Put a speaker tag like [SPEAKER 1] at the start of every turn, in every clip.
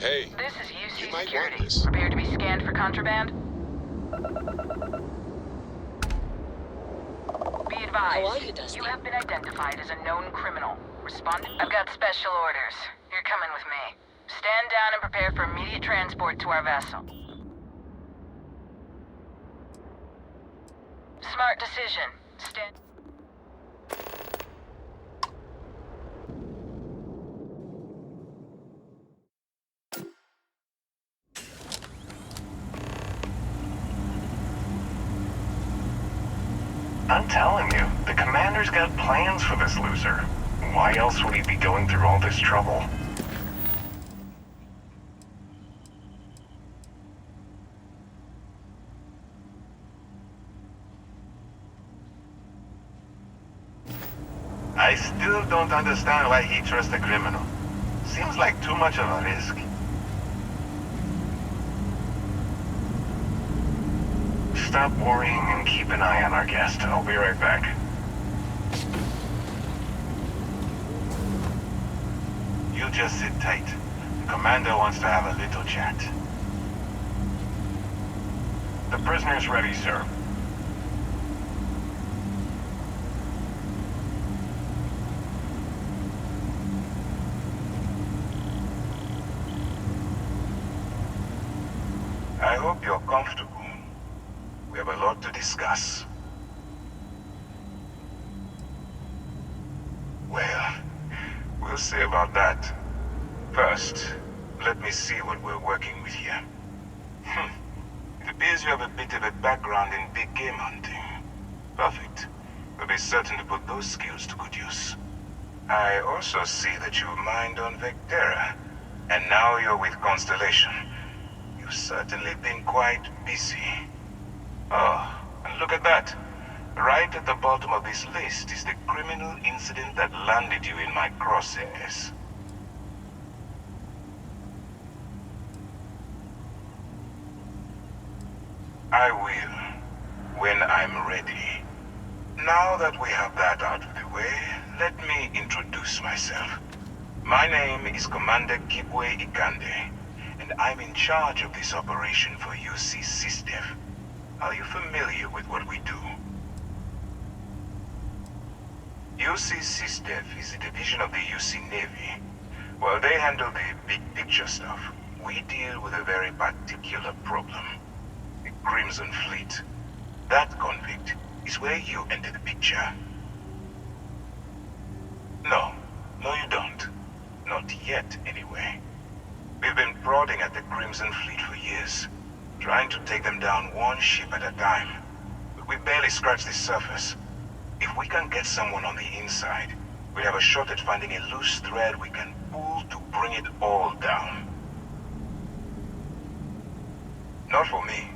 [SPEAKER 1] Hey,
[SPEAKER 2] This is UC
[SPEAKER 1] you might
[SPEAKER 2] Security.
[SPEAKER 1] want this.
[SPEAKER 2] Prepare to be scanned for contraband. Be advised.
[SPEAKER 3] How are you, Dusty?
[SPEAKER 2] You have been identified as a known criminal. Respond. I've got special orders. You're coming with me. Stand down and prepare for immediate transport to our vessel. Smart decision. Stand.
[SPEAKER 4] I'm telling you, the commander's got plans for this loser. Why else would he be going through all this trouble? I still don't understand why he trusts a criminal. Seems like too much of a risk. Stop worrying and keep an eye on our guest. I'll be right back. You just sit tight. The commander wants to have a little chat. The prisoner's ready, sir. I hope you're comfortable. We have a lot to discuss. Well, we'll see about that. First, let me see what we're working with here. It appears you have a bit of a background in big game hunting. Perfect. We'll be certain to put those skills to good use. I also see that you mined on Vectera, and now you're with Constellation. You've certainly been quite busy. Oh, and look at that. Right at the bottom of this list is the criminal incident that landed you in my crosshairs. I will, when I'm ready. Now that we have that out of the way, let me introduce myself. My name is Commander Kibwe Ikande, and I'm in charge of this operation for UC SysDev. Are you familiar with what we do? UC SysDev is a division of the UC Navy. While they handle the big picture stuff, we deal with a very particular problem. The Crimson Fleet. That convict is where you enter the picture. No, you don't. Not yet, anyway. We've been prodding at the Crimson Fleet for years, trying to take them down one ship at a time. But we barely scratched the surface. If we can get someone on the inside, we have a shot at finding a loose thread we can pull to bring it all down. Not for me.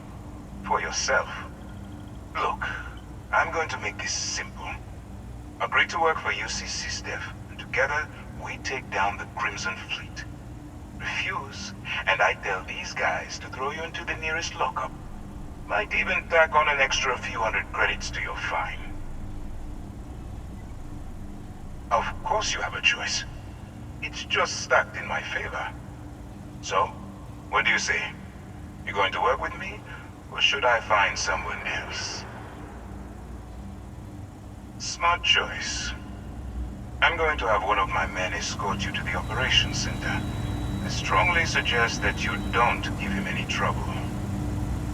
[SPEAKER 4] For yourself. Look, I'm going to make this simple. Agree to work for UC SysDev, and together we take down the Crimson Fleet. Refuse, and I tell these guys to throw you into the nearest lockup. Might even tack on an extra few hundred credits to your fine. Of course you have a choice. It's just stacked in my favor. So, what do you say? You going to work with me, or should I find someone else? Smart choice. I'm going to have one of my men escort you to the operations center. I strongly suggest that you don't give him any trouble.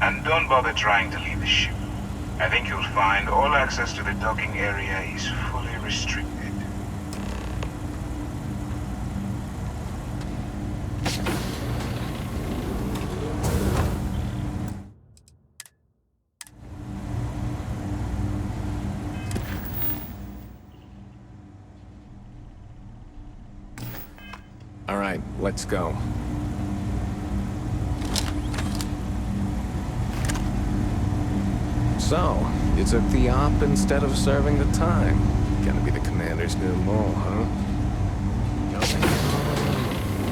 [SPEAKER 4] And don't bother trying to leave the ship. I think you'll find all access to the docking area is fully restricted.
[SPEAKER 5] All right, let's go. So, you took the op instead of serving the time. Gonna be the commander's new mole, huh?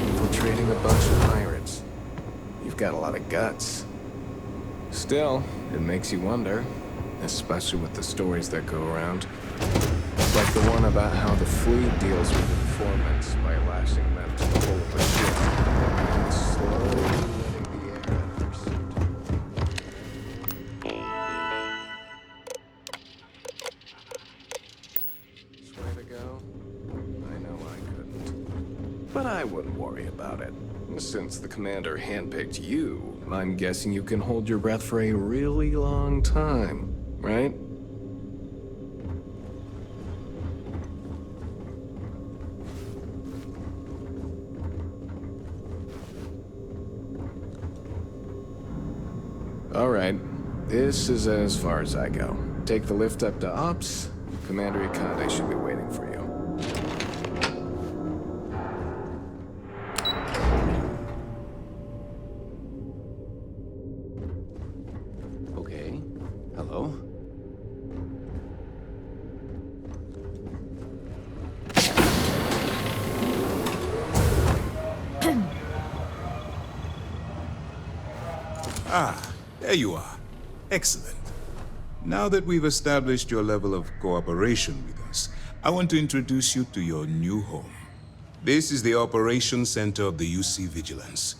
[SPEAKER 5] Infiltrating a bunch of pirates. You've got a lot of guts. Still, it makes you wonder, especially with the stories that go around. Like the one about how the fleet deals with informants by lashing them to the hull of a ship and But I wouldn't worry about it. Since the commander handpicked you, I'm guessing you can hold your breath for a really long time, right? All right, this is as far as I go. Take the lift up to Ops. Commander Ikande should be waiting for you. Okay, hello?
[SPEAKER 1] There you are. Excellent. Now that we've established your level of cooperation with us, I want to introduce you to your new home. This is the Operations Center of the UC Vigilance,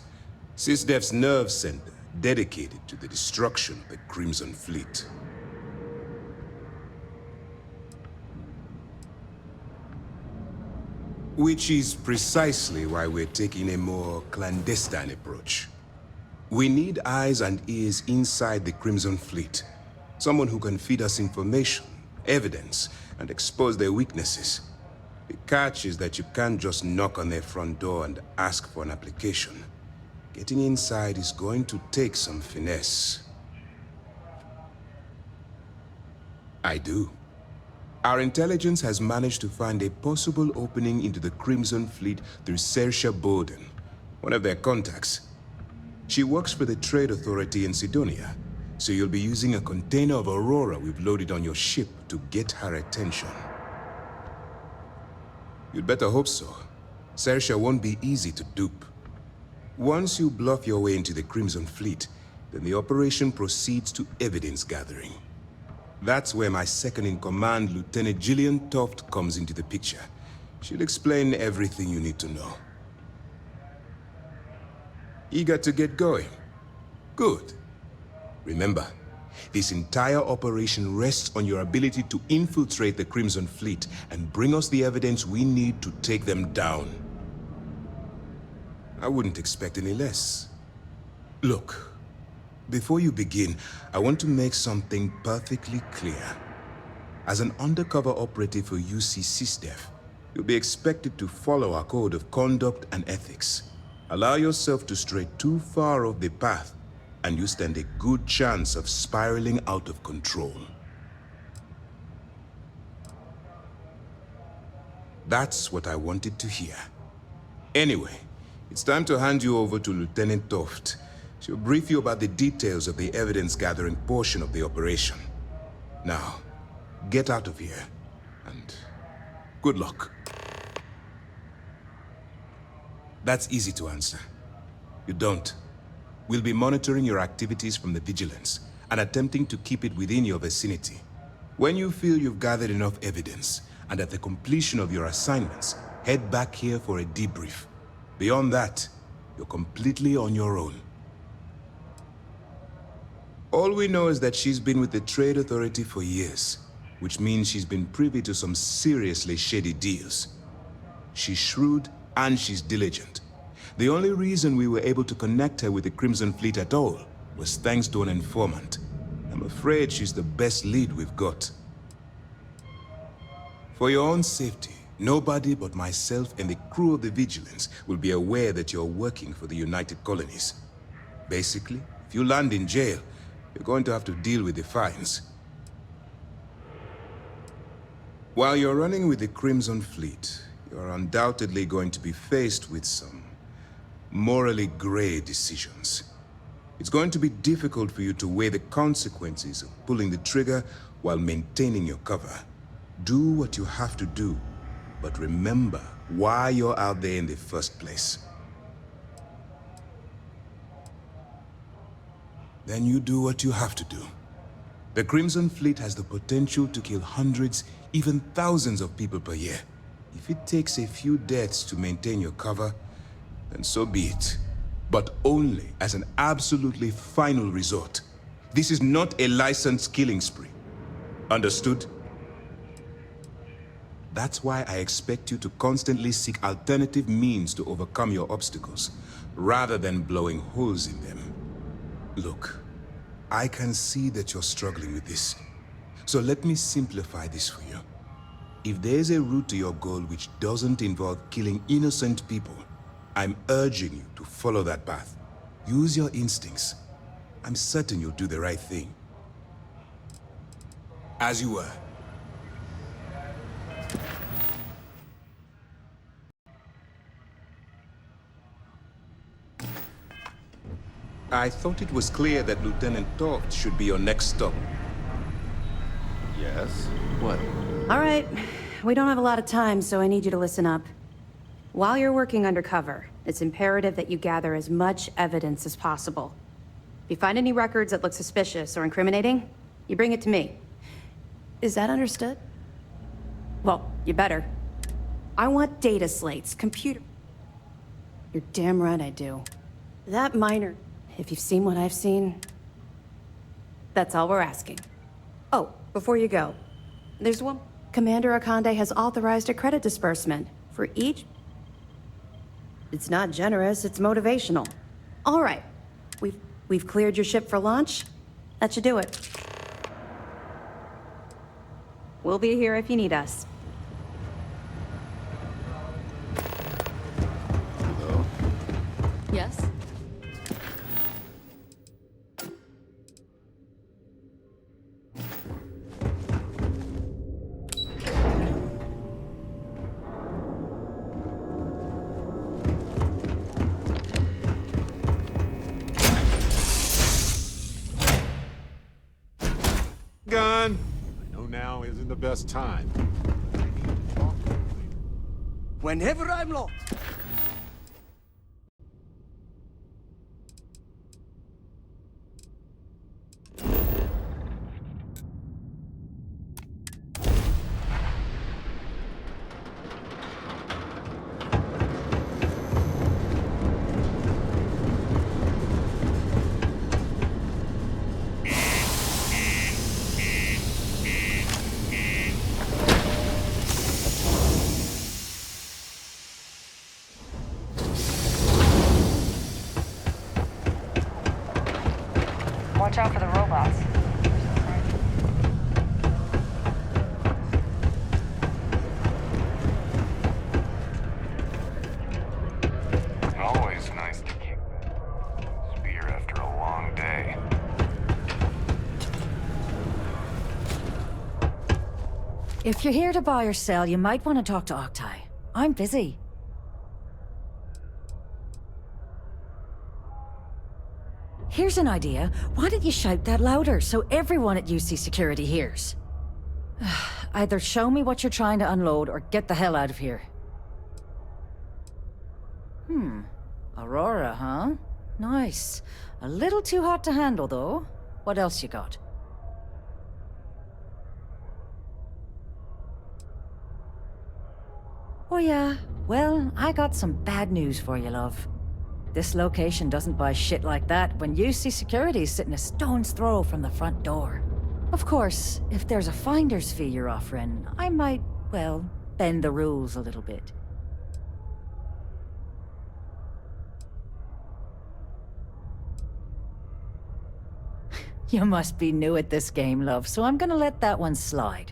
[SPEAKER 1] SysDef's nerve center dedicated to the destruction of the Crimson Fleet. Which is precisely why we're taking a more clandestine approach. We need eyes and ears inside the Crimson Fleet. Someone who can feed us information, evidence, and expose their weaknesses. The catch is that you can't just knock on their front door and ask for an application. Getting inside is going to take some finesse. I do. Our intelligence has managed to find a possible opening into the Crimson Fleet through Saoirse Bowden, one of their contacts. She works for the Trade Authority in Sidonia, so you'll be using a container of Aurora we've loaded on your ship to get her attention. You'd better hope so. Saoirse won't be easy to dupe. Once you bluff your way into the Crimson Fleet, then the operation proceeds to evidence gathering. That's where my second-in-command, Lieutenant Gillian Toft, comes into the picture. She'll explain everything you need to know. Eager to get going? Good. Remember, this entire operation rests on your ability to infiltrate the Crimson Fleet and bring us the evidence we need to take them down. I wouldn't expect any less. Look, before you begin, I want to make something perfectly clear. As an undercover operative for UC SysDef, you'll be expected to follow our code of conduct and ethics. Allow yourself to stray too far off the path, and you stand a good chance of spiraling out of control. That's what I wanted to hear. Anyway, it's time to hand you over to Lieutenant Toft. She'll brief you about the details of the evidence-gathering portion of the operation. Now, get out of here, and good luck. That's easy to answer. You don't. We'll be monitoring your activities from the Vigilance and attempting to keep it within your vicinity. When you feel you've gathered enough evidence, and at the completion of your assignments, head back here for a debrief. Beyond that, you're completely on your own. All we know is that she's been with the Trade Authority for years, which means she's been privy to some seriously shady deals. She's shrewd and she's diligent. The only reason we were able to connect her with the Crimson Fleet at all was thanks to an informant. I'm afraid she's the best lead we've got. For your own safety, nobody but myself and the crew of the Vigilance will be aware that you're working for the United Colonies. Basically, if you land in jail, you're going to have to deal with the fines. While you're running with the Crimson Fleet, you're undoubtedly going to be faced with some morally gray decisions. It's going to be difficult for you to weigh the consequences of pulling the trigger while maintaining your cover. Do what you have to do, but remember why you're out there in the first place. Then you do what you have to do. The Crimson Fleet has the potential to kill hundreds, even thousands of people per year. If it takes a few deaths to maintain your cover, then so be it. But only as an absolutely final resort. This is not a licensed killing spree. Understood? That's why I expect you to constantly seek alternative means to overcome your obstacles, rather than blowing holes in them. Look, I can see that you're struggling with this. So let me simplify this for you. If there's a route to your goal which doesn't involve killing innocent people, I'm urging you to follow that path. Use your instincts. I'm certain you'll do the right thing. As you were. I thought it was clear that Lieutenant Toft should be your next stop.
[SPEAKER 5] Yes? What?
[SPEAKER 3] All right. We don't have a lot of time, so I need you to listen up. While you're working undercover, it's imperative that you gather as much evidence as possible. If you find any records that look suspicious or incriminating, you bring it to me. Is that understood? Well, you better. I want data slates, computer... You're damn right I do. That miner, if you've seen what I've seen, that's all we're asking. Oh, before you go, there's one... Commander Akande has authorized a credit disbursement for each... It's not generous, it's motivational. All right. We've cleared your ship for launch. That should do it. We'll be here if you need us.
[SPEAKER 5] Hello?
[SPEAKER 3] Yes?
[SPEAKER 6] Gun! I know now isn't the best time. I need to talk to you later.
[SPEAKER 7] Whenever I'm lost.
[SPEAKER 2] Watch out for the robots.
[SPEAKER 8] Always nice to keep that spear after a long day.
[SPEAKER 9] If you're here to buy or sell, you might want to talk to Octai. I'm busy. Here's an idea. Why don't you shout that louder so everyone at UC Security hears? Either show me what you're trying to unload or get the hell out of here. Aurora, huh? Nice. A little too hot to handle, though. What else you got? Oh yeah, well, I got some bad news for you, love. This location doesn't buy shit like that when UC Security's sitting a stone's throw from the front door. Of course, if there's a finder's fee you're offering, I might, well, bend the rules a little bit. You must be new at this game, love, so I'm gonna let that one slide.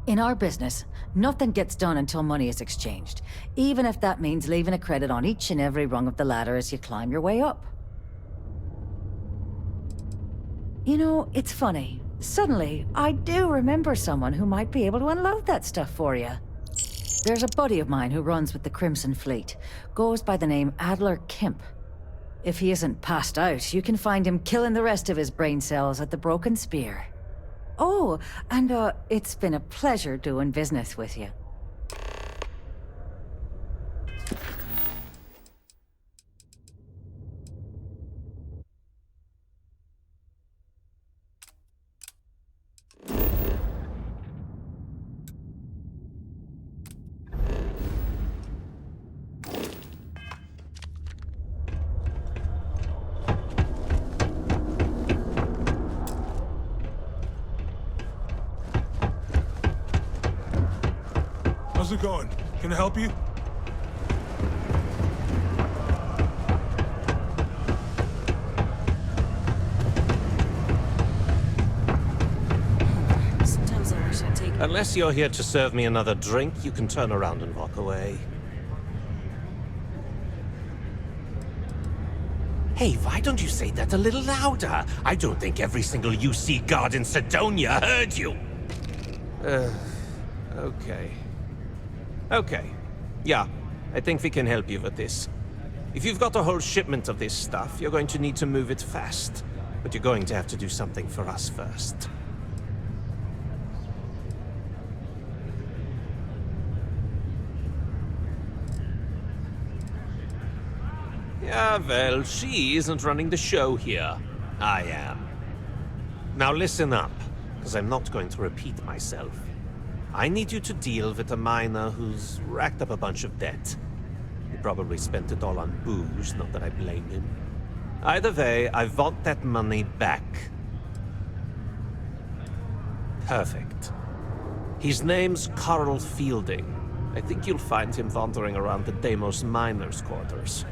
[SPEAKER 9] In our business, nothing gets done until money is exchanged, even if that means leaving a credit on each and every rung of the ladder as you climb your way up. You know, it's funny. Suddenly, I do remember someone who might be able to unload that stuff for you. There's a buddy of mine who runs with the Crimson Fleet, goes by the name Adler Kemp. If he isn't passed out, you can find him killing the rest of his brain cells at the Broken Spear. Oh, and it's been a pleasure doing business with you.
[SPEAKER 10] How's it going? Can I help you?
[SPEAKER 11] Sometimes I wish I'd take...
[SPEAKER 12] Unless you're here to serve me another drink, you can turn around and walk away. Hey, why don't you say that a little louder? I don't think every single UC guard in Sidonia heard you. Okay. Okay. Yeah, I think we can help you with this. If you've got a whole shipment of this stuff, you're going to need to move it fast. But you're going to have to do something for us first. Yeah, well, she isn't running the show here. I am. Now listen up, because I'm not going to repeat myself. I need you to deal with a miner who's racked up a bunch of debt. He probably spent it all on booze, not that I blame him. Either way, I want that money back. Perfect. His name's Carl Fielding. I think you'll find him wandering around the Deimos miners' quarters.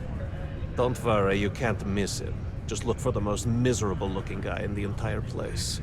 [SPEAKER 12] Don't worry, you can't miss him. Just look for the most miserable-looking guy in the entire place.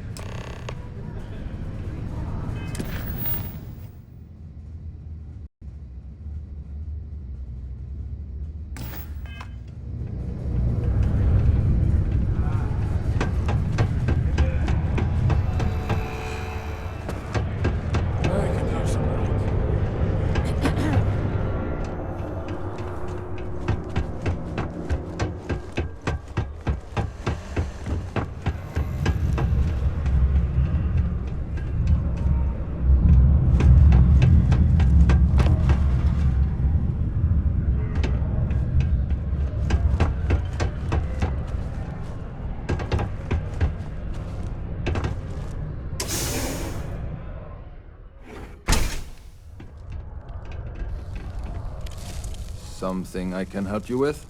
[SPEAKER 13] Something I can help you with?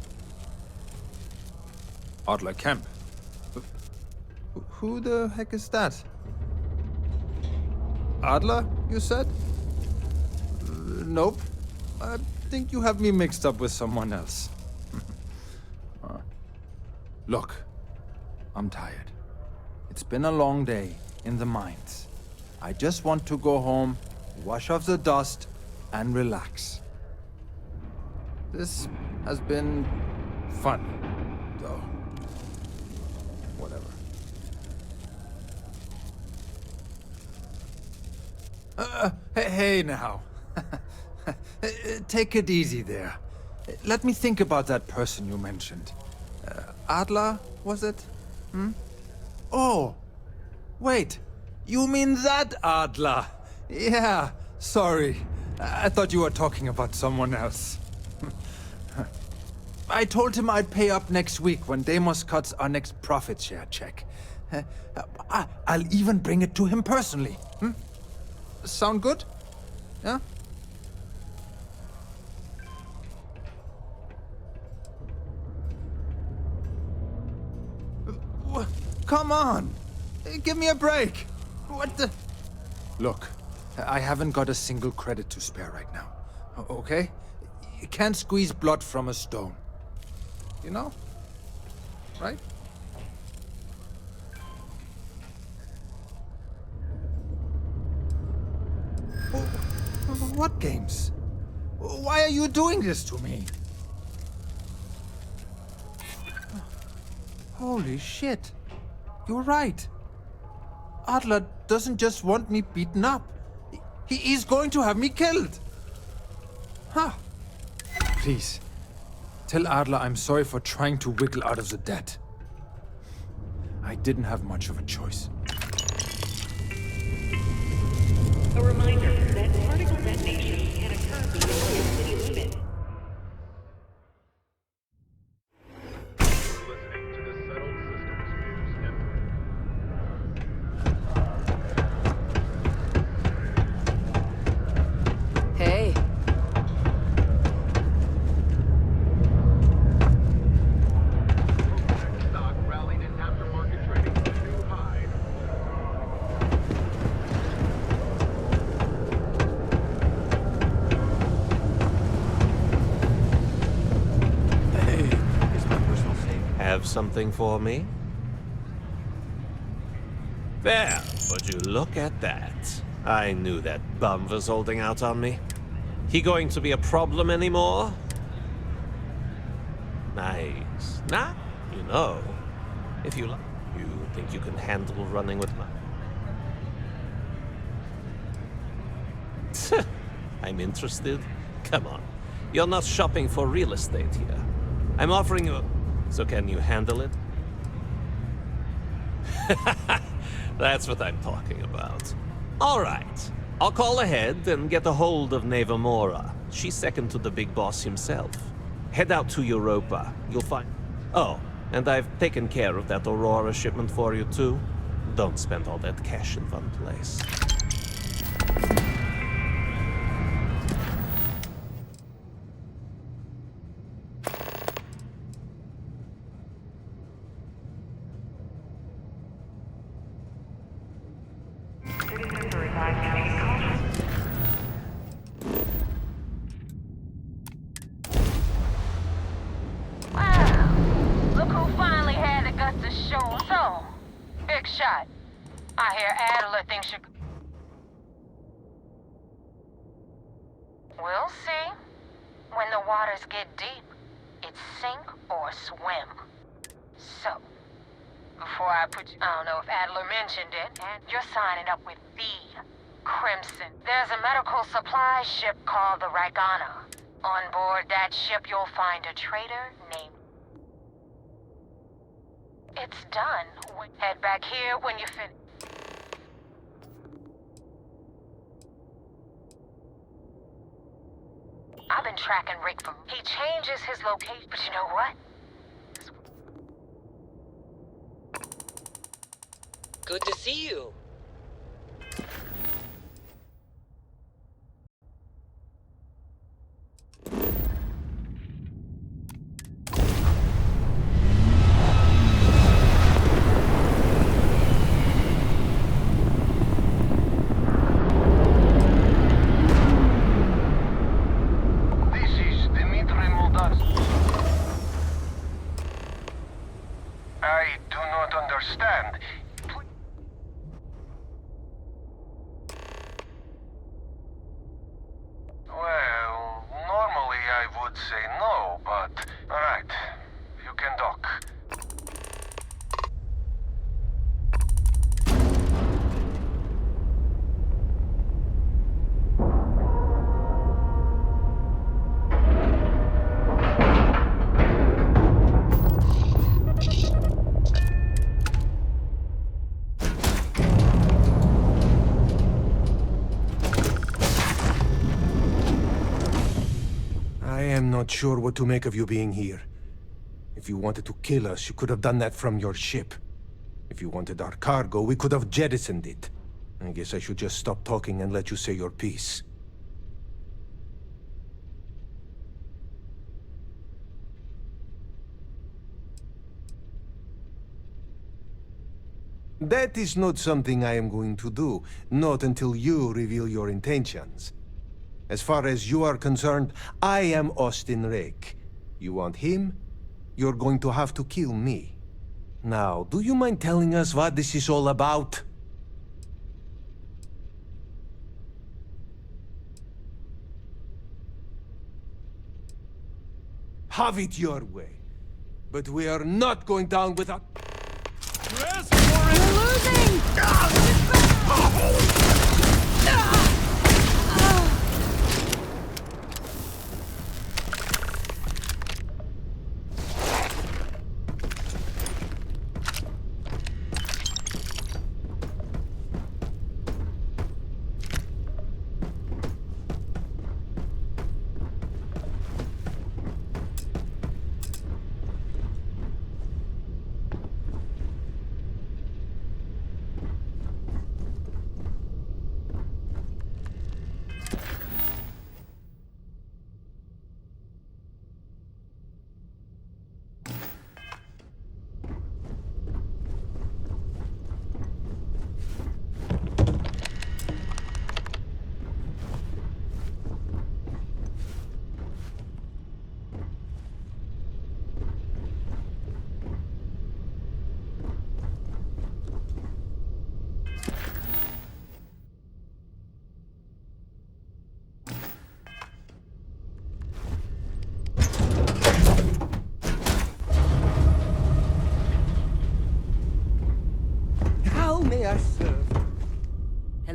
[SPEAKER 13] Adler Kemp. Who the heck is that? Adler, you said? Nope. I think you have me mixed up with someone else. Look, I'm tired. It's been a long day in the mines. I just want to go home, wash off the dust, and relax. This has been fun, though. Whatever. Hey now. Take it easy there. Let me think about that person you mentioned. Adler, was it? Oh, wait. You mean that Adler? Yeah, sorry. I thought you were talking about someone else. I told him I'd pay up next week when Deimos cuts our next profit share check. I'll even bring it to him personally. Sound good? Yeah? Come on! Give me a break! What the... Look, I haven't got a single credit to spare right now. Okay? You can't squeeze blood from a stone. You know? Right? What games? Why are you doing this to me? Holy shit. You're right. Adler doesn't just want me beaten up. He's going to have me killed. Huh. Please. Tell Adler I'm sorry for trying to wiggle out of the debt. I didn't have much of a choice.
[SPEAKER 11] A reminder that particle detonation can occur beyond the city limit. Hey.
[SPEAKER 12] have something for me? There, would you look at that? I knew that bum was holding out on me. He going to be a problem anymore? Nice. Nah, you know, if you like, you think you can handle running with my... I'm interested? Come on. You're not shopping for real estate here. I'm offering you a... So can you handle it? That's what I'm talking about. All right. I'll call ahead and get a hold of Nevamora. She's second to the big boss himself. Head out to Europa. You'll find... Oh, and I've taken care of that Aurora shipment for you too. Don't spend all that cash in one place.
[SPEAKER 2] We'll see. When the waters get deep, it's sink or swim. So, before I put you... I don't know if Adler mentioned it, and you're signing up with the Crimson. There's a medical supply ship called the Ragana. On board that ship, you'll find a trader named... It's done. Head back here when you finish. I've been tracking Rick from... He changes his location, but you know what?
[SPEAKER 11] Good to see you.
[SPEAKER 7] Not sure what to make of you being here. If you wanted to kill us, you could have done that from your ship. If you wanted our cargo, we could have jettisoned it. I guess I should just stop talking and let you say your piece. That is not something I am going to do, not until you reveal your intentions. As far as you are concerned, I am Austin Rake. You want him? You're going to have to kill me. Now, do you mind telling us what this is all about? Have it your way. But we are not going down without...
[SPEAKER 3] We're losing!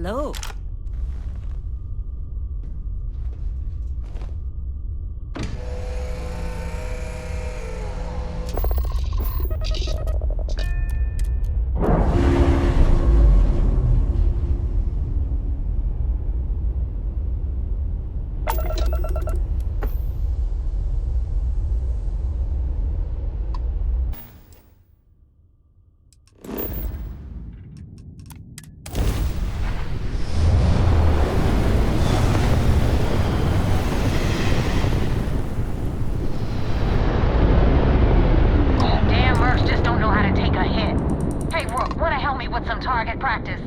[SPEAKER 9] Hello.
[SPEAKER 2] Target practice.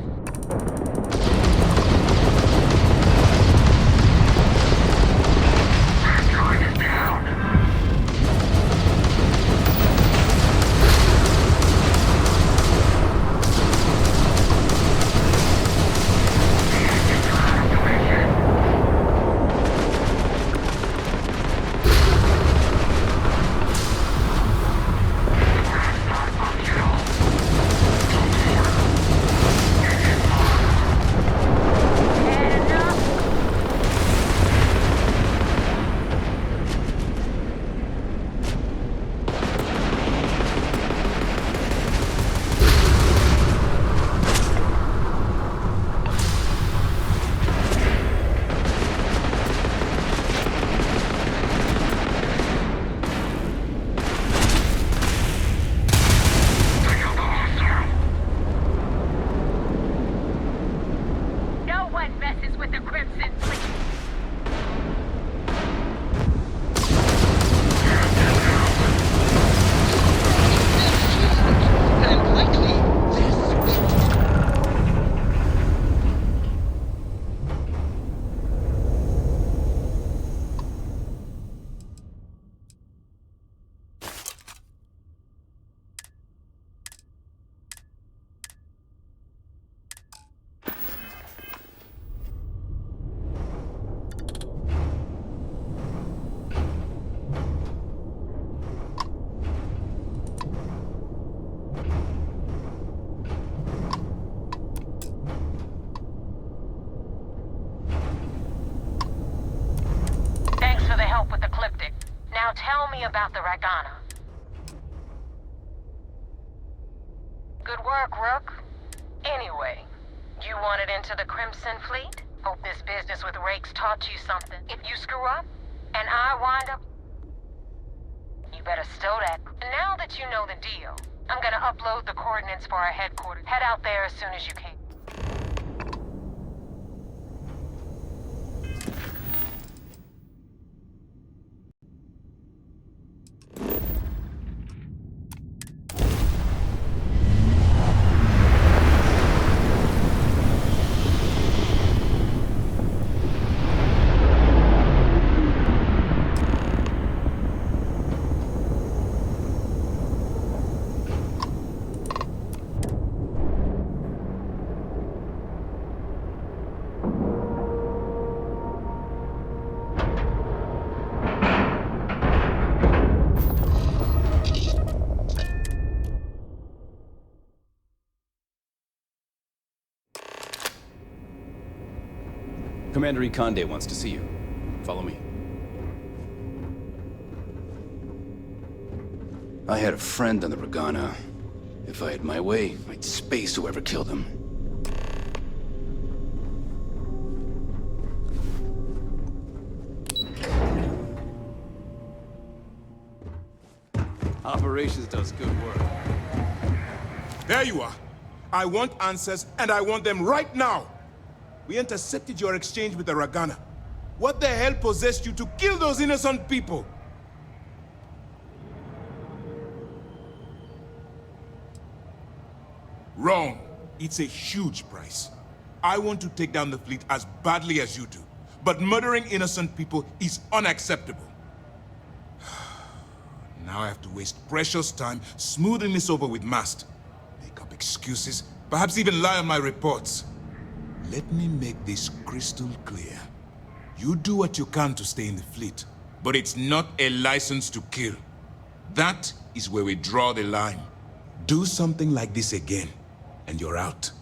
[SPEAKER 2] Target down. With the Cliptic. Now tell me about the Ragana. Good work, Rook. Anyway, you wanted into the Crimson Fleet? Hope this business with Rakes taught you something. If you screw up, and I wind up... You better stow that. Now that you know the deal, I'm gonna upload the coordinates for our headquarters. Head out there as soon as you can.
[SPEAKER 14] Commander Ikonde wants to see you. Follow me. I had a friend on the Ragana. If I had my way, I'd space whoever killed him. Operations does good work.
[SPEAKER 1] There you are. I want answers, and I want them right now. We intercepted your exchange with the Ragana. What the hell possessed you to kill those innocent people? Wrong. It's a huge price. I want to take down the fleet as badly as you do. But murdering innocent people is unacceptable. Now I have to waste precious time smoothing this over with Mast. Make up excuses, perhaps even lie on my reports. Let me make this crystal clear. You do what you can to stay in the fleet, but it's not a license to kill. That is where we draw the line. Do something like this again, and you're out.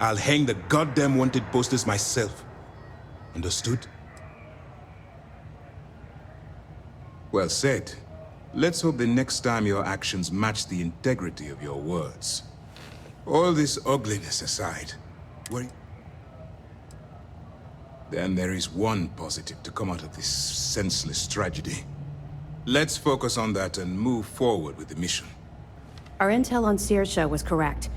[SPEAKER 1] I'll hang the goddamn wanted posters myself. Understood? Well said. Let's hope the next time your actions match the integrity of your words. All this ugliness aside, then there is one positive to come out of this senseless tragedy. Let's focus on that and move forward with the mission.
[SPEAKER 3] Our intel on Saoirse was correct.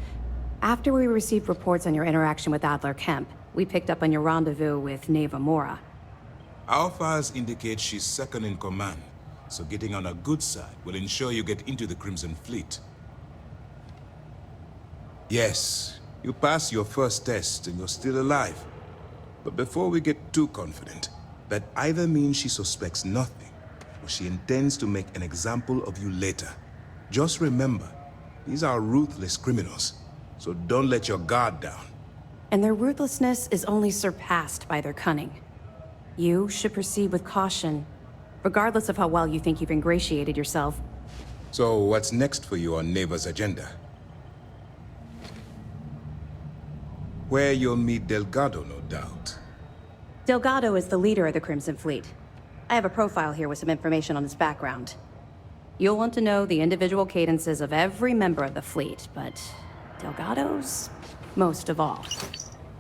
[SPEAKER 3] After we received reports on your interaction with Adler Kemp, we picked up on your rendezvous with Neva Mora.
[SPEAKER 1] Our files indicate she's second in command, so getting on her good side will ensure you get into the Crimson Fleet. Yes, you passed your first test and you're still alive. But before we get too confident, that either means she suspects nothing, or she intends to make an example of you later. Just remember, these are ruthless criminals, so don't let your guard down.
[SPEAKER 3] And their ruthlessness is only surpassed by their cunning. You should proceed with caution, regardless of how well you think you've ingratiated yourself.
[SPEAKER 1] So what's next for you on Neva's agenda? Where you'll meet Delgado, no doubt.
[SPEAKER 3] Delgado is the leader of the Crimson Fleet. I have a profile here with some information on his background. You'll want to know the individual cadences of every member of the fleet, but Delgado's most of all.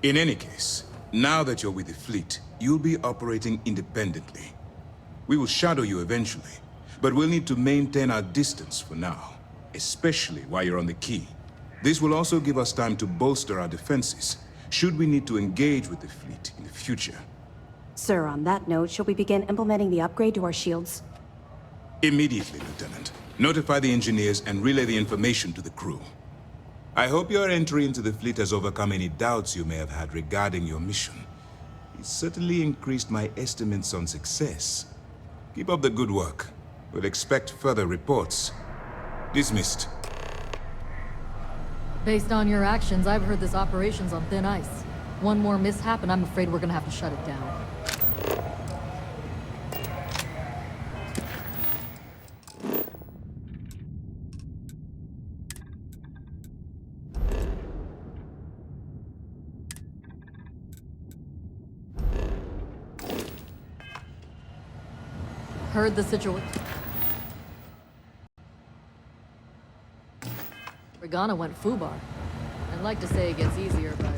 [SPEAKER 1] In any case, now that you're with the fleet, you'll be operating independently. We will shadow you eventually, but we'll need to maintain our distance for now, especially while you're on the key. This will also give us time to bolster our defenses, should we need to engage with the fleet in the future.
[SPEAKER 3] Sir, on that note, shall we begin implementing the upgrade to our shields?
[SPEAKER 1] Immediately, Lieutenant. Notify the engineers and relay the information to the crew. I hope your entry into the fleet has overcome any doubts you may have had regarding your mission. It certainly increased my estimates on success. Keep up the good work. We'll expect further reports. Dismissed.
[SPEAKER 15] Based on your actions, I've heard this operation's on thin ice. One more mishap and I'm afraid we're gonna have to shut it down. Heard the situation. Regana went foobar. I'd like to say it gets easier, but...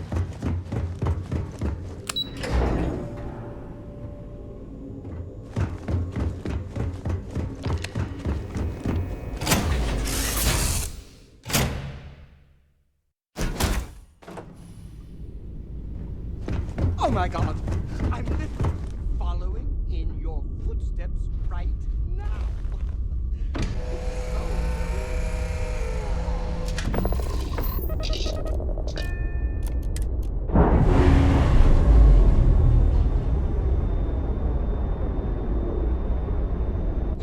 [SPEAKER 16] Oh my god! I'm literally following in your footsteps right now!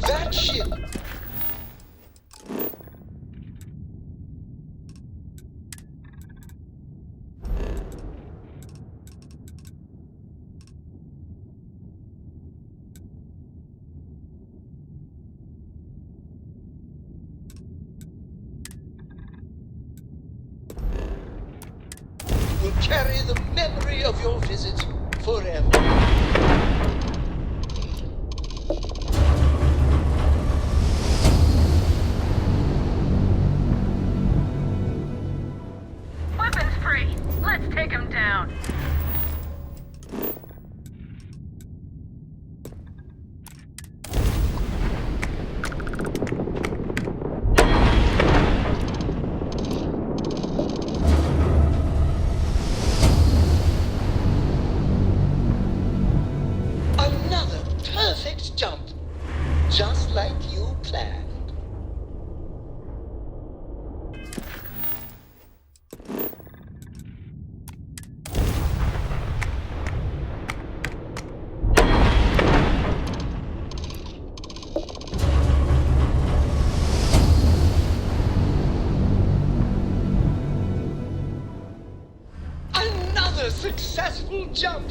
[SPEAKER 16] That ship! Will carry the memory of your visit forever.
[SPEAKER 2] Weapons free! Let's take him down!
[SPEAKER 16] Another perfect jump, just like you planned. Another successful jump!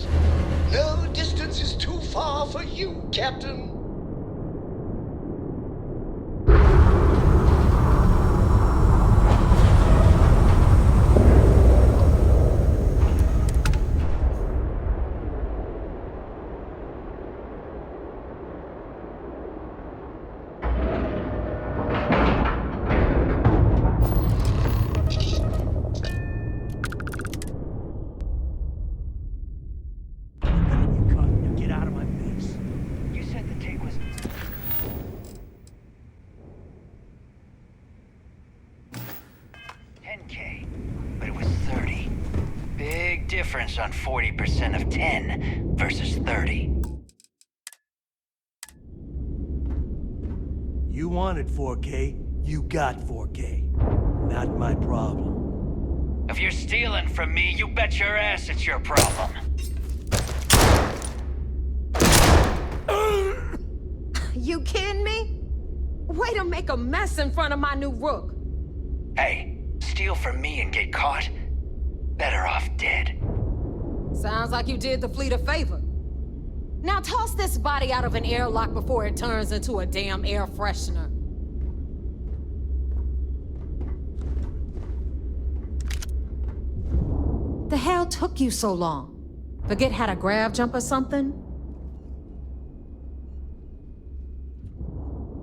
[SPEAKER 16] No distance is too far for you, Captain.
[SPEAKER 17] difference on 40% of 10 versus 30.
[SPEAKER 16] You wanted 4K, you got 4K. Not my problem.
[SPEAKER 17] If you're stealing from me, you bet your ass it's your problem.
[SPEAKER 2] You kidding me? Way to make a mess in front of my new Rook.
[SPEAKER 17] Hey, steal from me and get caught? Better off dead.
[SPEAKER 2] Sounds like you did the fleet a favor. Now toss this body out of an airlock before it turns into a damn air freshener. The hell took you so long? Forget how to grav jump or something?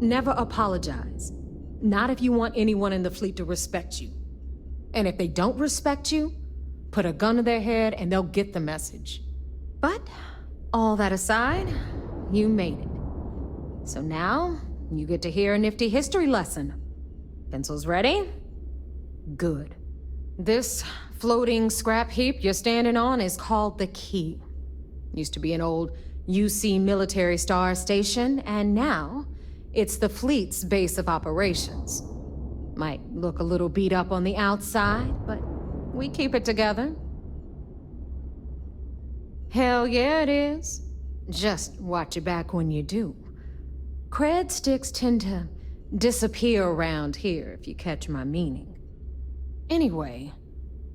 [SPEAKER 2] Never apologize. Not if you want anyone in the fleet to respect you. And if they don't respect you, put a gun to their head and they'll get the message. But, all that aside, you made it. So now, you get to hear a nifty history lesson. Pencils ready? Good. This floating scrap heap you're standing on is called the Key. Used to be an old UC military star station, and now it's the fleet's base of operations. Might look a little beat up on the outside, but we keep it together. Hell yeah, it is. Just watch your back when you do. Cred sticks tend to disappear around here, if you catch my meaning. Anyway,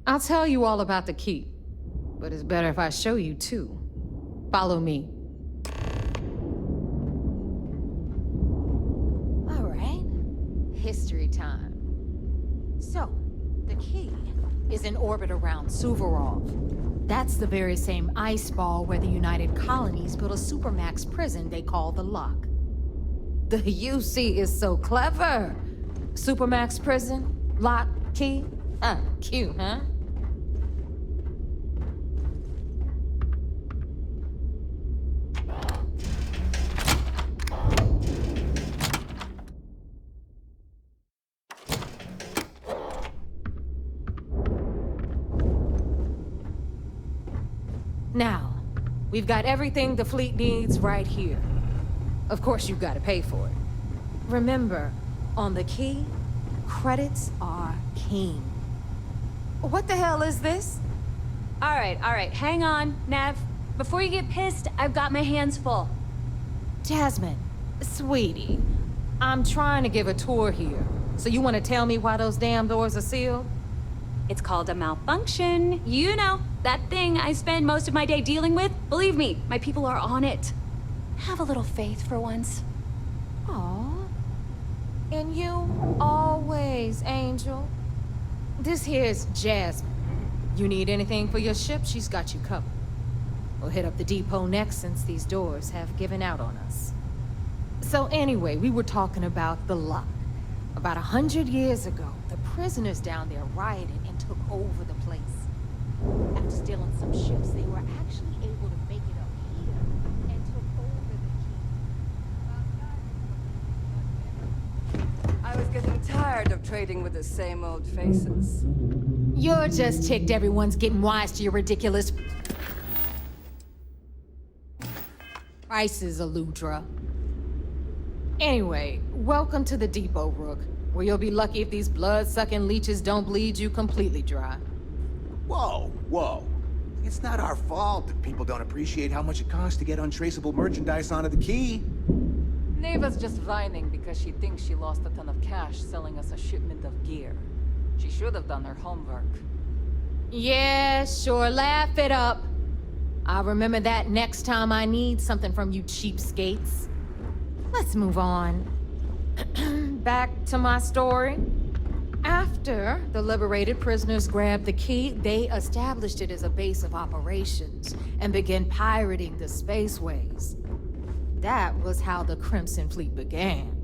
[SPEAKER 2] I'll tell you all about the Key, but it's better if I show you too. Follow me. All right, history time. So, the Key is in orbit around Suvorov. That's the very same ice ball where the United Colonies built a supermax prison they call the Lock. The UC is so clever. Supermax prison, Lock, Key. Cute, huh? Now, we've got everything the fleet needs right here. Of course, you've got to pay for it. Remember, on the Key, credits are king. What the hell is this?
[SPEAKER 18] All right, hang on, Nev. Before you get pissed, I've got my hands full.
[SPEAKER 2] Jasmine, sweetie, I'm trying to give a tour here. So you want to tell me why those damn doors are sealed?
[SPEAKER 18] It's called a malfunction. You know, that thing I spend most of my day dealing with. Believe me, my people are on it. Have a little faith for once.
[SPEAKER 2] Aw. And you always, Angel. This here's Jasmine. You need anything for your ship, she's got you covered. We'll hit up the depot next since these doors have given out on us. So anyway, we were talking about the Lock. About 100 years ago, the prisoners down there rioted and took over the place. After stealing some ships, they were actually able to make it up here and took over the Key.
[SPEAKER 19] I was getting tired of trading with the same old faces.
[SPEAKER 2] You're just ticked everyone's getting wise to your ridiculous prices, Aludra. Anyway, welcome to the depot, Rook, where you'll be lucky if these blood-sucking leeches don't bleed you completely dry.
[SPEAKER 20] Whoa. It's not our fault that people don't appreciate how much it costs to get untraceable merchandise onto the Key.
[SPEAKER 21] Neva's just whining because she thinks she lost a ton of cash selling us a shipment of gear. She should have done her homework.
[SPEAKER 2] Yeah, sure, laugh it up. I'll remember that next time I need something from you cheapskates. Let's move on. Back to my story. After the liberated prisoners grabbed the Key, they established it as a base of operations and began pirating the spaceways. That was how the Crimson Fleet began.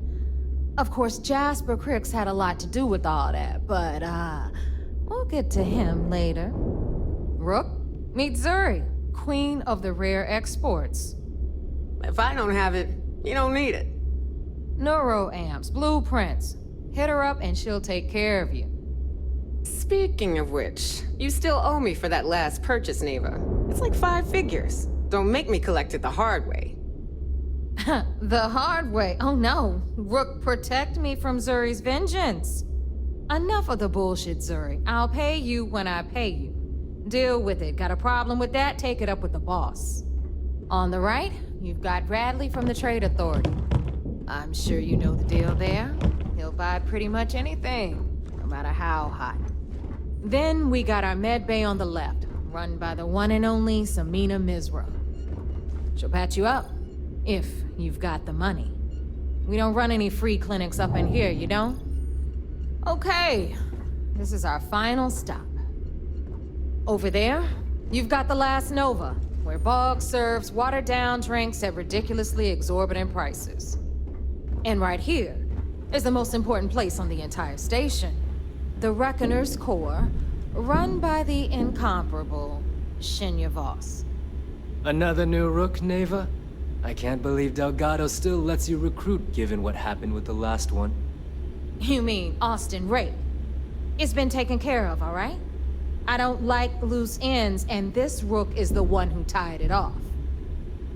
[SPEAKER 2] Of course, Jasper Cricks had a lot to do with all that, but, we'll get to him later. Rook, meet Zuri, queen of the rare exports.
[SPEAKER 22] If I don't have it, you don't need it.
[SPEAKER 2] Neuroamps, blueprints. Hit her up and she'll take care of you.
[SPEAKER 22] Speaking of which, you still owe me for that last purchase, Neva. It's like 5 figures. Don't make me collect it the hard way.
[SPEAKER 15] The hard way? Oh no. Rook, protect me from Zuri's vengeance. Enough of the bullshit, Zuri. I'll pay you when I pay you. Deal with it. Got a problem with that? Take it up with the boss. On the right, you've got Bradley from the Trade Authority. I'm sure you know the deal there. He'll buy pretty much anything, no matter how hot. Then we got our med bay on the left, run by the one and only Samina Mizra. She'll patch you up, if you've got the money. We don't run any free clinics up in here, you don't? Okay, this is our final stop. Over there, you've got the Last Nova, where Bog serves watered-down drinks at ridiculously exorbitant prices. And right here is the most important place on the entire station. The Reckoner's Core, run by the incomparable Shinya Voss.
[SPEAKER 4] Another new Rook, Neva? I can't believe Delgado still lets you recruit given what happened with the last one.
[SPEAKER 15] You mean Austin Rake? It's been taken care of, all right? I don't like loose ends, and this Rook is the one who tied it off.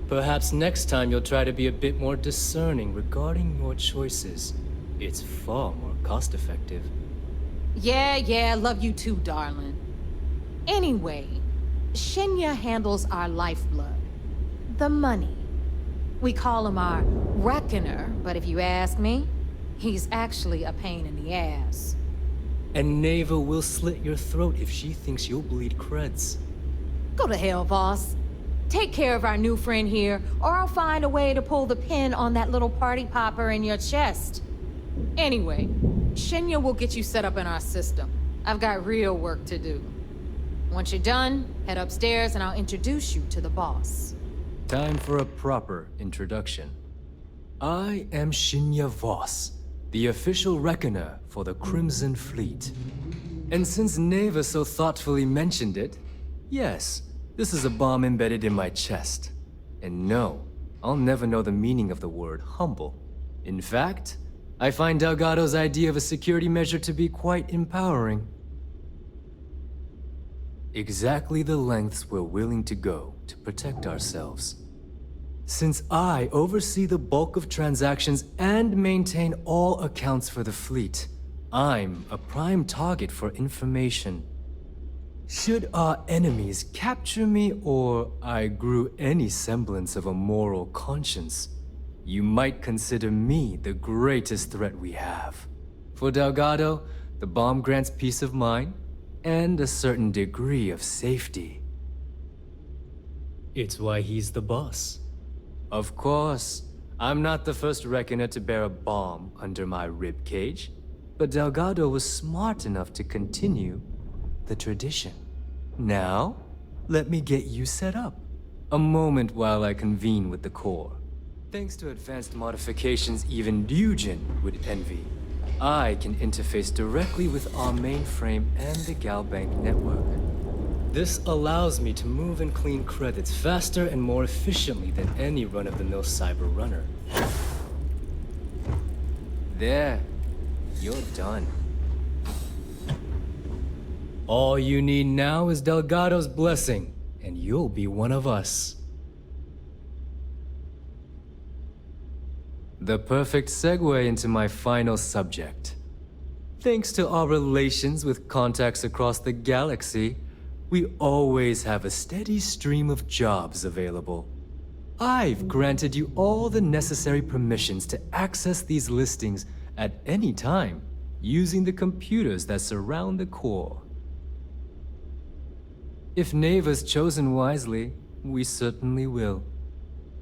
[SPEAKER 4] Perhaps next time you'll try to be a bit more discerning regarding your choices. It's far more cost-effective.
[SPEAKER 15] Yeah, love you too, darling. Anyway, Shinya handles our lifeblood. The money. We call him our Reckoner, but if you ask me, he's actually a pain in the ass.
[SPEAKER 4] And Neva will slit your throat if she thinks you'll bleed creds.
[SPEAKER 15] Go to hell, boss. Take care of our new friend here, or I'll find a way to pull the pin on that little party popper in your chest. Anyway, Shinya will get you set up in our system. I've got real work to do. Once you're done, head upstairs and I'll introduce you to the boss.
[SPEAKER 4] Time for a proper introduction. I am Shinya Voss, the official reckoner for the Crimson Fleet. And since Neva so thoughtfully mentioned it, yes, this is a bomb embedded in my chest. And no, I'll never know the meaning of the word humble. In fact, I find Delgado's idea of a security measure to be quite empowering. Exactly the lengths we're willing to go to protect ourselves. Since I oversee the bulk of transactions and maintain all accounts for the fleet, I'm a prime target for information. Should our enemies capture me or I grew any semblance of a moral conscience, you might consider me the greatest threat we have. For Delgado, the bomb grants peace of mind and a certain degree of safety. It's why he's the boss. Of course, I'm not the first reckoner to bear a bomb under my ribcage, but Delgado was smart enough to continue the tradition. Now, let me get you set up. A moment while I convene with the core. Thanks to advanced modifications even Ryujin would envy, I can interface directly with our mainframe and the Galbank network. This allows me to move and clean credits faster and more efficiently than any run-of-the-mill cyber runner. There, you're done. All you need now is Delgado's blessing, and you'll be one of us. The perfect segue into my final subject. Thanks to our relations with contacts across the galaxy, we always have a steady stream of jobs available. I've granted you all the necessary permissions to access these listings at any time, using the computers that surround the core. If Neva's chosen wisely, we certainly will.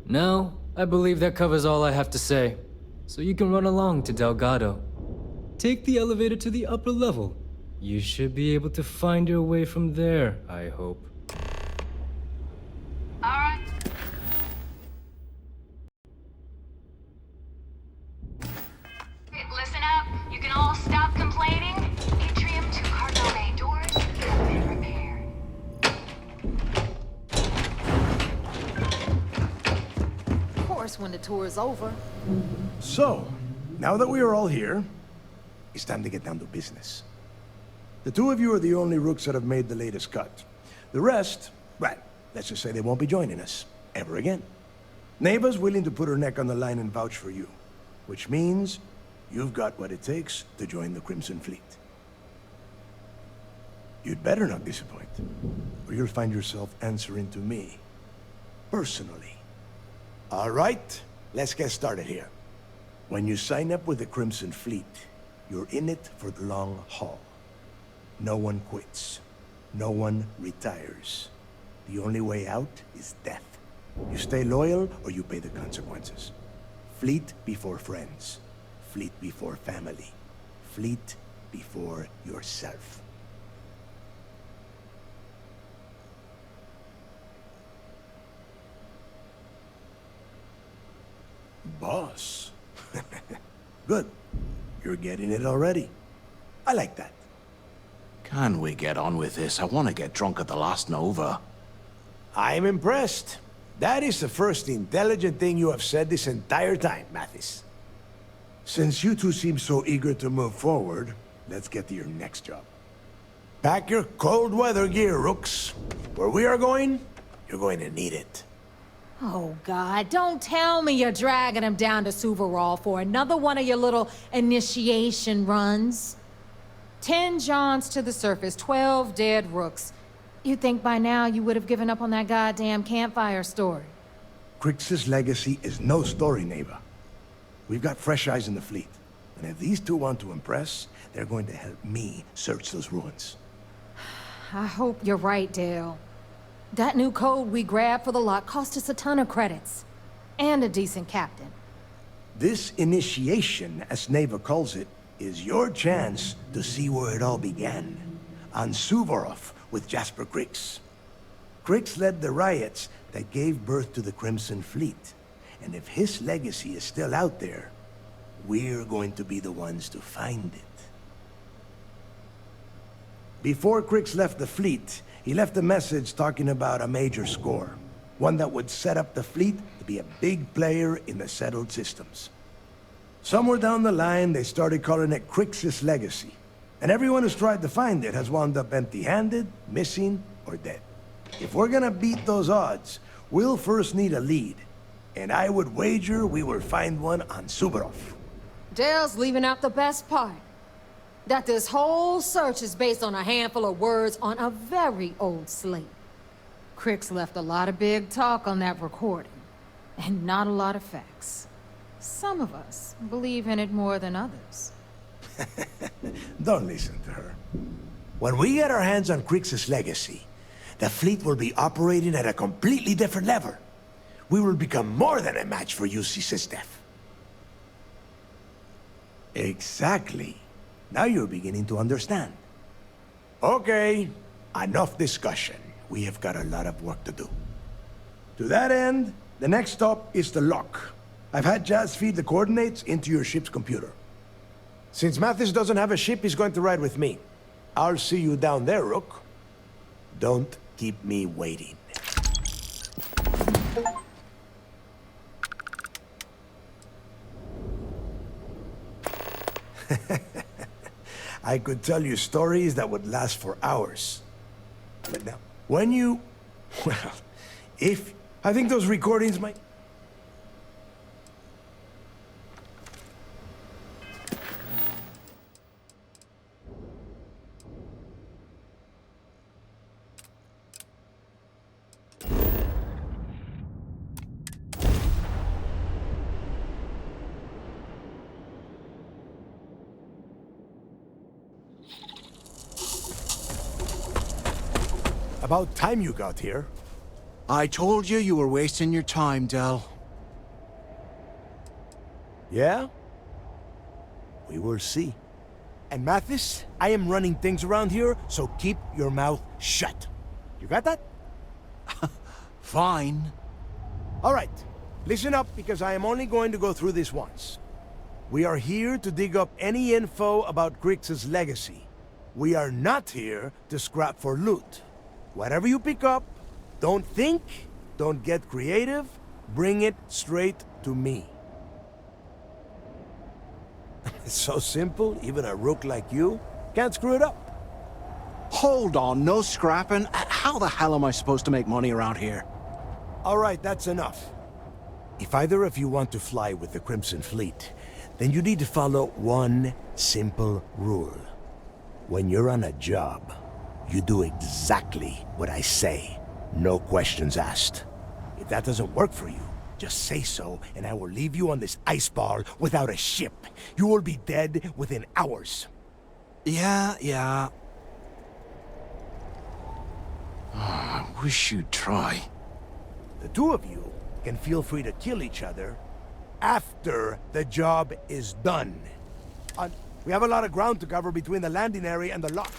[SPEAKER 4] Now, I believe that covers all I have to say, so you can run along to Delgado. Take the elevator to the upper level. You should be able to find your way from there, I hope.
[SPEAKER 2] Alright. Listen up. You can all stop complaining. Atrium to cargo bay doors have been repaired.
[SPEAKER 15] Of course, when the tour is over.
[SPEAKER 20] So, now that we are all here, it's time to get down to business.
[SPEAKER 5] The two of you are the only Rooks that have made the latest cut. The rest, well, let's just say they won't be joining us. Ever again. Neva's willing to put her neck on the line and vouch for you. Which means you've got what it takes to join the Crimson Fleet. You'd better not disappoint, or you'll find yourself answering to me. Personally. All right, let's get started here. When you sign up with the Crimson Fleet, you're in it for the long haul. No one quits. No one retires. The only way out is death. You stay loyal, or you pay the consequences. Fleet before friends. Fleet before family. Fleet before yourself. Boss. Good. You're getting it already. I like that.
[SPEAKER 20] Can we get on with this? I want to get drunk at the last Nova.
[SPEAKER 5] I'm impressed. That is the first intelligent thing you have said this entire time, Mathis. Since you two seem so eager to move forward, let's get to your next job. Pack your cold weather gear, Rooks. Where we are going, you're going to need it.
[SPEAKER 15] Oh, God, don't tell me you're dragging him down to Suvarol for another one of your little initiation runs. 10 Johns to the surface, 12 dead Rooks. You'd think by now you would have given up on that goddamn campfire story.
[SPEAKER 5] Crix's legacy is no story, Neva. We've got fresh eyes in the fleet. And if these two want to impress, they're going to help me search those ruins.
[SPEAKER 15] I hope you're right, Dale. That new code we grabbed for the lot cost us a ton of credits. And a decent captain.
[SPEAKER 5] This initiation, as Neva calls it, is your chance to see where it all began. On Suvorov with Jasper Crix. Crix led the riots that gave birth to the Crimson Fleet. And if his legacy is still out there, we're going to be the ones to find it. Before Crix left the fleet, he left a message talking about a major score. One that would set up the fleet to be a big player in the settled systems. Somewhere down the line, they started calling it Crix's legacy. And everyone who's tried to find it has wound up empty-handed, missing, or dead. If we're gonna beat those odds, we'll first need a lead. And I would wager we will find one on Suvorov.
[SPEAKER 15] Dale's leaving out the best part. That this whole search is based on a handful of words on a very old slate. Crix left a lot of big talk on that recording, and not a lot of facts. Some of us believe in it more than others.
[SPEAKER 5] Don't listen to her. When we get our hands on Crix's legacy, the fleet will be operating at a completely different level. We will become more than a match for UC Systef. Exactly. Now you're beginning to understand. Okay, enough discussion. We have got a lot of work to do. To that end, the next stop is the lock. I've had Jazz feed the coordinates into your ship's computer. Since Mathis doesn't have a ship, he's going to ride with me. I'll see you down there, Rook. Don't keep me waiting. I could tell you stories that would last for hours. But now, when you... Well, if... I think those recordings might... About time you got here.
[SPEAKER 20] I told you you were wasting your time, Del.
[SPEAKER 5] Yeah? We will see. And Mathis, I am running things around here, so keep your mouth shut. You got that?
[SPEAKER 20] Fine.
[SPEAKER 5] All right. Listen up, because I am only going to go through this once. We are here to dig up any info about Crix's legacy. We are not here to scrap for loot. Whatever you pick up, don't think, don't get creative, bring it straight to me. It's so simple, even a rook like you can't screw it up.
[SPEAKER 20] Hold on, no scrapping? How the hell am I supposed to make money around here?
[SPEAKER 5] All right, that's enough. If either of you want to fly with the Crimson Fleet, then you need to follow one simple rule. When you're on a job, you do exactly what I say. No questions asked. If that doesn't work for you, just say so, and I will leave you on this ice ball without a ship. You will be dead within hours.
[SPEAKER 20] Yeah. Oh, I wish you'd try.
[SPEAKER 5] The two of you can feel free to kill each other after the job is done. We have a lot of ground to cover between the landing area and the lock.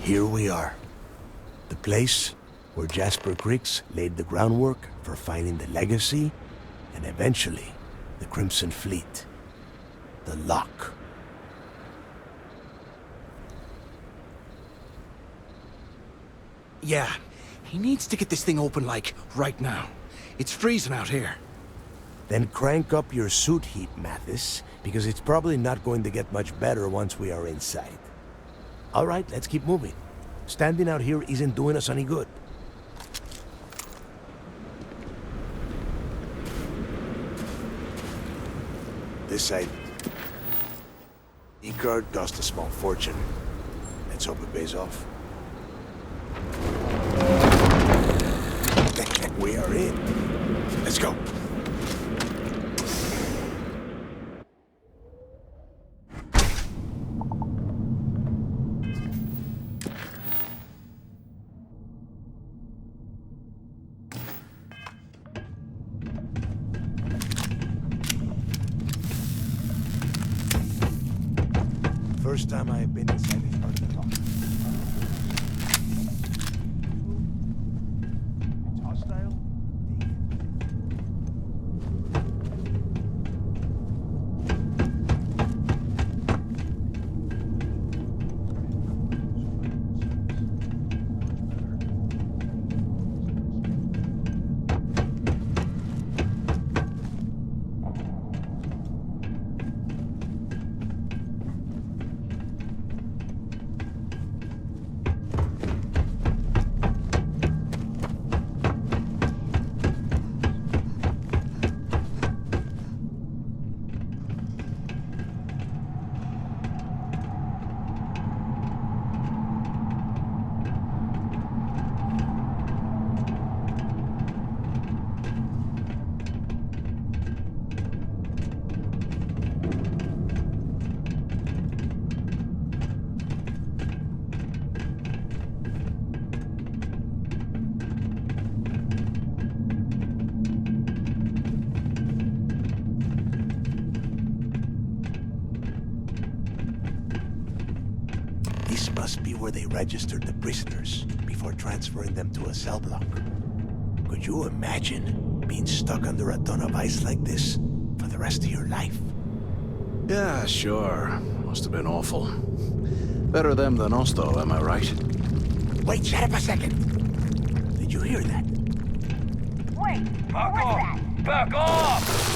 [SPEAKER 5] Here we are. The place where Jasper Creeks laid the groundwork for finding the legacy and eventually the Crimson Fleet. The lock.
[SPEAKER 20] Yeah, he needs to get this thing open, like, right now. It's freezing out here.
[SPEAKER 5] Then crank up your suit heat, Mathis, because it's probably not going to get much better once we are inside. All right, let's keep moving. Standing out here isn't doing us any good. This side. E-card cost a small fortune. Let's hope it pays off. We are in. Let's go. First time I have been inside this part of the lock. It's hostile. must be where they registered the prisoners before transferring them to a cell block. Could you imagine being stuck under a ton of ice like this for the rest of your life?
[SPEAKER 6] Yeah, sure. Must have been awful. Better them than us, though, am I right?
[SPEAKER 5] Wait, shut up a second. Did you hear that?
[SPEAKER 2] Wait,
[SPEAKER 17] Back
[SPEAKER 2] what's
[SPEAKER 17] off!
[SPEAKER 2] that?
[SPEAKER 17] Back off!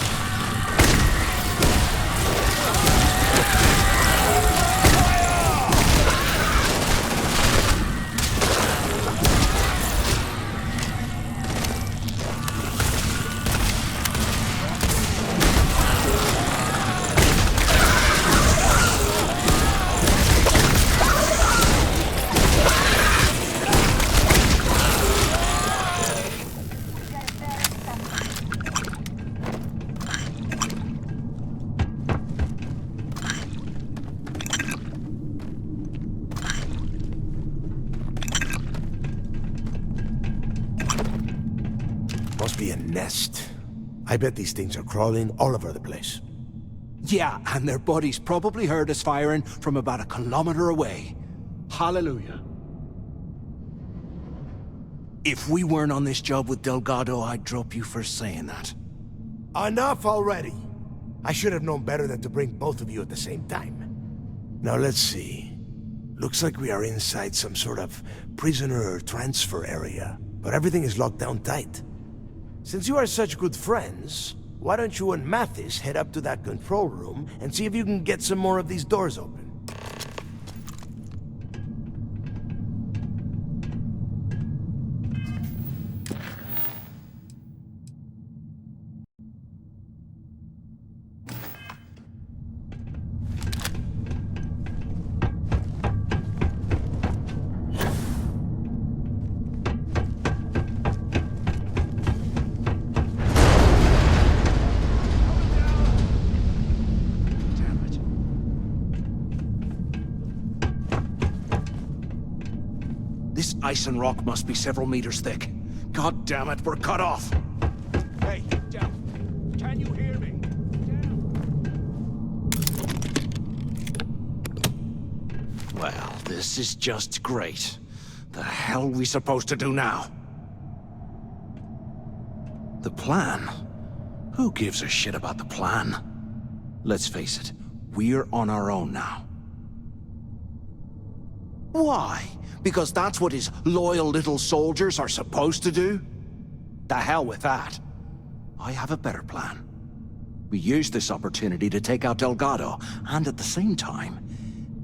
[SPEAKER 5] Must be a nest. I bet these things are crawling all over the place.
[SPEAKER 20] Yeah, and their buddies probably heard us firing from about 1 kilometer away. Hallelujah. If we weren't on this job with Delgado, I'd drop you for saying that.
[SPEAKER 5] Enough already! I should have known better than to bring both of you at the same time. Now let's see. Looks like we are inside some sort of prisoner transfer area, but everything is locked down tight. Since you are such good friends, why don't you and Mathis head up to that control room and see if you can get some more of these doors open?
[SPEAKER 20] This ice and rock must be several meters thick. God damn it, we're cut off!
[SPEAKER 5] Hey, down. Can you hear me?
[SPEAKER 20] Well, this is just great. The hell are we supposed to do now? The plan? Who gives a shit about the plan? Let's face it, we're on our own now. Why? Because that's what his loyal little soldiers are supposed to do? The hell with that. I have a better plan. We use this opportunity to take out Delgado, and at the same time,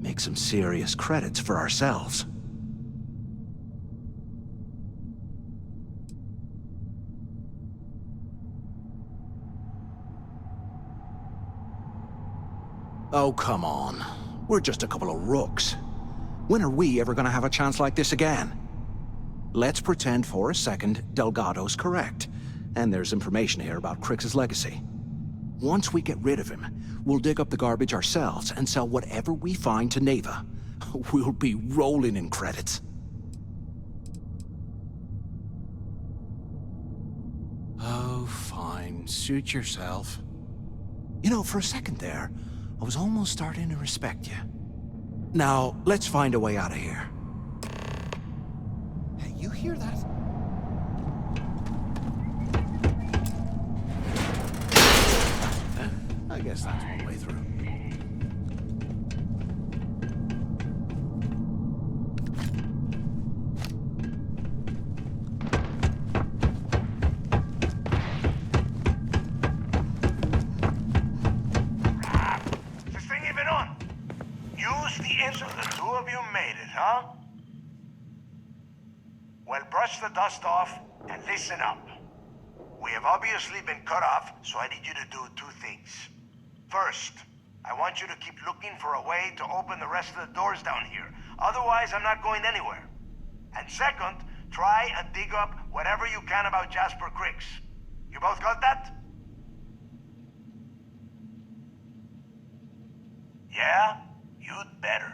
[SPEAKER 20] make some serious credits for ourselves. Oh, come on. We're just a couple of rooks. When are we ever gonna have a chance like this again? Let's pretend for a second Delgado's correct, and there's information here about Crix's legacy. Once we get rid of him, we'll dig up the garbage ourselves and sell whatever we find to Neva. We'll be rolling in credits. Oh, fine. Suit yourself. You know, for a second there, I was almost starting to respect you. Now, let's find a way out of here. Hey, you hear that? I guess that's one way through.
[SPEAKER 5] Is this thing even on? Use the engine. The two of you made it, huh? Well, brush the dust off and listen up. We have obviously been cut off, so I need you to do two things. First, I want you to keep looking for a way to open the rest of the doors down here. Otherwise, I'm not going anywhere. And second, try and dig up whatever you can about Jasper Crix. You both got that? Yeah? You'd better.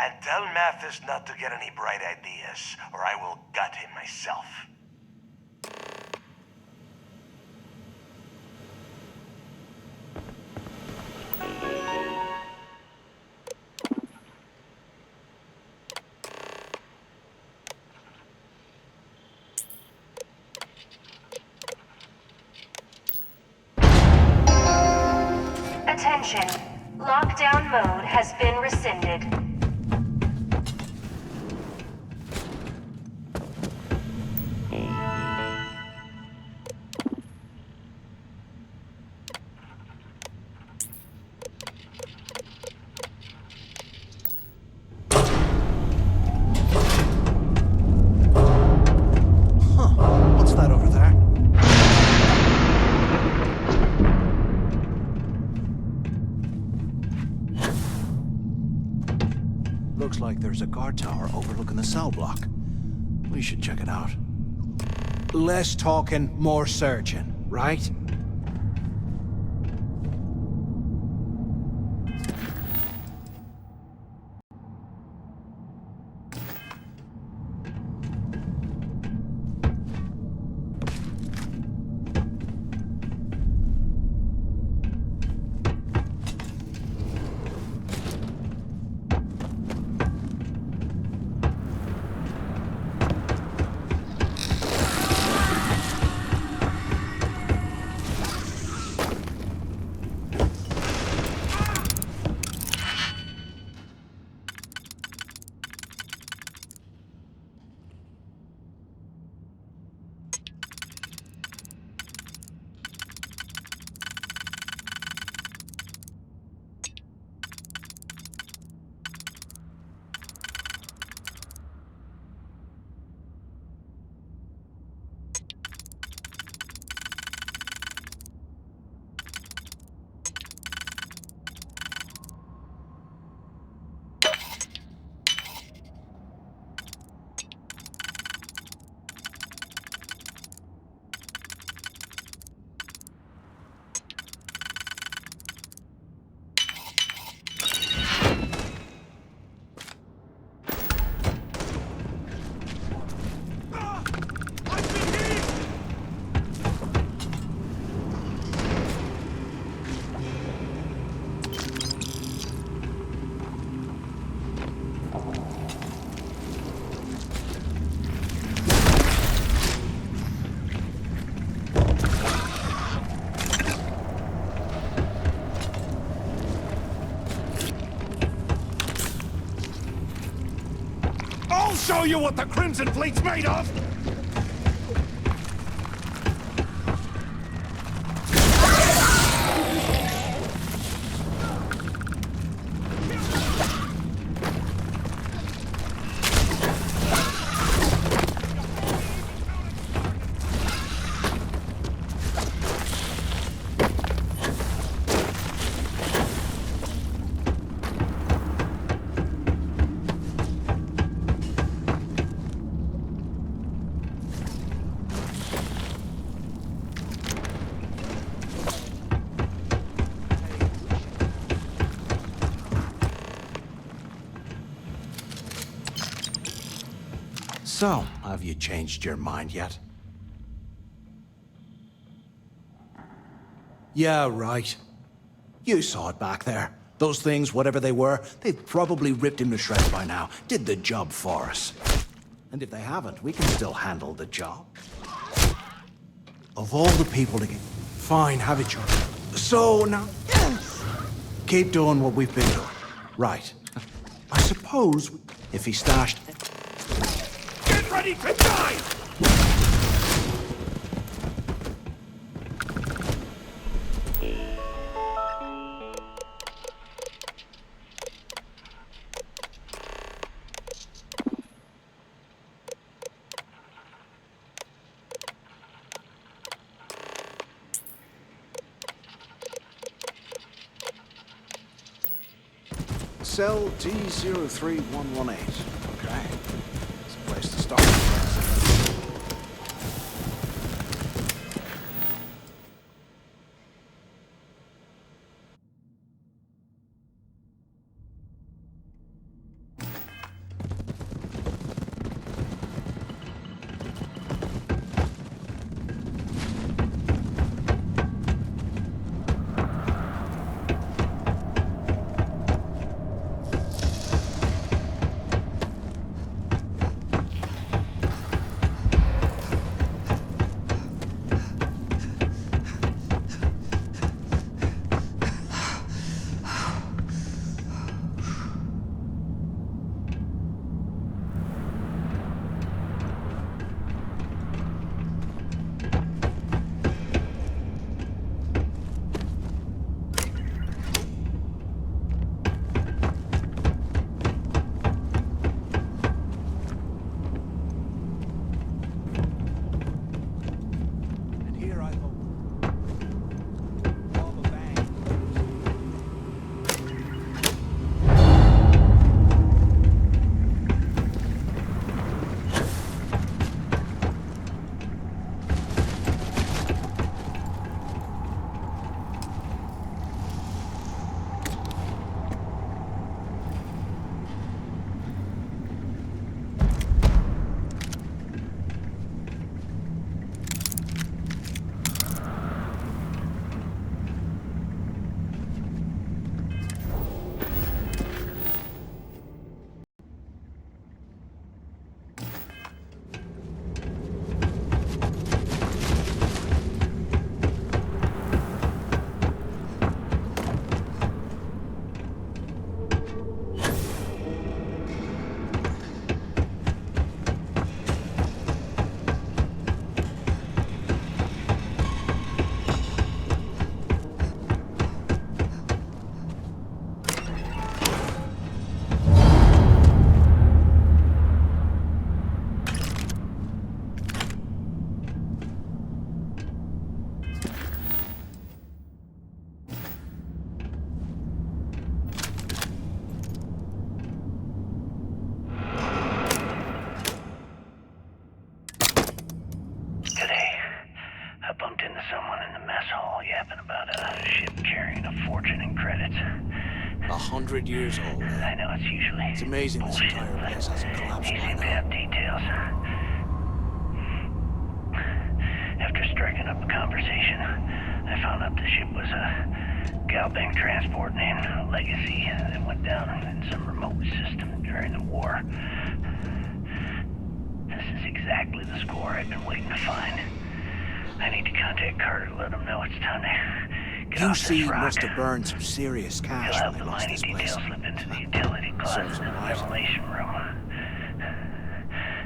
[SPEAKER 5] And tell Mathis not to get any bright ideas, or I will gut him myself.
[SPEAKER 8] Attention. Lockdown mode has been rescinded.
[SPEAKER 20] What's that over there? Looks like there's a guard tower overlooking the cell block. We should check it out. Less talking, more searching, right?
[SPEAKER 5] I'll show you what the Crimson Fleet's made of!
[SPEAKER 20] So, have you changed your mind yet? Yeah, right. You saw it back there. Those things, whatever they were, they've probably ripped him to shreds by now. Did the job for us. And if they haven't, we can still handle the job. Of all the people to get... Fine, have it your way. So, now... Keep doing what we've been doing. Right. I suppose if he stashed...
[SPEAKER 5] Get ready to die!
[SPEAKER 20] Cell D03118. Okay. It's a place to start.
[SPEAKER 17] yapping about a ship carrying a fortune in credits.
[SPEAKER 6] 100 years old.
[SPEAKER 17] I know it's usually
[SPEAKER 6] It's amazing this
[SPEAKER 17] bullshit,
[SPEAKER 6] entire place hasn't collapsed
[SPEAKER 17] He
[SPEAKER 6] by
[SPEAKER 17] seemed to
[SPEAKER 6] now.
[SPEAKER 17] have details. After striking up a conversation, I found out the ship was a Galbank transport named Legacy that went down in some remote system during the war. This is exactly the score I've been waiting to find. I need to contact Carter to let him know it's time to get off this
[SPEAKER 20] UC
[SPEAKER 17] rock.
[SPEAKER 20] must have burned some serious
[SPEAKER 17] He'll
[SPEAKER 20] cash
[SPEAKER 17] have
[SPEAKER 20] when
[SPEAKER 17] the
[SPEAKER 20] they lost
[SPEAKER 17] mining
[SPEAKER 20] this place.
[SPEAKER 17] details slip into the utility closet
[SPEAKER 20] Serves
[SPEAKER 17] in
[SPEAKER 20] him
[SPEAKER 17] the
[SPEAKER 20] right.
[SPEAKER 17] ventilation room.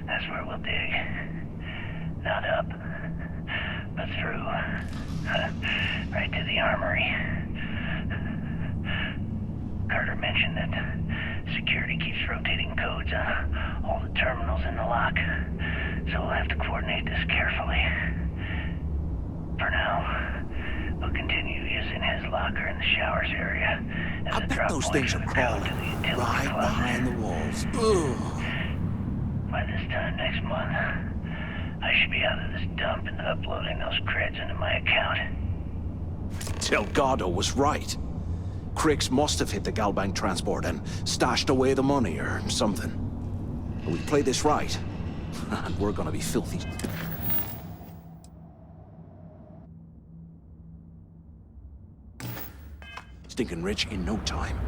[SPEAKER 17] That's where we'll dig. Not up, but through. Right to the armory. Carter mentioned that security keeps rotating codes on all the terminals in the lock, so we'll have to coordinate this carefully. For now, we'll continue using his locker in the showers area as
[SPEAKER 20] I
[SPEAKER 17] a
[SPEAKER 20] bet
[SPEAKER 17] drop
[SPEAKER 20] those
[SPEAKER 17] point
[SPEAKER 20] things
[SPEAKER 17] for
[SPEAKER 20] are
[SPEAKER 17] the code
[SPEAKER 20] crawling
[SPEAKER 17] to the utility
[SPEAKER 20] right
[SPEAKER 17] closet.
[SPEAKER 20] behind the walls. Ugh.
[SPEAKER 17] By this time next month, I should be out of this dump and uploading those creds into my account.
[SPEAKER 20] Delgado was right. Cricks must have hit the Galbank transport and stashed away the money or something. We play this right, and we're gonna be filthy. Stinking rich in no time.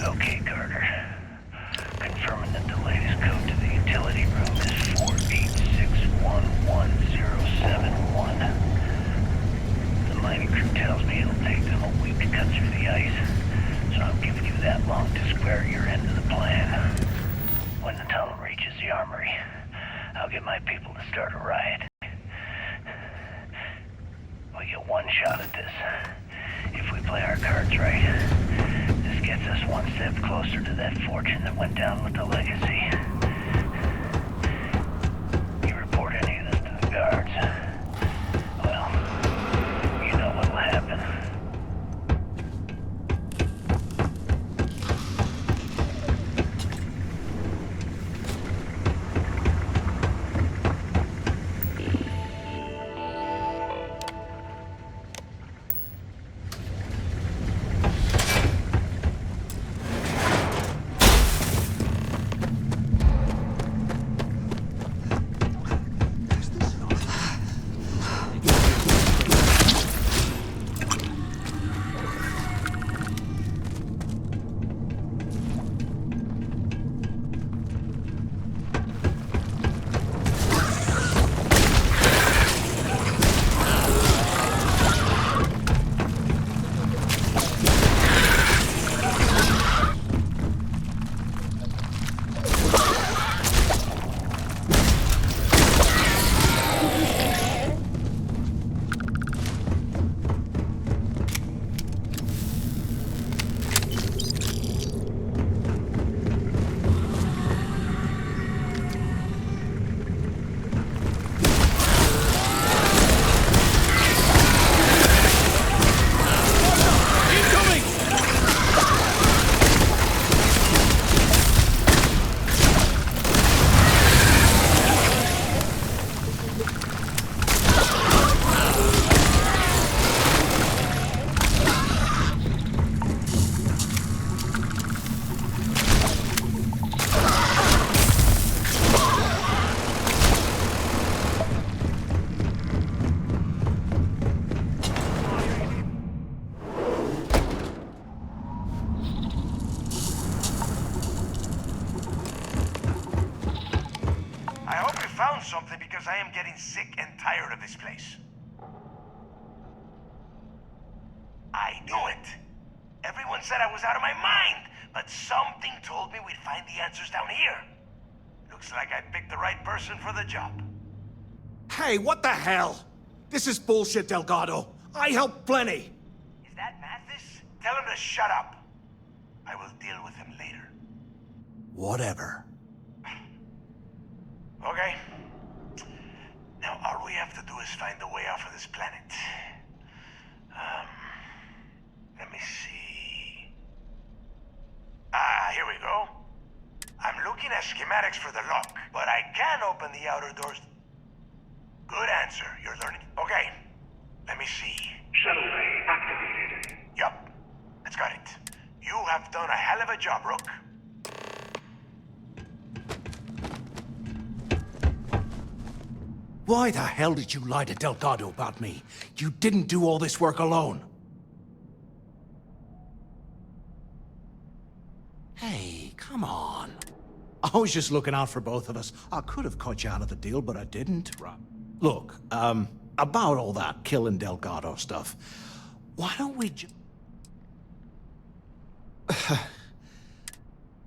[SPEAKER 17] Okay, Carter. Confirming that the latest code to the utility room is 4861171. The mining crew tells me it'll take them a week to cut through the ice, so I'm giving you that long to square your end of the plan. When the tunnel reaches the armory, I'll get my people to start a riot. We get one shot at this. If we play our cards right, this gets us one step closer to that fortune that went down with the Legacy. You report any of this to the guards, well, you know what'll happen.
[SPEAKER 5] found something because I am getting sick and tired of this place. I knew it. Everyone said I was out of my mind, but something told me we'd find the answers down here. Looks like I picked the right person for the job.
[SPEAKER 20] Hey, what the hell? This is bullshit, Delgado. I helped plenty.
[SPEAKER 5] Is that Mathis? Tell him to shut up. I will deal with him later.
[SPEAKER 20] Whatever.
[SPEAKER 5] Okay. Now, all we have to do is find a way off of this planet. Let me see. Here we go. I'm looking at schematics for the lock, but I can open the outer doors. Good answer. You're learning. Okay. Let me see.
[SPEAKER 17] Shuttle bay activated.
[SPEAKER 5] Yup. It's got it. You have done a hell of a job, Rook.
[SPEAKER 20] Why the hell did you lie to Delgado about me? You didn't do all this work alone. Hey, come on. I was just looking out for both of us. I could have cut you out of the deal, but I didn't. Look, about all that killing Delgado stuff, why don't we just...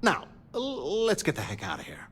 [SPEAKER 20] Now, let's get the heck out of here.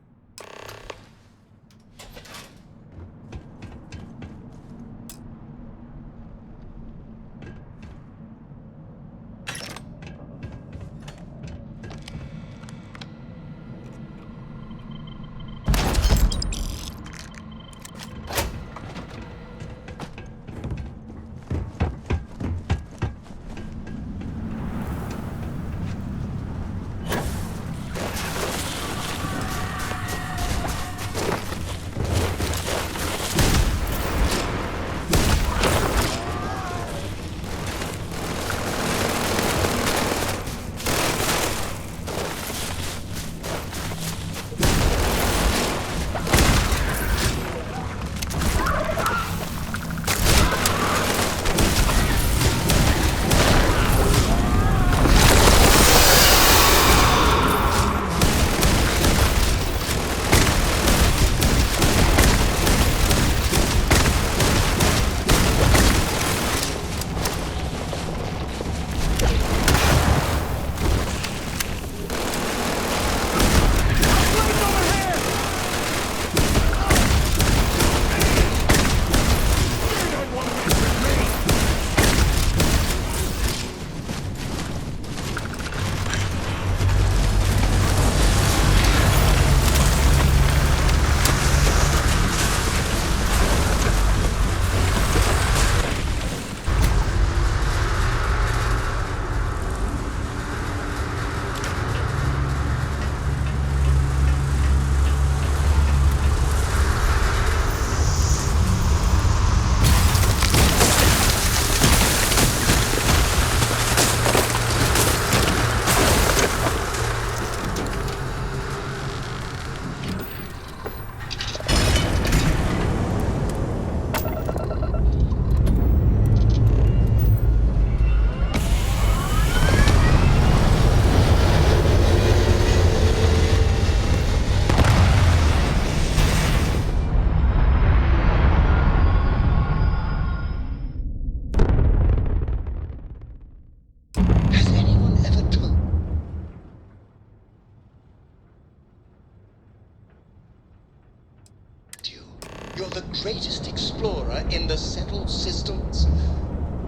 [SPEAKER 10] You're the greatest explorer in the settled systems.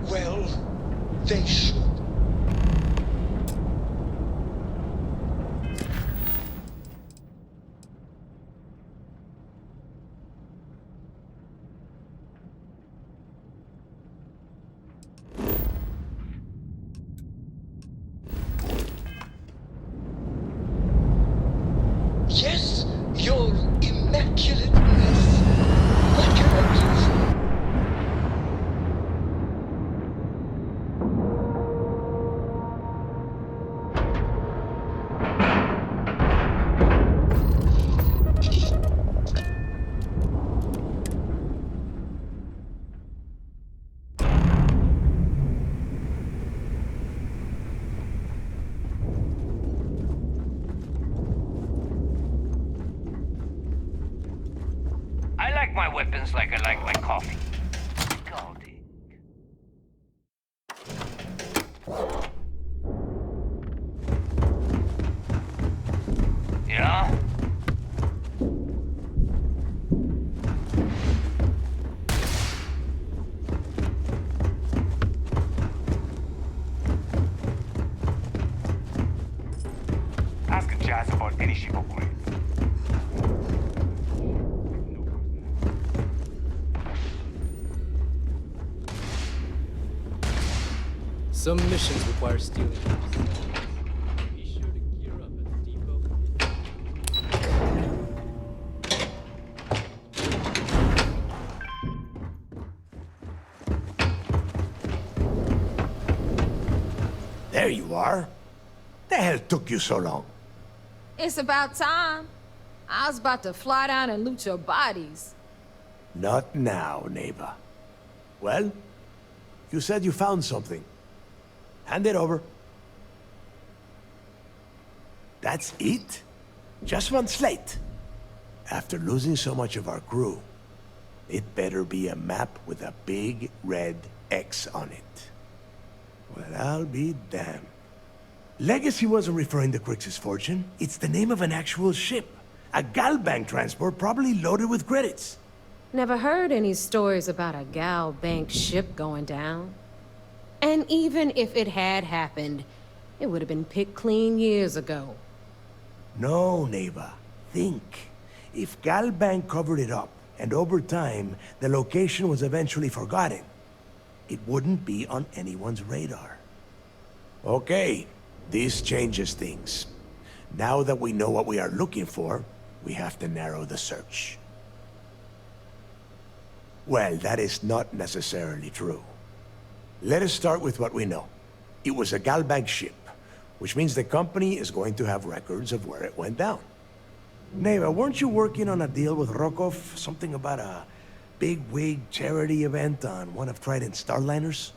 [SPEAKER 10] Well, they should. Yes, your immaculateness. What can I do for you?
[SPEAKER 17] I like my weapons like I like my coffee. Scalding. Yeah? Ask a giant.
[SPEAKER 12] ask about any ship upgrade.
[SPEAKER 4] Some missions require stealing ships. Be sure to gear up at the depot.
[SPEAKER 5] There you are. The hell took you so long?
[SPEAKER 15] It's about time. I was about to fly down and loot your bodies.
[SPEAKER 5] Not now, neighbor. Well, you said you found something. Hand it over. That's it? Just one slate? After losing so much of our crew, it better be a map with a big red X on it. Well, I'll be damned. Legacy wasn't referring to Crix's fortune. It's the name of an actual ship. A Galbank transport probably loaded with credits.
[SPEAKER 15] Never heard any stories about a Gal Bank ship going down. And even if it had happened, it would have been picked clean years ago.
[SPEAKER 5] No, neighbor. Think. If Galbank covered it up, and over time, the location was eventually forgotten, it wouldn't be on anyone's radar. Okay, this changes things. Now that we know what we are looking for, we have to narrow the search. Well, that is not necessarily true. Let us start with what we know. It was a Galbank ship, which means the company is going to have records of where it went down. Neva, weren't you working on a deal with Rokov? Something about a big-wig charity event on one of Trident's Starliners?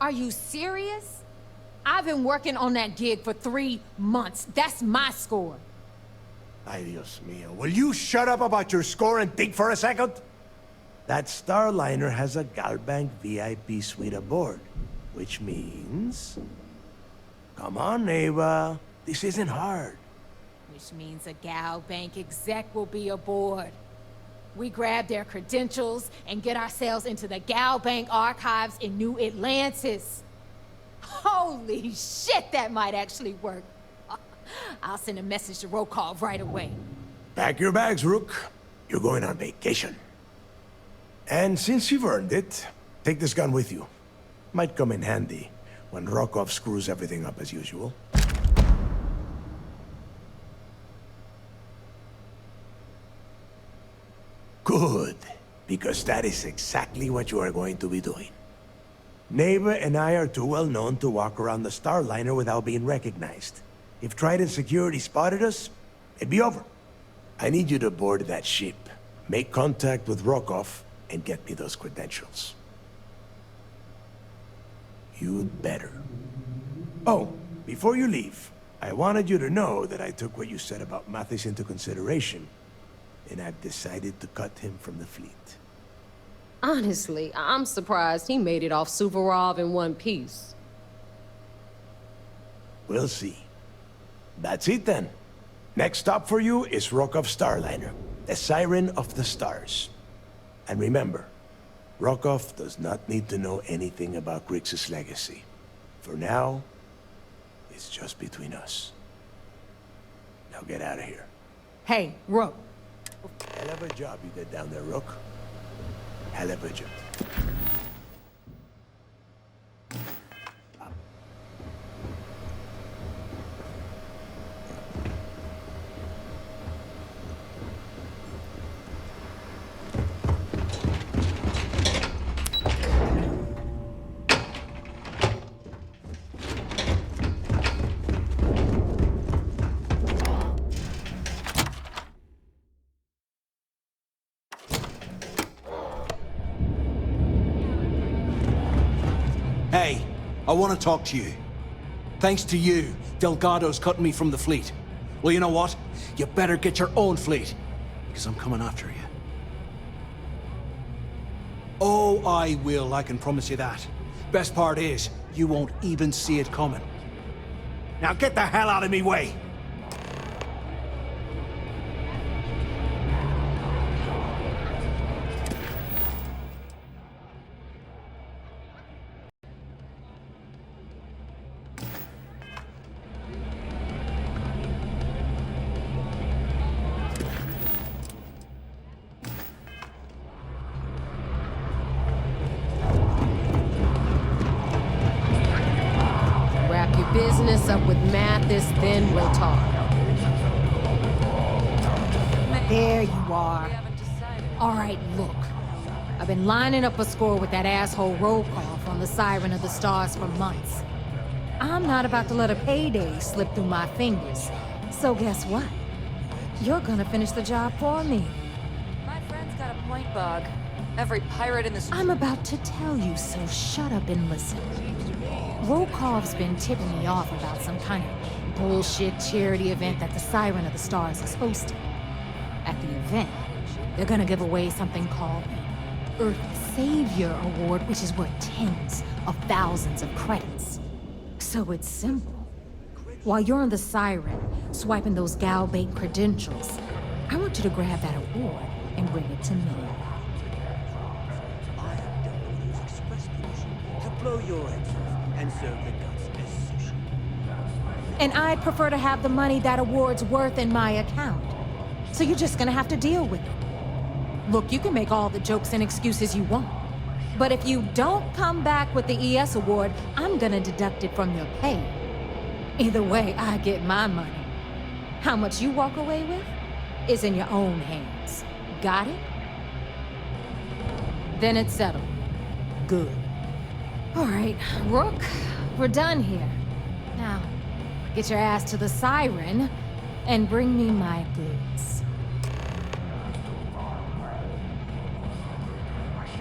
[SPEAKER 15] Are you serious? I've been working on that gig for 3 months. That's my score.
[SPEAKER 5] Ay, Dios mío. Will you shut up about your score and think for a second? That Starliner has a Galbank VIP suite aboard, which means... Come on, Neva. This isn't hard.
[SPEAKER 15] Which means a Gal Bank exec will be aboard. We grab their credentials and get ourselves into the Gal Bank archives in New Atlantis. Holy shit, that might actually work. I'll send a message to Rokov right away.
[SPEAKER 5] Pack your bags, Rook. You're going on vacation. And since you've earned it, take this gun with you. Might come in handy when Rokov screws everything up as usual. Good, because that is exactly what you are going to be doing. Neva and I are too well known to walk around the Starliner without being recognized. If Trident Security spotted us, it'd be over. I need you to board that ship, make contact with Rokov, and get me those credentials. You'd better. Oh, before you leave, I wanted you to know that I took what you said about Mathis into consideration, and I've decided to cut him from the fleet.
[SPEAKER 15] Honestly, I'm surprised he made it off Suvorov in one piece.
[SPEAKER 5] We'll see. That's it then. Next stop for you is Rokov Starliner, the Siren of the Stars. And remember, Rokov does not need to know anything about Grixis' legacy. For now, it's just between us. Now get out of here.
[SPEAKER 15] Hey, Rook.
[SPEAKER 5] Hell of a job you did down there, Rook. Hell of a job.
[SPEAKER 20] Hey, I want to talk to you. Thanks to you, Delgado's cutting me from the fleet. Well, you know what? You better get your own fleet, because I'm coming after you. Oh, I will, I can promise you that. Best part is, you won't even see it coming. Now get the hell out of me way!
[SPEAKER 15] business up with Mathis, then we'll talk. There you are. All right, look. I've been lining up a score with that asshole Rokoff on the Siren of the Stars for months. I'm not about to let a payday slip through my fingers. So guess what? You're gonna finish the job for me.
[SPEAKER 12] My friend's got a point, Bug. Every pirate in the street.
[SPEAKER 15] I'm about to tell you, so shut up and listen. Rokoff's been tipping me off about some kind of bullshit charity event that the Siren of the Stars is hosting. At the event, they're gonna give away something called the Earth Savior Award, which is worth tens of thousands of credits. So it's simple. While you're on the Siren, swiping those gal-bait credentials, I want you to grab that award and bring it to me.
[SPEAKER 16] To blow your heads off and serve the gods as sushi.
[SPEAKER 15] And I'd prefer to have the money that award's worth in my account. So you're just gonna have to deal with it. Look, you can make all the jokes and excuses you want. But if you don't come back with the ES award, I'm gonna deduct it from your pay. Either way, I get my money. How much you walk away with is in your own hands. Got it? Then it's settled. Good. All right, Rook, we're done here. Now, get your ass to the Siren and bring me my goods.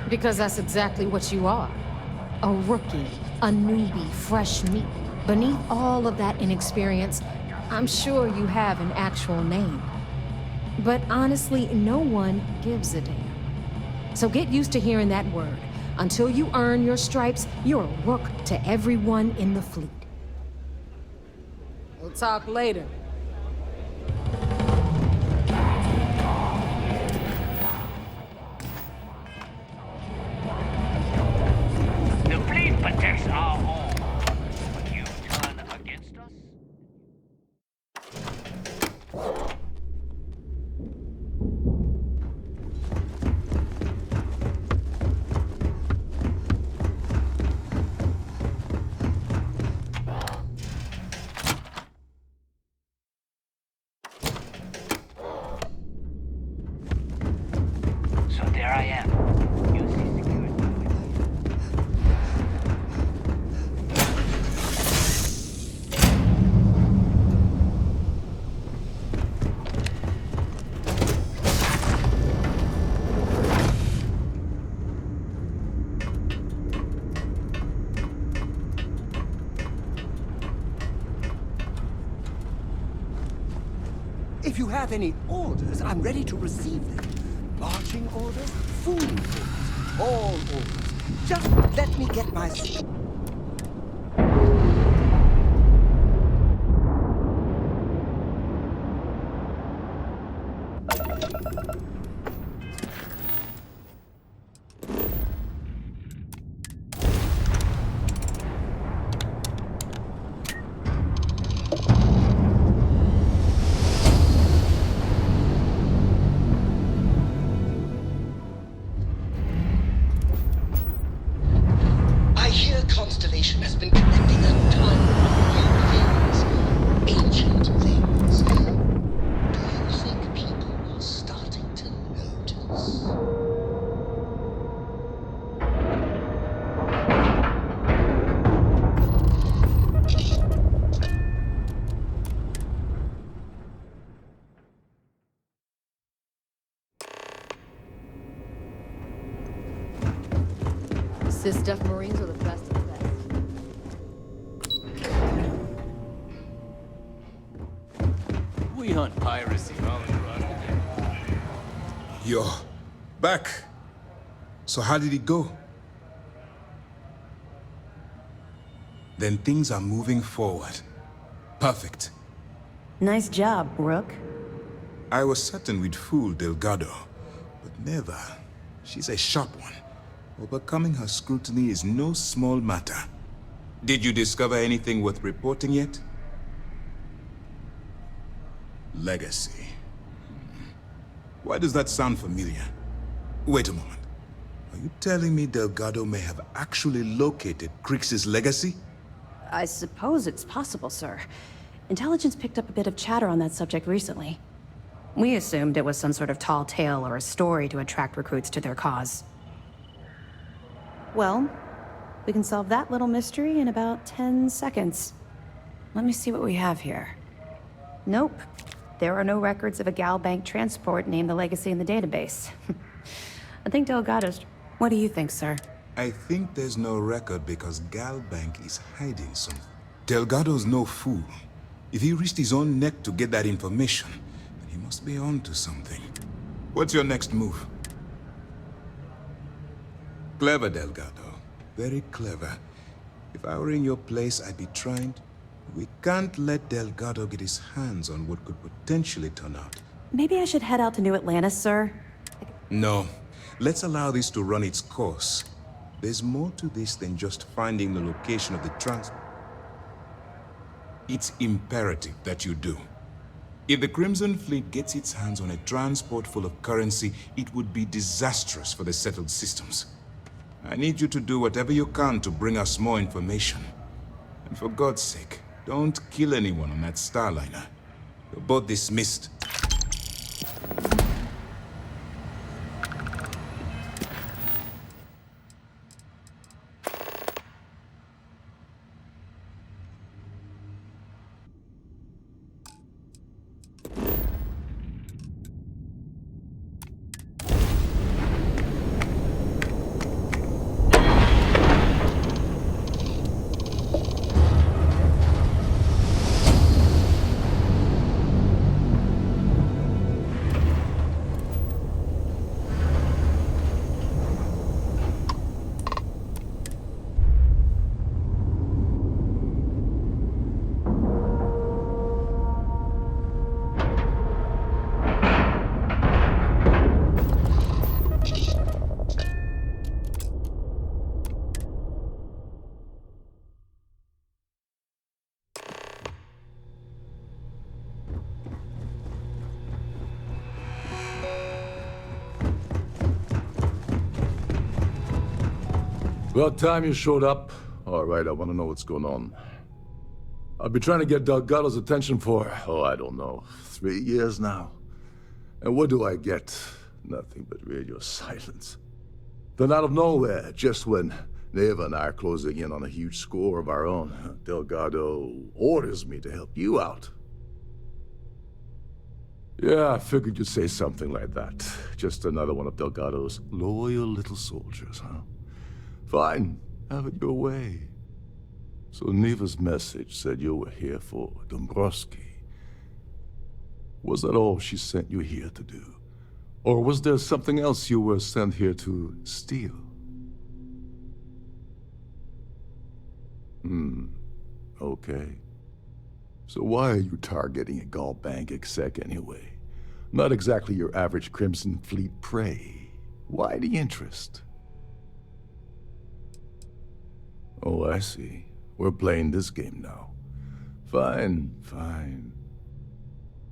[SPEAKER 15] Because that's exactly what you are. A rookie, a newbie, fresh meat. Beneath all of that inexperience, I'm sure you have an actual name. But honestly, no one gives a damn. So get used to hearing that word. Until you earn your stripes, you're a rook to everyone in the fleet. We'll talk later.
[SPEAKER 17] The fleet protects our home. But you turn against us? So there I am. UC security.
[SPEAKER 16] If you have any orders, I'm ready to receive them. Marching orders, food orders, all orders. Just let me get my...
[SPEAKER 10] I hear Constellation has been collecting a ton of new things. Ancient things. Do you think people are starting to notice?
[SPEAKER 21] Sys-Def Marines are the best of the best.
[SPEAKER 13] We hunt piracy all across the day.
[SPEAKER 1] You're back. So how did it go? Then things are moving forward. Perfect.
[SPEAKER 3] Nice job, Rook.
[SPEAKER 1] I was certain we'd fool Delgado, but never. She's a sharp one. Overcoming her scrutiny is no small matter. Did you discover anything worth reporting yet? Legacy. Why does that sound familiar? Wait a moment. Are you telling me Delgado may have actually located Crix's legacy?
[SPEAKER 3] I suppose it's possible, sir. Intelligence picked up a bit of chatter on that subject recently. We assumed it was some sort of tall tale or a story to attract recruits to their cause. Well, we can solve that little mystery in about 10 seconds. Let me see what we have here. Nope. There are no records of a Gal Bank transport named the Legacy in the database. I think Delgado's... What do you think, sir?
[SPEAKER 1] I think there's no record because Gal Bank is hiding something. Delgado's no fool. If he risked his own neck to get that information, then he must be on to something. What's your next move? Clever, Delgado. Very clever. If I were in your place, I'd be trying to... We can't let Delgado get his hands on what could potentially turn out.
[SPEAKER 3] Maybe I should head out to New Atlantis, sir?
[SPEAKER 1] No. Let's allow this to run its course. There's more to this than just finding the location of the transport. It's imperative that you do. If the Crimson Fleet gets its hands on a transport full of currency, it would be disastrous for the settled systems. I need you to do whatever you can to bring us more information. And for God's sake, don't kill anyone on that Starliner. You're both dismissed.
[SPEAKER 7] About time you showed up. All right, I want to know what's going on. I've been trying to get Delgado's attention for, I don't know, 3 years now. And what do I get? Nothing but radio silence. Then out of nowhere, just when Neva and I are closing in on a huge score of our own, Delgado orders me to help you out. Yeah, I figured you'd say something like that. Just another one of Delgado's loyal little soldiers, huh? Fine, have it your way. So Neva's message said you were here for Dombrowski. Was that all she sent you here to do? Or was there something else you were sent here to steal? Okay. So why are you targeting a Gal Bank exec anyway? Not exactly your average Crimson Fleet prey. Why the interest? Oh, I see. We're playing this game now. Fine, fine.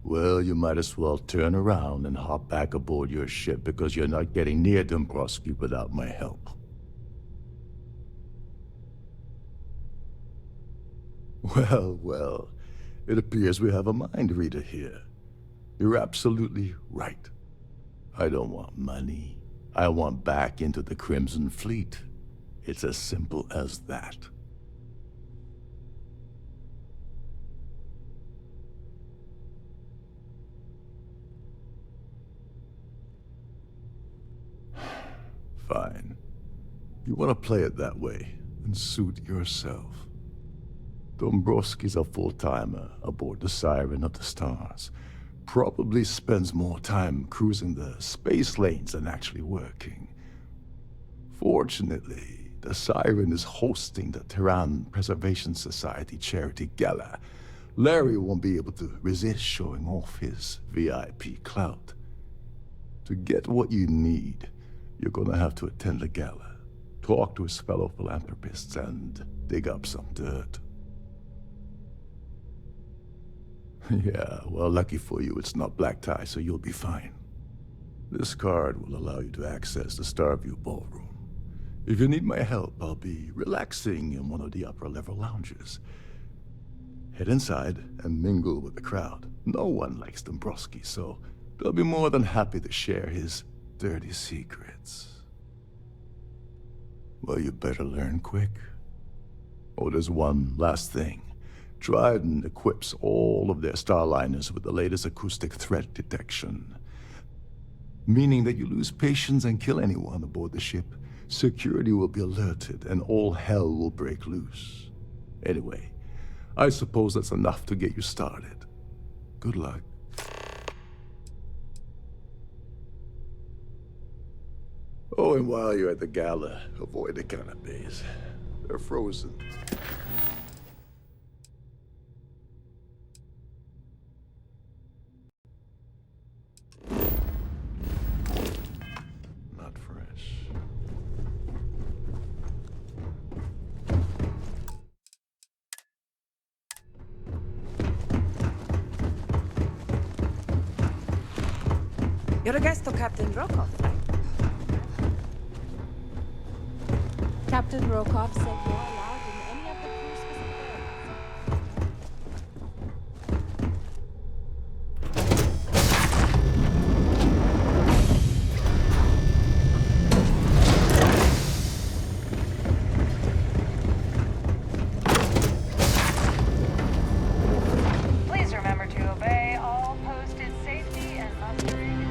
[SPEAKER 7] Well, you might as well turn around and hop back aboard your ship because you're not getting near Dombrowski without my help. Well, well. It appears we have a mind reader here. You're absolutely right. I don't want money. I want back into the Crimson Fleet. It's as simple as that. Fine. You want to play it that way, and suit yourself. Dombrowski's a full-timer aboard the Siren of the Stars. Probably spends more time cruising the space lanes than actually working. Fortunately, the Siren is hosting the Tehran Preservation Society charity gala. Larry won't be able to resist showing off his VIP clout. To get what you need, you're gonna have to attend the gala, talk to his fellow philanthropists, and dig up some dirt. Yeah, well, lucky for you, it's not black tie, so you'll be fine. This card will allow you to access the Starfield Ballroom. If you need my help, I'll be relaxing in one of the upper-level lounges. Head inside and mingle with the crowd. No one likes Dombrowski, so they'll be more than happy to share his dirty secrets. Well, you better learn quick. Oh, there's one last thing. Trident equips all of their starliners with the latest acoustic threat detection. Meaning that you lose patience and kill anyone aboard the ship, security will be alerted and all hell will break loose. Anyway, I suppose that's enough to get you started. Good luck. Oh, and while you're at the gala, avoid the canapes. They're frozen. Not fresh.
[SPEAKER 9] You're a guest of Captain Rokov, right?
[SPEAKER 11] Captain Rokov said you're allowed in any of the crew's
[SPEAKER 2] Please remember to obey all posted safety and mustering.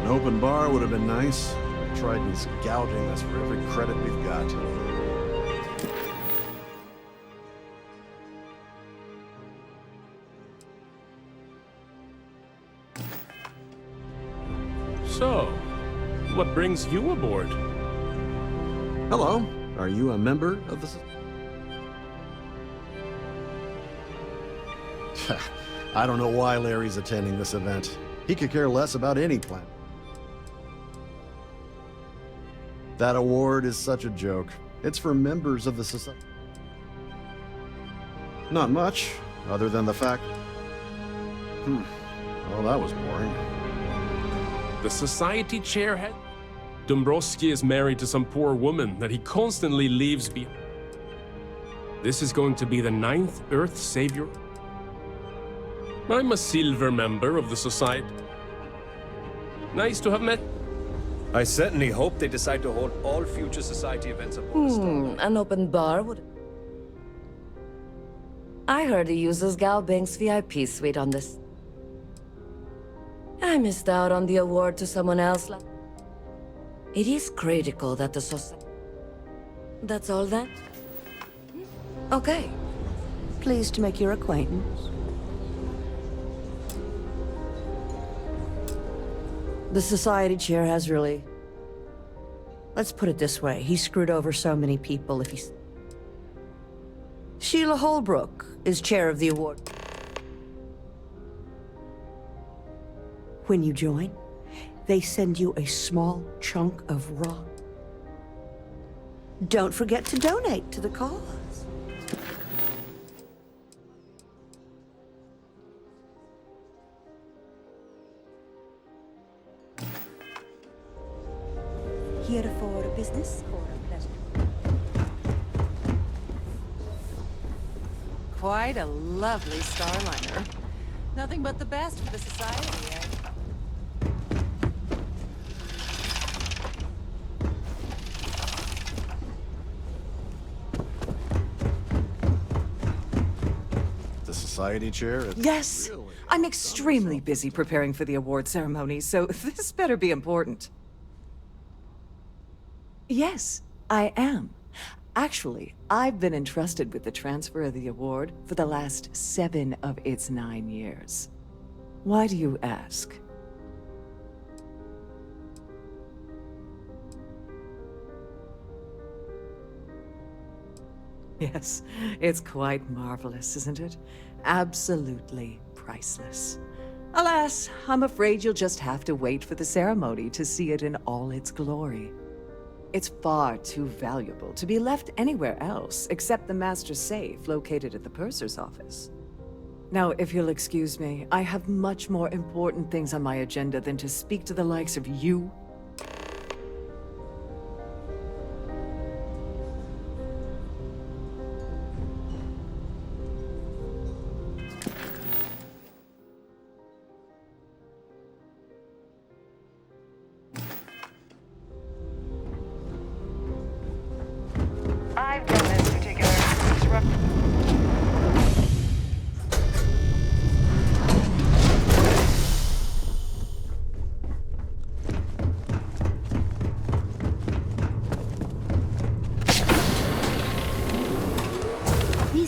[SPEAKER 6] An open bar would have been nice. Trident's gouging us for every credit we've got.
[SPEAKER 23] So, what brings you aboard?
[SPEAKER 6] Hello. Are you a member of the... I don't know why Larry's attending this event. He could care less about any planet. That award is such a joke. It's for members of the society. Not much, other than the fact... Well, that was boring.
[SPEAKER 23] The society chair had... Dombrowski is married to some poor woman that he constantly leaves behind. This is going to be the 9th Earth Savior. I'm a silver member of the society. Nice to have met.
[SPEAKER 13] I certainly hope they decide to hold all future society events aboard Starfield.
[SPEAKER 11] An open bar would... I heard he uses Gal Banks' VIP suite on this. I missed out on the award to someone else. It is critical that the society... That's all then? Okay.
[SPEAKER 9] Pleased to make your acquaintance. The society chair has really... Let's put it this way, he screwed over so many people if he's... Sheila Holbrook is chair of the award. When you join, they send you a small chunk of rock. Don't forget to donate to the cause. Here for business or pleasure?
[SPEAKER 21] Quite a lovely starliner. Nothing but the best for the society, eh?
[SPEAKER 6] The society chair?
[SPEAKER 24] Yes!
[SPEAKER 6] Really?
[SPEAKER 24] I'm extremely busy preparing for the award ceremony, so this better be important. Yes, I am. Actually, I've been entrusted with the transfer of the award for the last 7 of its 9 years. Why do you ask? Yes, it's quite marvelous, isn't it? Absolutely priceless. Alas, I'm afraid you'll just have to wait for the ceremony to see it in all its glory. It's far too valuable to be left anywhere else except the master safe located at the purser's office. Now, if you'll excuse me, I have much more important things on my agenda than to speak to the likes of you.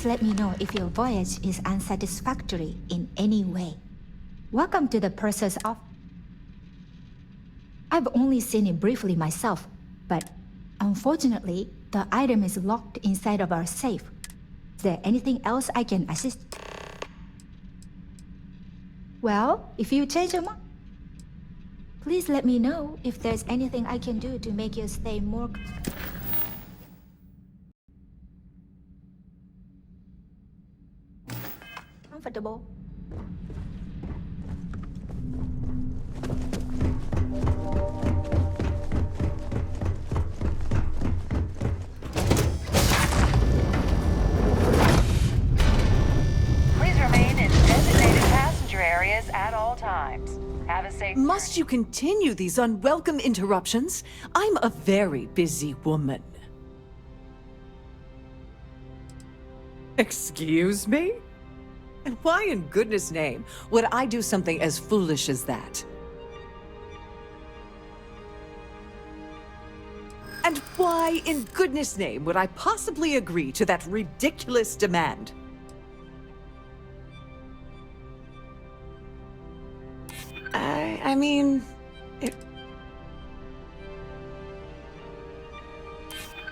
[SPEAKER 14] Please let me know if your voyage is unsatisfactory in any way. Welcome to the purser's office. I've only seen it briefly myself, but unfortunately, the item is locked inside of our safe. Is there anything else I can assist? Well, if you change your mind, please let me know if there's anything I can do to make your stay more comfortable.
[SPEAKER 12] Please remain in designated passenger areas at all times. Have a safe
[SPEAKER 24] Must you continue these unwelcome interruptions? I'm a very busy woman. Excuse me? And why in goodness name would I do something as foolish as that? And why in goodness name would I possibly agree to that ridiculous demand? I mean...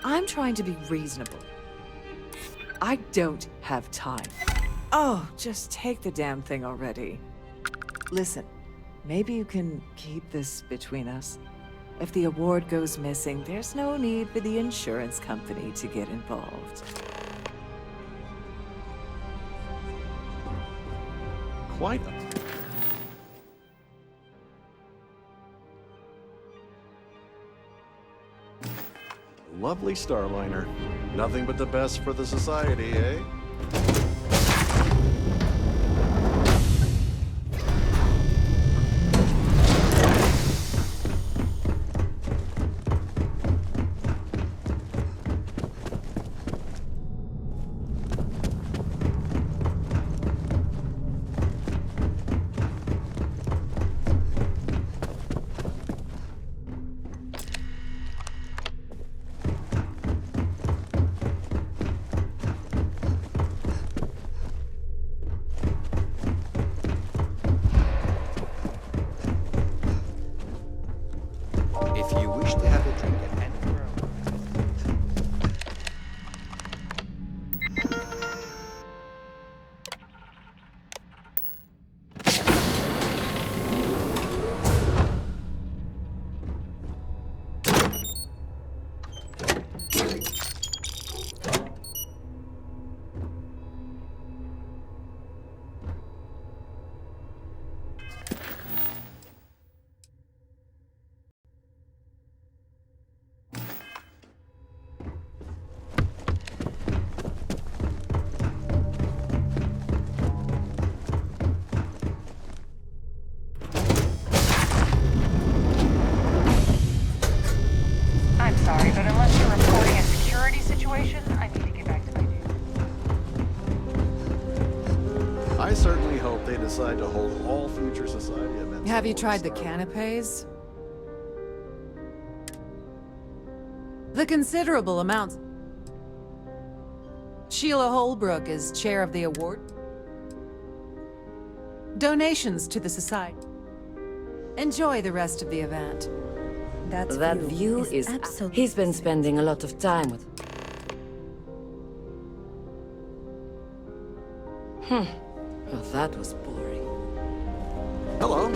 [SPEAKER 24] I'm trying to be reasonable. I don't have time. Oh, just take the damn thing already. Listen, maybe you can keep this between us. If the award goes missing, there's no need for the insurance company to get involved.
[SPEAKER 6] Quite a... Lovely Starliner. Nothing but the best for the Society, eh?
[SPEAKER 20] If you wish to have a drink at any
[SPEAKER 12] I'm sorry, but unless you're reporting a security situation, I need to get back to my duty.
[SPEAKER 6] I certainly hope they decide to hold all future Society events.
[SPEAKER 24] Have you tried the canapes? The considerable amounts. Sheila Holbrook is chair of the award. Donations to the society. Enjoy the rest of the event.
[SPEAKER 11] That view is absolutely... He's been spending a lot of time with... Well, that was boring.
[SPEAKER 6] Hello.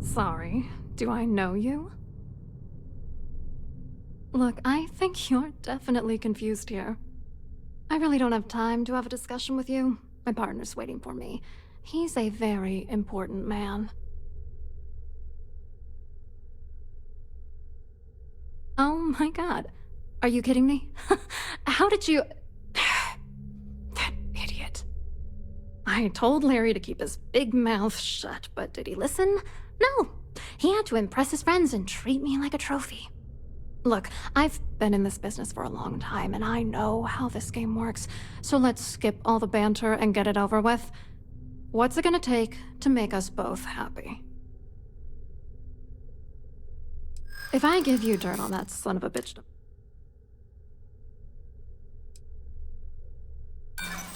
[SPEAKER 18] Sorry, do I know you? Look, I think you're definitely confused here. I really don't have time to have a discussion with you. My partner's waiting for me. He's a very important man. Oh my god. Are you kidding me? How did you... That idiot. I told Larry to keep his big mouth shut, but did he listen? No. He had to impress his friends and treat me like a trophy. Look, I've been in this business for a long time, and I know how this game works, so let's skip all the banter and get it over with. What's it gonna take to make us both happy? If I give you dirt on that son of a bitch...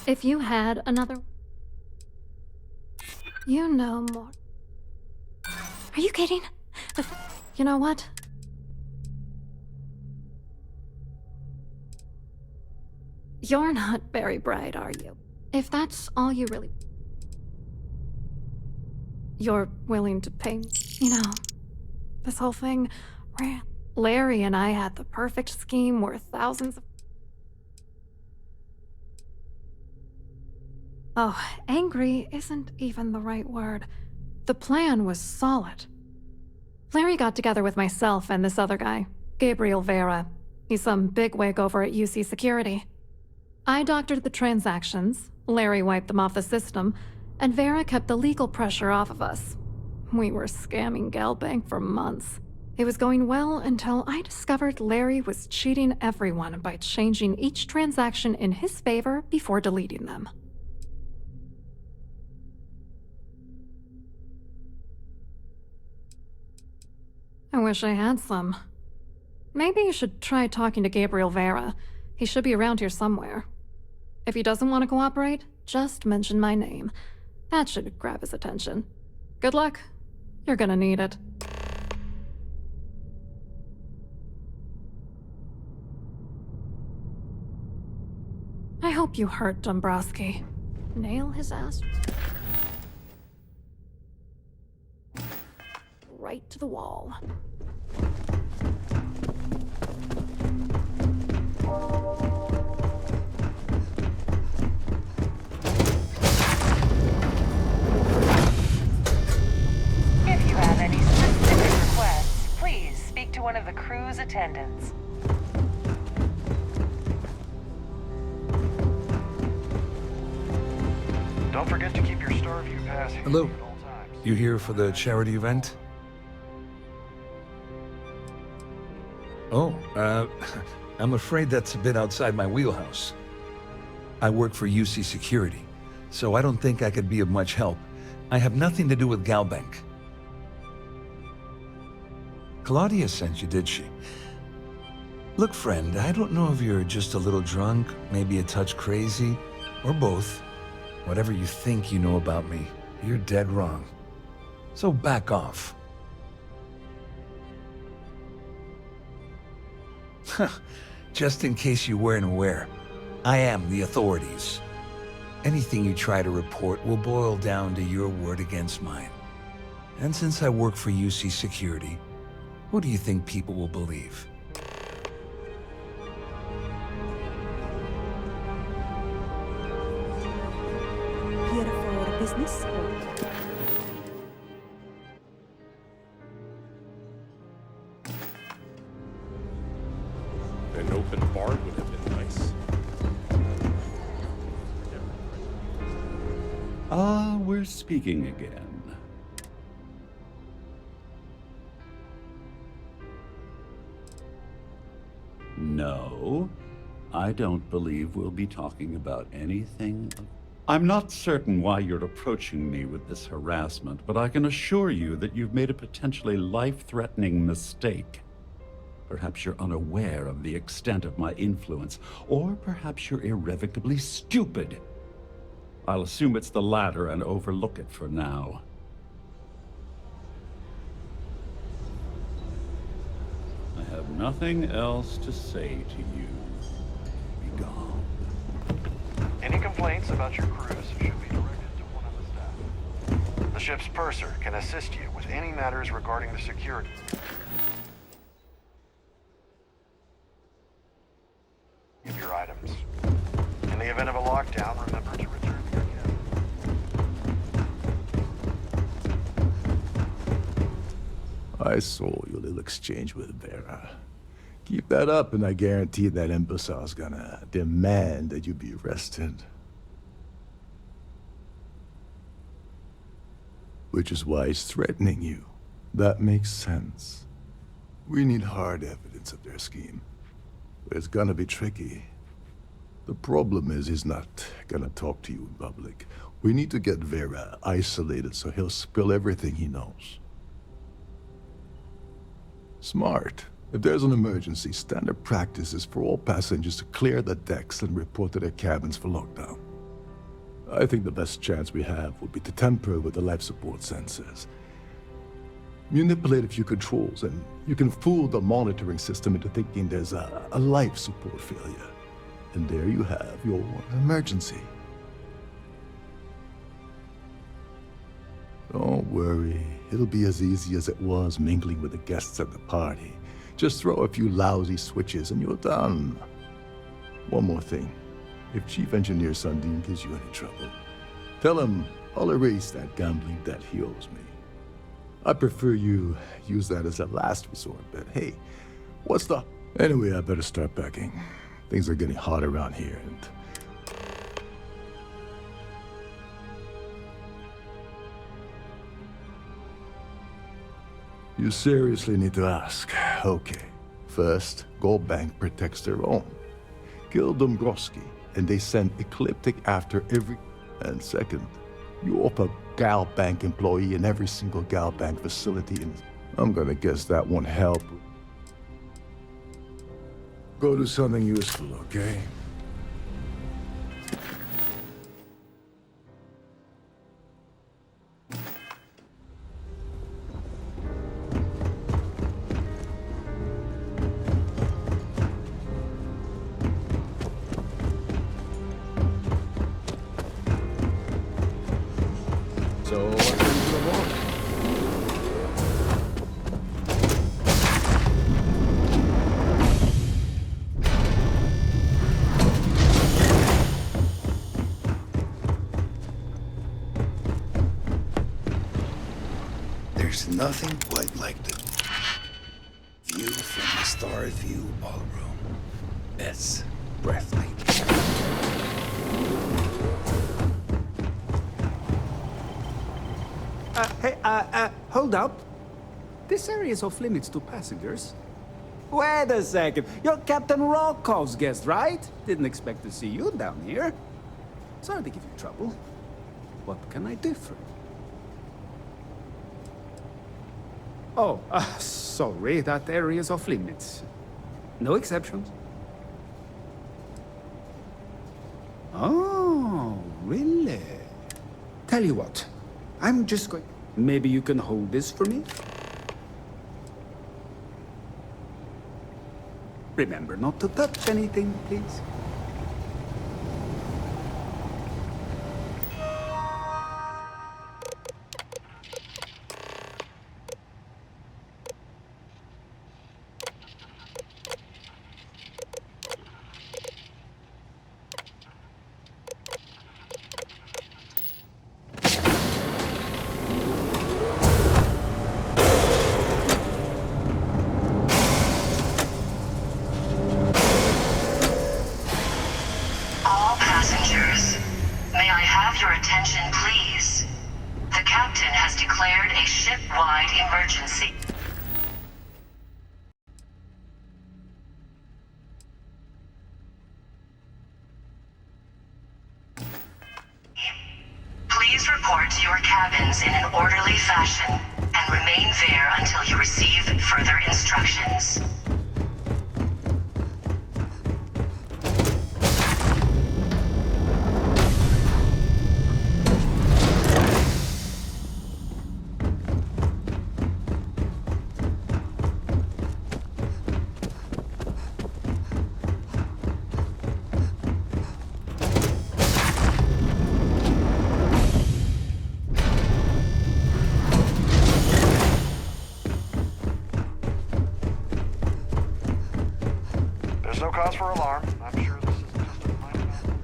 [SPEAKER 18] If you had another... You know more. Are you kidding? You know what? You're not very bright, are you? If that's all you really... You're willing to pay me, you know, this whole thing... Larry and I had the perfect scheme worth thousands of... Oh, angry isn't even the right word. The plan was solid. Larry got together with myself and this other guy, Gabriel Vera. He's some bigwig over at UC Security. I doctored the transactions, Larry wiped them off the system, and Vera kept the legal pressure off of us. We were scamming Galbank for months. It was going well until I discovered Larry was cheating everyone by changing each transaction in his favor before deleting them. I wish I had some. Maybe you should try talking to Gabriel Vera. He should be around here somewhere. If he doesn't want to cooperate, just mention my name. That should grab his attention. Good luck. You're gonna need it. I hope you hurt Dombrowski. Nail his ass right to the wall.
[SPEAKER 12] If you have any specific requests, please speak to one of the crew's attendants.
[SPEAKER 4] Don't forget to keep your Starview pass handy
[SPEAKER 8] Hello.
[SPEAKER 4] at all times.
[SPEAKER 8] You here for the charity event? Oh, I'm afraid that's a bit outside my wheelhouse. I work for UC Security, so I don't think I could be of much help. I have nothing to do with Galbank. Claudia sent you, did she? Look, friend, I don't know if you're just a little drunk, maybe a touch crazy, or both. Whatever you think you know about me, you're dead wrong. So back off. Just in case you weren't aware, I am the authorities. Anything you try to report will boil down to your word against mine. And since I work for UC Security, who do you think people will believe?
[SPEAKER 19] Here for business?
[SPEAKER 23] An open bar would have been nice.
[SPEAKER 22] Ah, we're speaking again. No, I don't believe we'll be talking about anything. I'm not certain why you're approaching me with this harassment, but I can assure you that you've made a potentially life-threatening mistake. Perhaps you're unaware of the extent of my influence, or perhaps you're irrevocably stupid. I'll assume it's the latter and overlook it for now. I have nothing else to say to you. Be gone.
[SPEAKER 4] Any complaints about your cruise should be directed to one of the staff. The ship's purser can assist you with any matters regarding the security of your items. In the event of a lockdown, remember to return to your cabin.
[SPEAKER 7] I saw your little exchange with Vera. Keep that up and I guarantee that imbecile's gonna demand that you be arrested. Which is why he's threatening you. That makes sense. We need hard evidence of their scheme. But it's gonna be tricky. The problem is he's not gonna talk to you in public. We need to get Vera isolated so he'll spill everything he knows. Smart. If there's an emergency, standard practice is for all passengers to clear the decks and report to their cabins for lockdown. I think the best chance we have would be to tamper with the life support sensors. Manipulate a few controls, and you can fool the monitoring system into thinking there's a life support failure. And there you have your emergency. Don't worry, it'll be as easy as it was mingling with the guests at the party. Just throw a few lousy switches and you're done. One more thing. If Chief Engineer Sundin gives you any trouble, tell him I'll erase that gambling debt he owes me. I prefer you use that as a last resort, but hey, what's the... Anyway, I better start packing. Things are getting hot around here, and... You seriously need to ask. Okay. First, Gold Bank protects their own. Kill Dombrowski, and they send Ecliptic after every... And second, you offer Gal Bank employee in every single Gal Bank facility in... I'm gonna guess that won't help. Go do something useful, okay?
[SPEAKER 20] So, what's into the walk?
[SPEAKER 5] There's nothing quite like the view from the Starfield ballroom. It's breathtaking.
[SPEAKER 15] Hold up. This area is off limits to passengers. Wait a second. You're Captain Rokov's guest, right? Didn't expect to see you down here. Sorry to give you trouble. What can I do for you? Oh, sorry. That area is off limits. No exceptions. Oh, really? Tell you what. I'm just going... Maybe you can hold this for me? Remember not to touch anything, please.
[SPEAKER 2] Please report to your cabins in an orderly fashion and remain there until you receive further instructions.
[SPEAKER 4] There's no cause for alarm. I'm sure this is just a minor malfunction.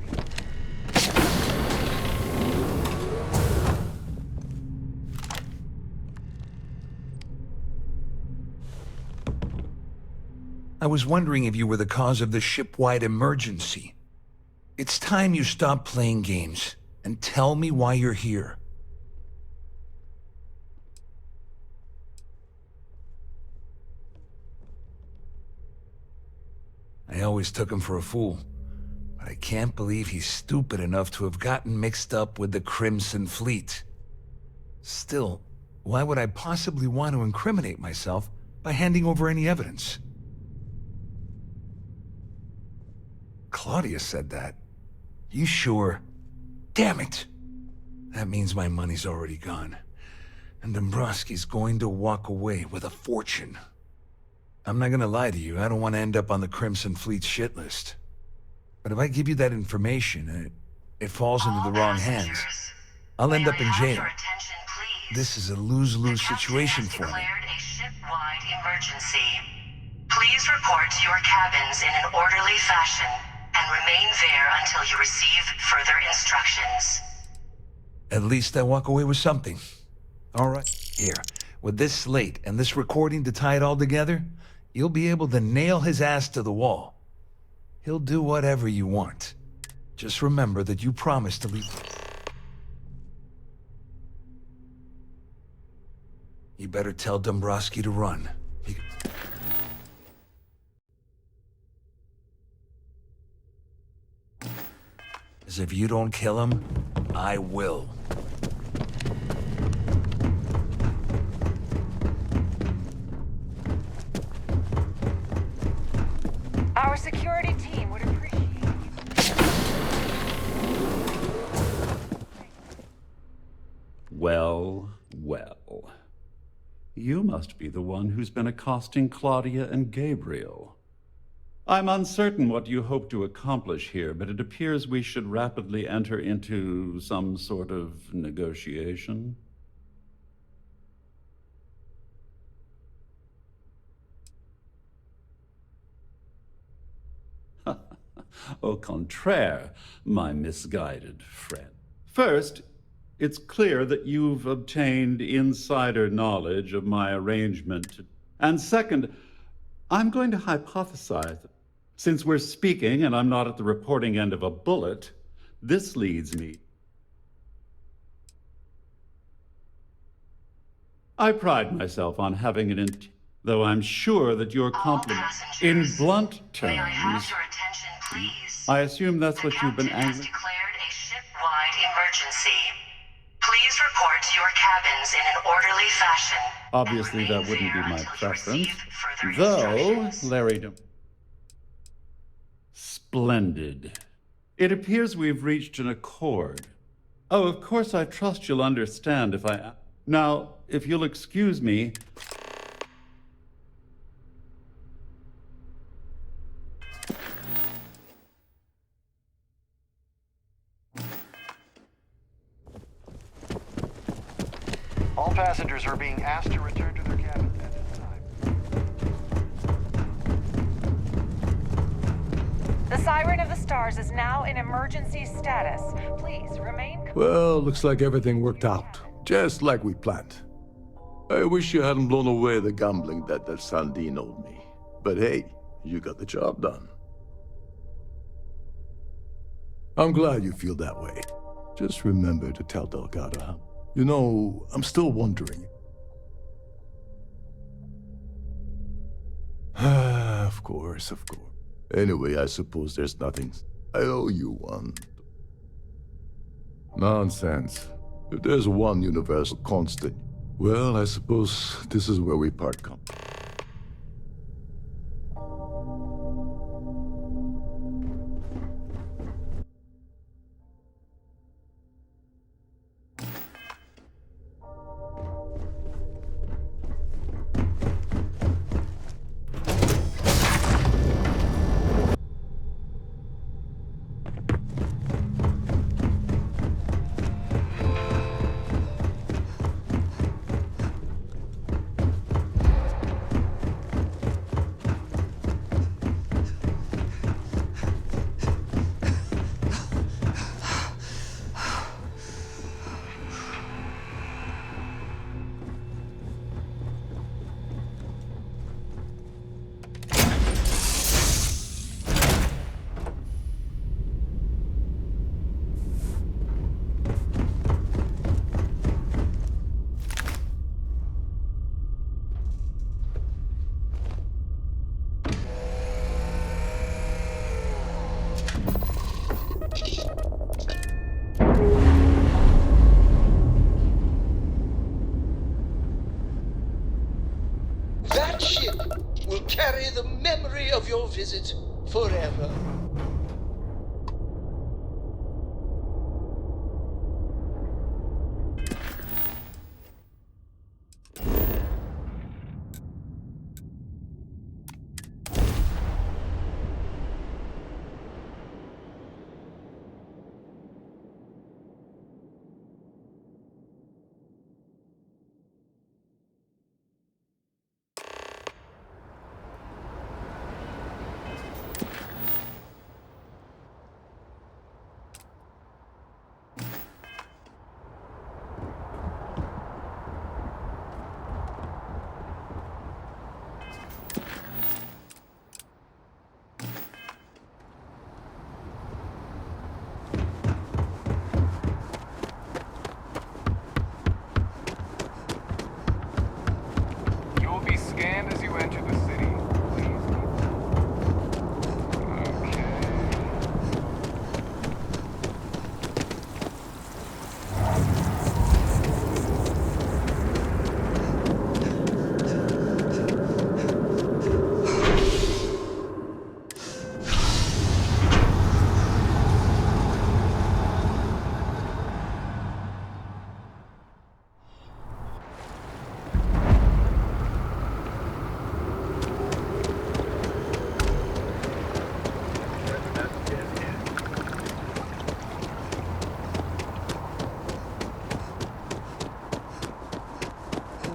[SPEAKER 8] I was wondering if you were the cause of the ship-wide emergency. It's time you stop playing games and tell me why you're here. I always took him for a fool. But I can't believe he's stupid enough to have gotten mixed up with the Crimson Fleet. Still, why would I possibly want to incriminate myself by handing over any evidence? Claudia said that. You sure? Damn it! That means my money's already gone. And Dombrowski's going to walk away with a fortune. I'm not gonna lie to you, I don't want to end up on the Crimson Fleet shit list. But if I give you that information, it falls into the wrong hands. I'll end up in jail. This is a lose-lose situation for me.
[SPEAKER 2] A ship-wide emergency. Please report to your cabins in an orderly fashion and remain there until you receive further instructions.
[SPEAKER 8] At least I walk away with something. All right, here. With this slate and this recording to tie it all together, you'll be able to nail his ass to the wall. He'll do whatever you want. Just remember that you promised to leave. You better tell Dombrowski to run. As if you don't kill him, I will.
[SPEAKER 12] Our security team would appreciate
[SPEAKER 22] Well, well. You must be the one who's been accosting Claudia and Gabriel. I'm uncertain what you hope to accomplish here, but it appears we should rapidly enter into some sort of negotiation. Au contraire, my misguided friend. First, it's clear that you've obtained insider knowledge of my arrangement. And second, I'm going to hypothesize that since we're speaking and I'm not at the reporting end of a bullet, this leads me. I pride myself on having an though I'm sure that your compliment, in blunt terms,
[SPEAKER 2] May I have your attention, please?
[SPEAKER 22] I assume that's what you've been
[SPEAKER 2] Captain has
[SPEAKER 22] angry.
[SPEAKER 2] declared a ship-wide emergency. Please report to your cabins in an orderly fashion.
[SPEAKER 22] Obviously, that wouldn't be my preference. Though, Larry, splendid. It appears we've reached an accord. Oh, of course, I trust you'll understand if I... Now, if you'll excuse me...
[SPEAKER 4] All passengers are being asked to return to their cabins at this time.
[SPEAKER 12] The Siren of the Stars is now in emergency status. Please remain.
[SPEAKER 7] Well, looks like everything worked out, just like we planned. I wish you hadn't blown away the gambling debt that Sandine owed me. But hey, you got the job done. I'm glad you feel that way. Just remember to tell Delgado how. You know, I'm still wondering. Of course, of course. Anyway, I suppose there's nothing. I owe you one. Nonsense. If there's one universal constant, well, I suppose this is where we part company.
[SPEAKER 3] your visit forever.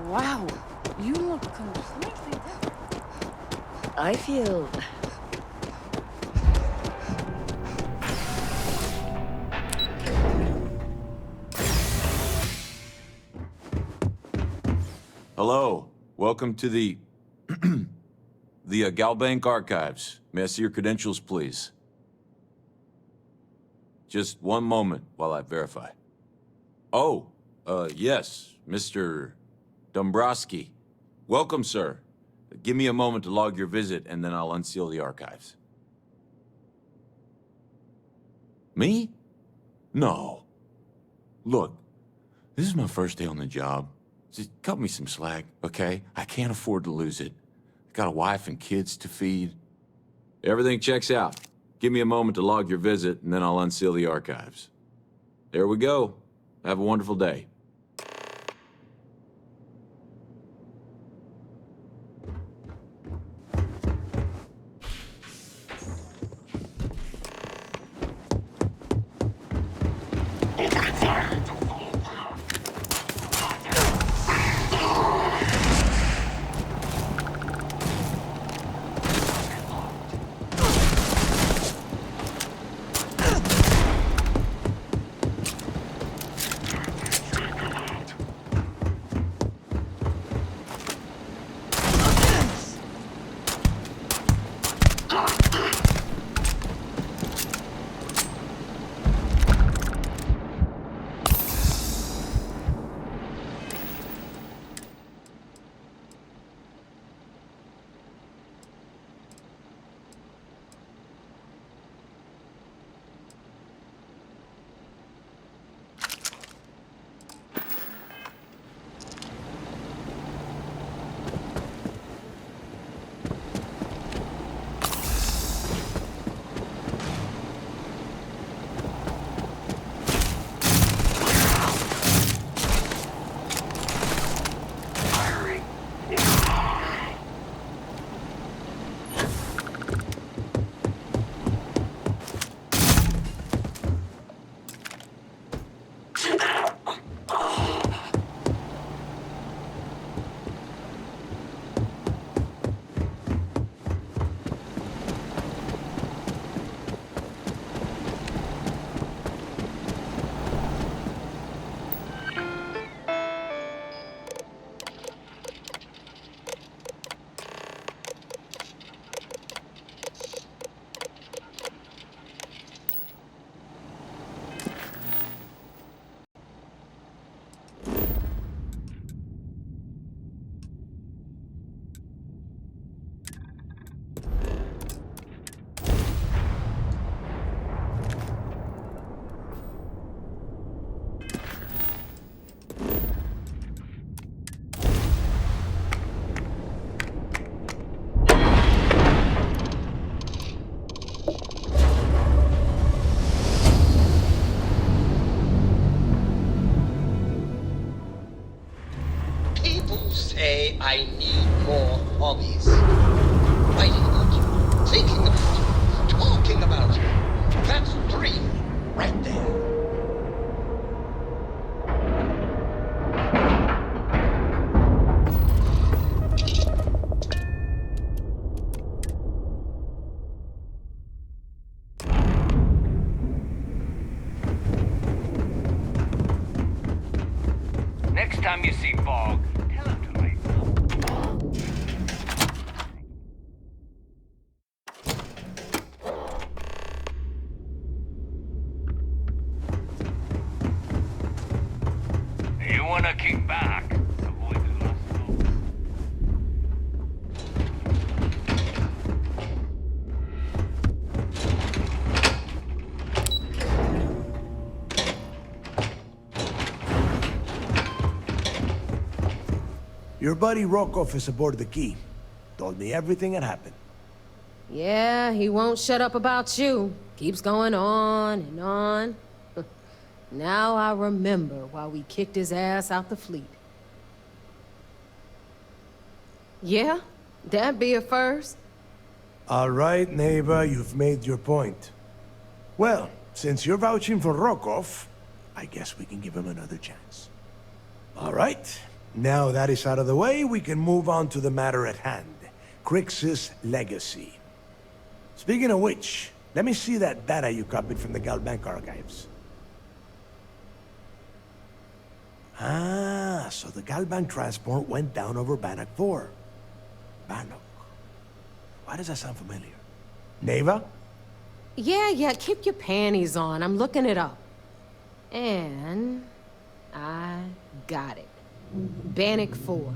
[SPEAKER 11] Wow, you look completely different. I feel...
[SPEAKER 10] Hello. Welcome to the... the Galbank Archives. May I see your credentials, please? Just one moment while I verify. Oh, yes, Mr. Dombrowski. Welcome, sir. Give me a moment to log your visit, and then I'll unseal the archives. Me? No. Look, this is my first day on the job. Just cut me some slack, okay? I can't afford to lose it. I got a wife and kids to feed. Everything checks out. Give me a moment to log your visit, and then I'll unseal the archives. There we go. Have a wonderful day.
[SPEAKER 3] say I need more hobbies. Writing about you, thinking about you, talking about you. That's 3 right there.
[SPEAKER 1] Next time you see Bog, tell him to leave. You wanna kick back? Avoid the last call.
[SPEAKER 13] Your buddy Rokov is aboard the Key. Told me everything that happened.
[SPEAKER 2] Yeah, he won't shut up about you. Keeps going on and on. Now I remember why we kicked his ass out the fleet. Yeah, that'd be a first.
[SPEAKER 13] All right, Neva, you've made your point. Well, since you're vouching for Rokov, I guess we can give him another chance. All right. Now that is out of the way, we can move on to the matter at hand. Crix's legacy. Speaking of which, let me see that data you copied from the Galbank archives. Ah, so the Galbank transport went down over Bannock 4. Bannock. Why does that sound familiar? Neva?
[SPEAKER 2] Yeah, keep your panties on. I'm looking it up. And I got it. Bannock 4.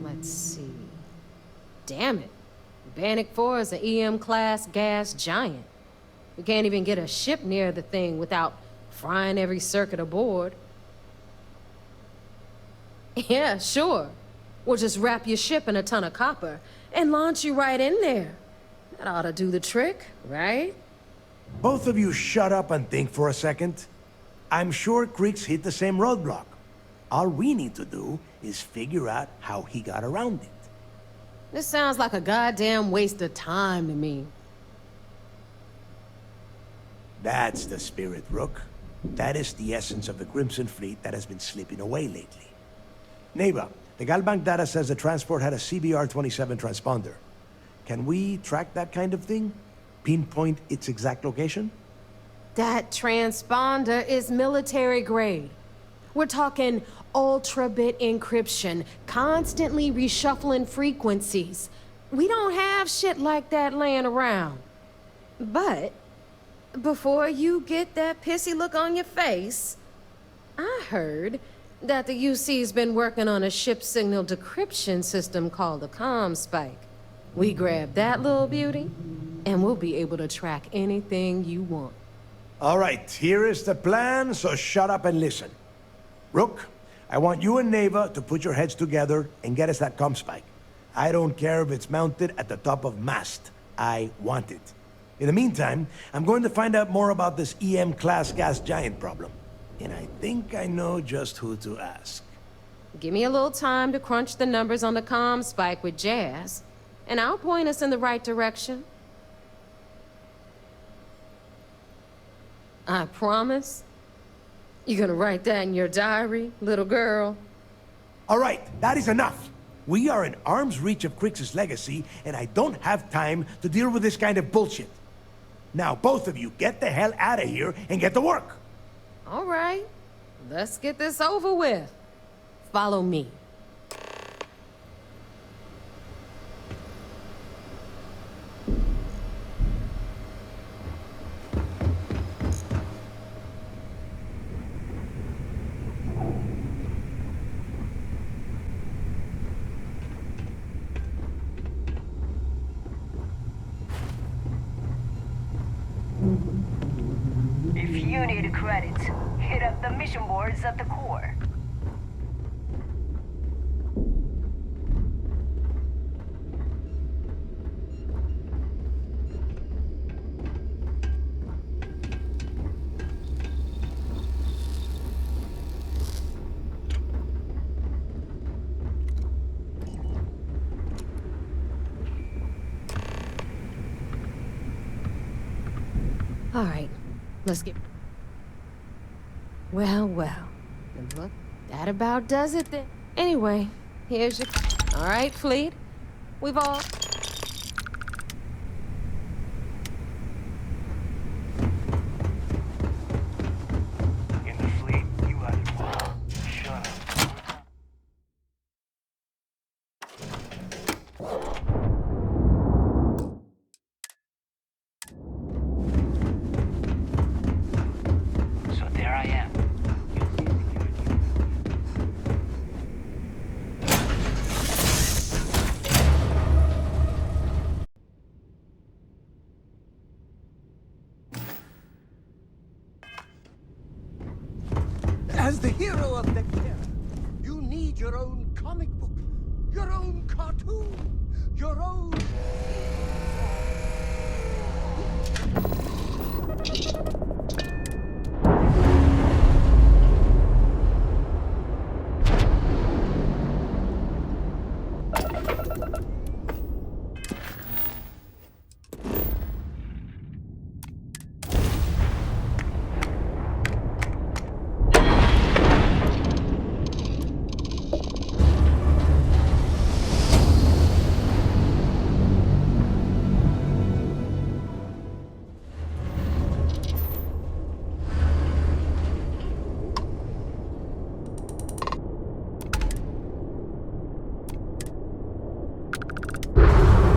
[SPEAKER 2] Let's see. Damn it. Bannock 4 is an EM-class gas giant. We can't even get a ship near the thing without frying every circuit aboard. Yeah, sure. We'll just wrap your ship in a ton of copper and launch you right in there. That ought to do the trick, right?
[SPEAKER 13] Both of you shut up and think for a second. I'm sure Crix hit the same roadblock. All we need to do is figure out how he got around it.
[SPEAKER 2] This sounds like a goddamn waste of time to me.
[SPEAKER 13] That's the spirit, Rook. That is the essence of the Crimson Fleet that has been slipping away lately. Neva, the Galbank data says the transport had a CBR-27 transponder. Can we track that kind of thing? Pinpoint its exact location?
[SPEAKER 2] That transponder is military grade. We're talking ultra-bit encryption, constantly reshuffling frequencies. We don't have shit like that laying around. But before you get that pissy look on your face, I heard that the UC's been working on a ship signal decryption system called the ComSpike. We grab that little beauty, and we'll be able to track anything you want.
[SPEAKER 13] All right, here is the plan, so shut up and listen. Rook, I want you and Neva to put your heads together and get us that ComSpike. I don't care if it's mounted at the top of mast. I want it. In the meantime, I'm going to find out more about this EM-class gas giant problem. And I think I know just who to ask.
[SPEAKER 2] Give me a little time to crunch the numbers on the ComSpike with Jazz, and I'll point us in the right direction. I promise. You're gonna write that in your diary, little girl?
[SPEAKER 13] All right, that is enough. We are in arm's reach of Crix's legacy, and I don't have time to deal with this kind of bullshit. Now, both of you, get the hell out of here and get to work.
[SPEAKER 2] All right, let's get this over with. Follow me.
[SPEAKER 16] If you need credits, hit up the mission boards at the core.
[SPEAKER 11] All right, let's get... Well, well. Look, that about does it then. Anyway, here's your... All right, Fleet. We've all...
[SPEAKER 1] In the fleet, you either shut up. So there I am.
[SPEAKER 3] As the hero of the era, you need your own comic book, your own cartoon, your own...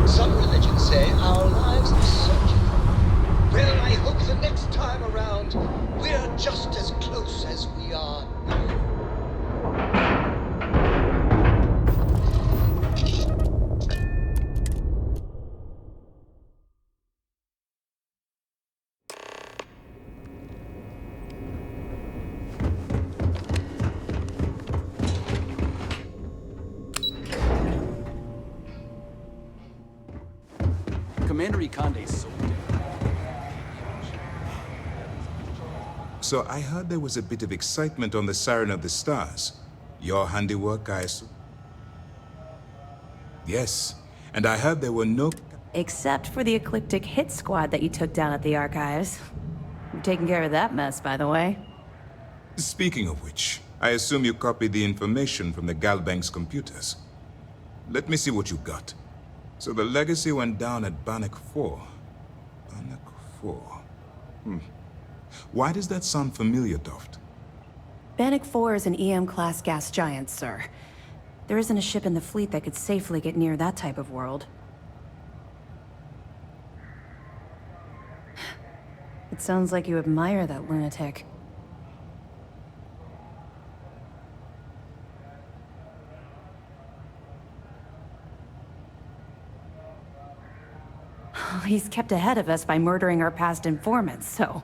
[SPEAKER 3] Some religions say our lives are surgical. Well, I hope the next time around, we're just as close as we are now.
[SPEAKER 15] Commander Ikande's so dead.
[SPEAKER 5] So I heard there was a bit of excitement on the Siren of the Stars. Your handiwork, I assume? Yes, and I heard there were no...
[SPEAKER 9] Except for the eclectic hit squad that you took down at the archives. You're taking care of that mess, by the way.
[SPEAKER 5] Speaking of which, I assume you copied the information from the Galbank's computers. Let me see what you got. So the legacy went down at Bannock 4. Bannock 4. Why does that sound familiar, Toft?
[SPEAKER 9] Bannock 4 is an EM-class gas giant, sir. There isn't a ship in the fleet that could safely get near that type of world. It sounds like you admire that lunatic. He's kept ahead of us by murdering our past informants, so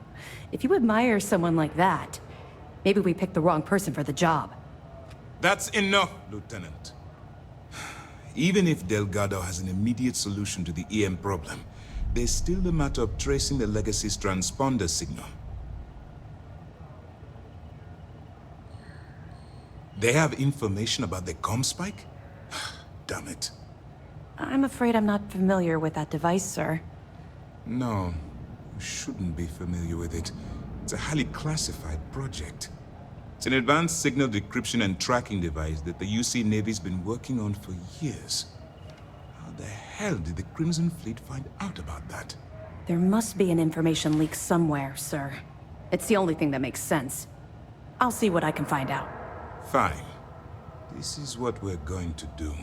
[SPEAKER 9] if you admire someone like that, maybe we picked the wrong person for the job.
[SPEAKER 5] That's enough, Lieutenant. Even if Delgado has an immediate solution to the EM problem, there's still the matter of tracing the Legacy's transponder signal. They have information about the comm spike? Damn it.
[SPEAKER 9] I'm afraid I'm not familiar with that device, sir.
[SPEAKER 5] No, you shouldn't be familiar with it. It's a highly classified project. It's an advanced signal decryption and tracking device that the UC Navy's been working on for years. How the hell did the Crimson Fleet find out about that?
[SPEAKER 9] There must be an information leak somewhere, sir. It's the only thing that makes sense. I'll see what I can find out.
[SPEAKER 5] Fine. This is what we're going to do.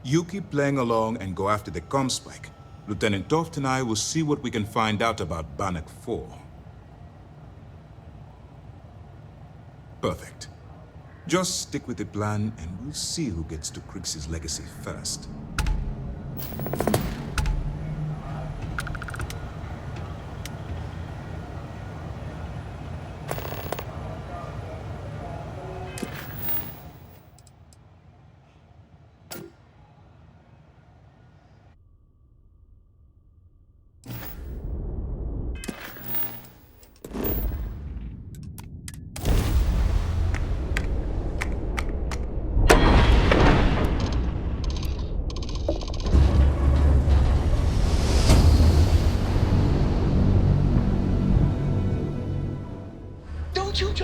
[SPEAKER 5] You keep playing along and go after the comm spike. Lieutenant Toft and I will see what we can find out about Bannock 4. Perfect. Just stick with the plan and we'll see who gets to Crix's legacy first.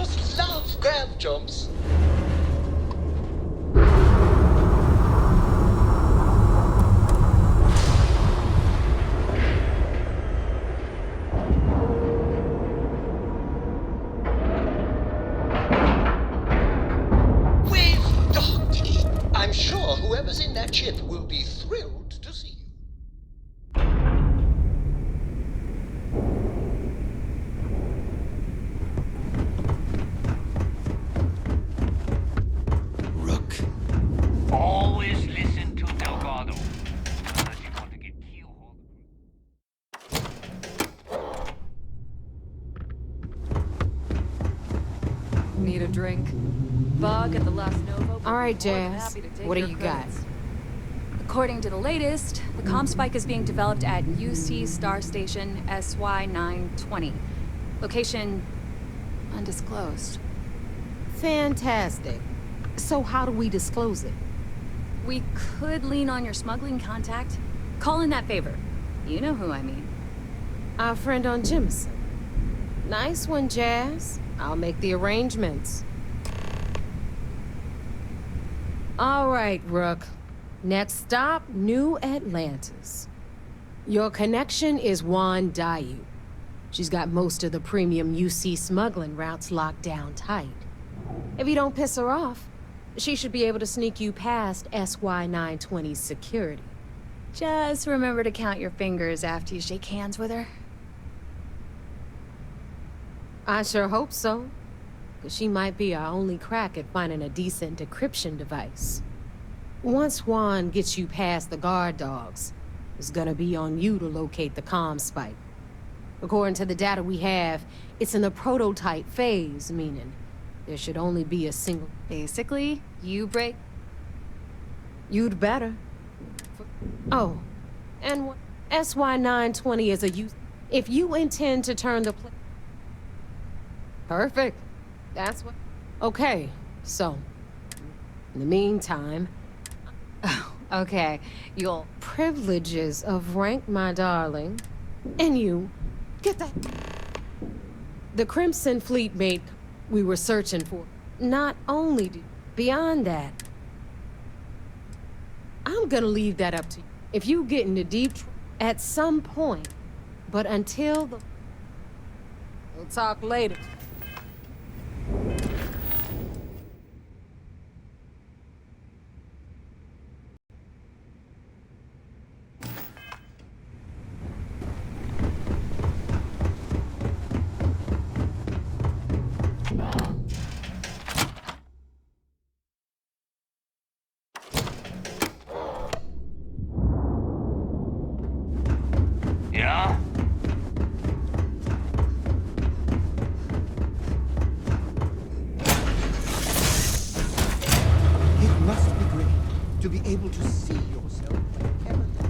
[SPEAKER 3] just love grav jumps. We've docked. I'm sure whoever's in that ship will be thrilled to see you.
[SPEAKER 1] Rook. Always listen to Delgado. Unless you want to get keelhauled.
[SPEAKER 14] Need a drink? Bug at the last Novo.
[SPEAKER 2] All right, Jazz. What do you got?
[SPEAKER 17] According to the latest, the comm spike is being developed at UC Star Station SY-920. Location undisclosed.
[SPEAKER 2] Fantastic. So how do we disclose it?
[SPEAKER 17] We could lean on your smuggling contact. Call in that favor. You know who I mean.
[SPEAKER 2] Our friend on Jimson. Nice one, Jazz. I'll make the arrangements. All right, Rook. Next stop, New Atlantis. Your connection is Juan Dayu. She's got most of the premium UC smuggling routes locked down tight. If you don't piss her off, she should be able to sneak you past SY-920's security.
[SPEAKER 17] Just remember to count your fingers after you shake hands with her.
[SPEAKER 2] I sure hope so. Because she might be our only crack at finding a decent decryption device. Once Juan gets you past the guard dogs, it's gonna be on you to locate the comm spike. According to the data we have, it's in the prototype phase, meaning there should only be a single...
[SPEAKER 17] Basically, you break...
[SPEAKER 2] You'd better. Oh, and SY-920 is a use... If you intend to turn the... Perfect. That's what... Okay, so... In the meantime...
[SPEAKER 17] Oh, okay. You'll...
[SPEAKER 2] Privileges of rank, my darling. And you... Get that... The Crimson Fleet mate we were searching for. Not only do... Beyond that... I'm gonna leave that up to you. If you get into deep... At some point. But until the... We'll talk later.
[SPEAKER 1] Yeah?
[SPEAKER 21] It must be great to be able to see yourself wherever you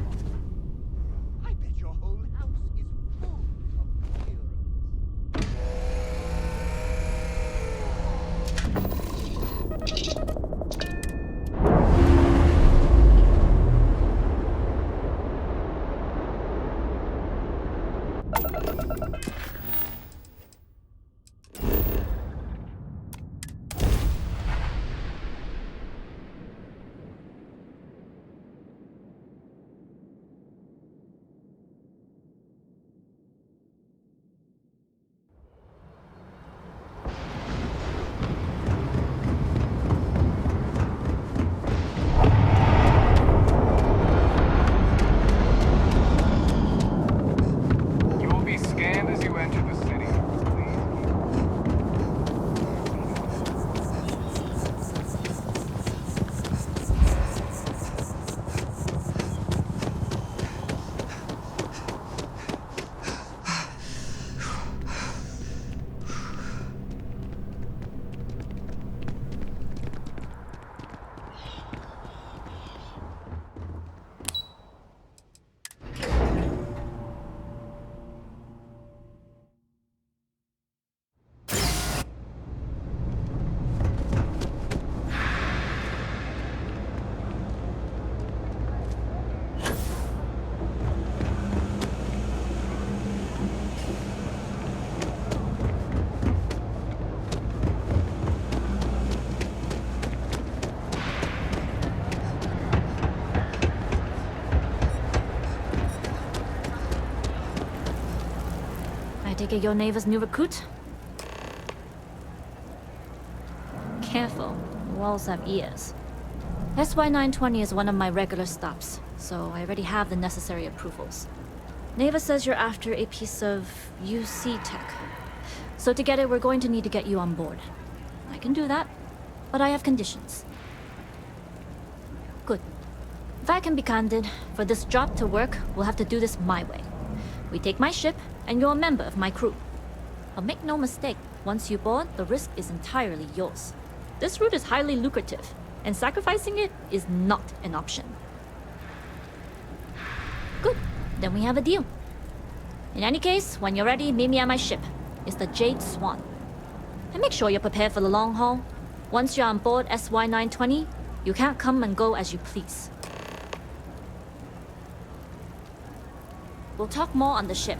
[SPEAKER 21] are. I bet your whole house is full of mirrors.
[SPEAKER 6] take it you're Neva's new recruit? Careful, walls have ears. SY-920 is one of my regular stops, so I already have the necessary approvals. Neva says you're after a piece of UC tech. So to get it, we're going to need to get you on board. I can do that, but I have conditions. Good. If I can be candid, for this job to work, we'll have to do this my way. We take my ship, and you're a member of my crew. But make no mistake, once you board, the risk is entirely yours. This route is highly lucrative, and sacrificing it is not an option. Good, then we have a deal. In any case, when you're ready, meet me at my ship. It's the Jade Swan. And make sure you're prepared for the long haul. Once you're on board SY-920, you can't come and go as you please. We'll talk more on the ship.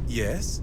[SPEAKER 18] Yes?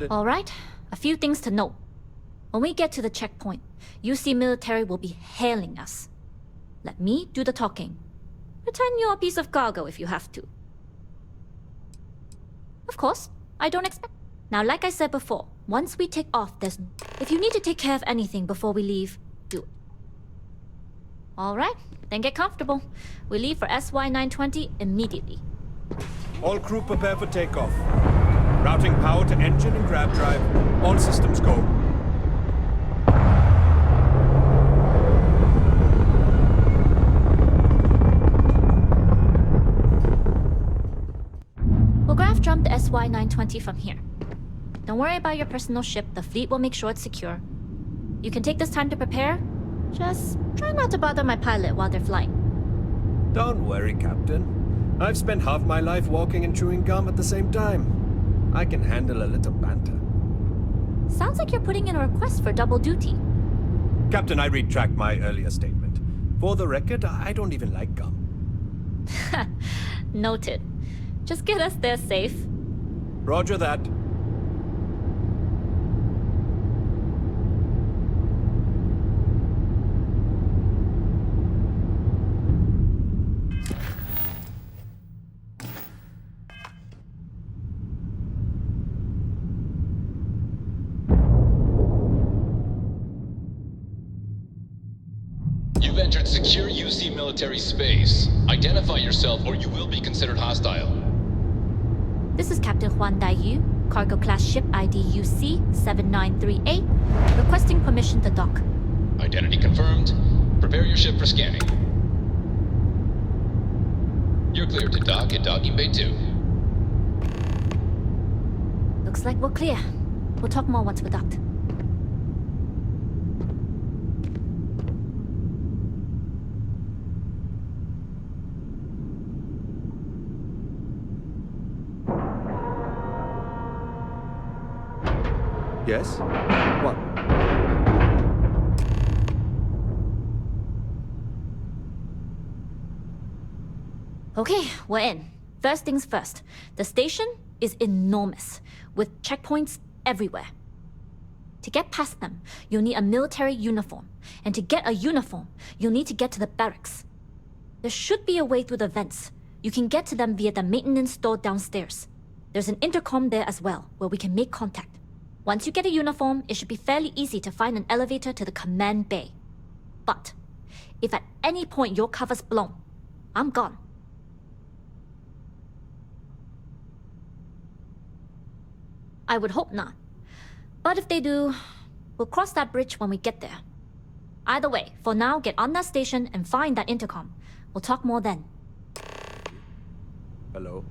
[SPEAKER 6] All right, a few things to note. When we get to the checkpoint, UC military will be hailing us. Let me do the talking. Pretend you're a piece of cargo if you have to. Of course, I don't expect... Now, like I said before, once we take off, if you need to take care of anything before we leave, do it. All right, then get comfortable. We leave for SY-920 immediately.
[SPEAKER 19] All crew prepare for takeoff. Routing power to engine and grab drive. All systems go.
[SPEAKER 6] We'll graph jump the SY-920 from here. Don't worry about your personal ship. The fleet will make sure it's secure. You can take this time to prepare. Just try not to bother my pilot while they're flying.
[SPEAKER 19] Don't worry, Captain. I've spent half my life walking and chewing gum at the same time. I can handle a little banter.
[SPEAKER 6] Sounds like you're putting in a request for double duty.
[SPEAKER 19] Captain, I retract my earlier statement. For the record, I don't even like gum.
[SPEAKER 6] Noted. Just get us there safe.
[SPEAKER 19] Roger that.
[SPEAKER 24] You've entered secure UC military space. Identify yourself or you will be considered hostile.
[SPEAKER 6] This is Captain Huan Daiyu. Cargo class ship ID UC-7938, requesting permission to dock.
[SPEAKER 24] Identity confirmed. Prepare your ship for scanning. You're cleared to dock at docking bay 2.
[SPEAKER 6] Looks like we're clear. We'll talk more once we're docked.
[SPEAKER 15] Yes? What?
[SPEAKER 6] Okay, we're in. First things first. The station is enormous, with checkpoints everywhere. To get past them, you'll need a military uniform. And to get a uniform, you'll need to get to the barracks. There should be a way through the vents. You can get to them via the maintenance store downstairs. There's an intercom there as well, where we can make contact. Once you get a uniform, it should be fairly easy to find an elevator to the command bay. But if at any point your cover's blown, I'm gone. I would hope not. But if they do, we'll cross that bridge when we get there. Either way, for now, get on that station and find that intercom. We'll talk more then.
[SPEAKER 15] Hello?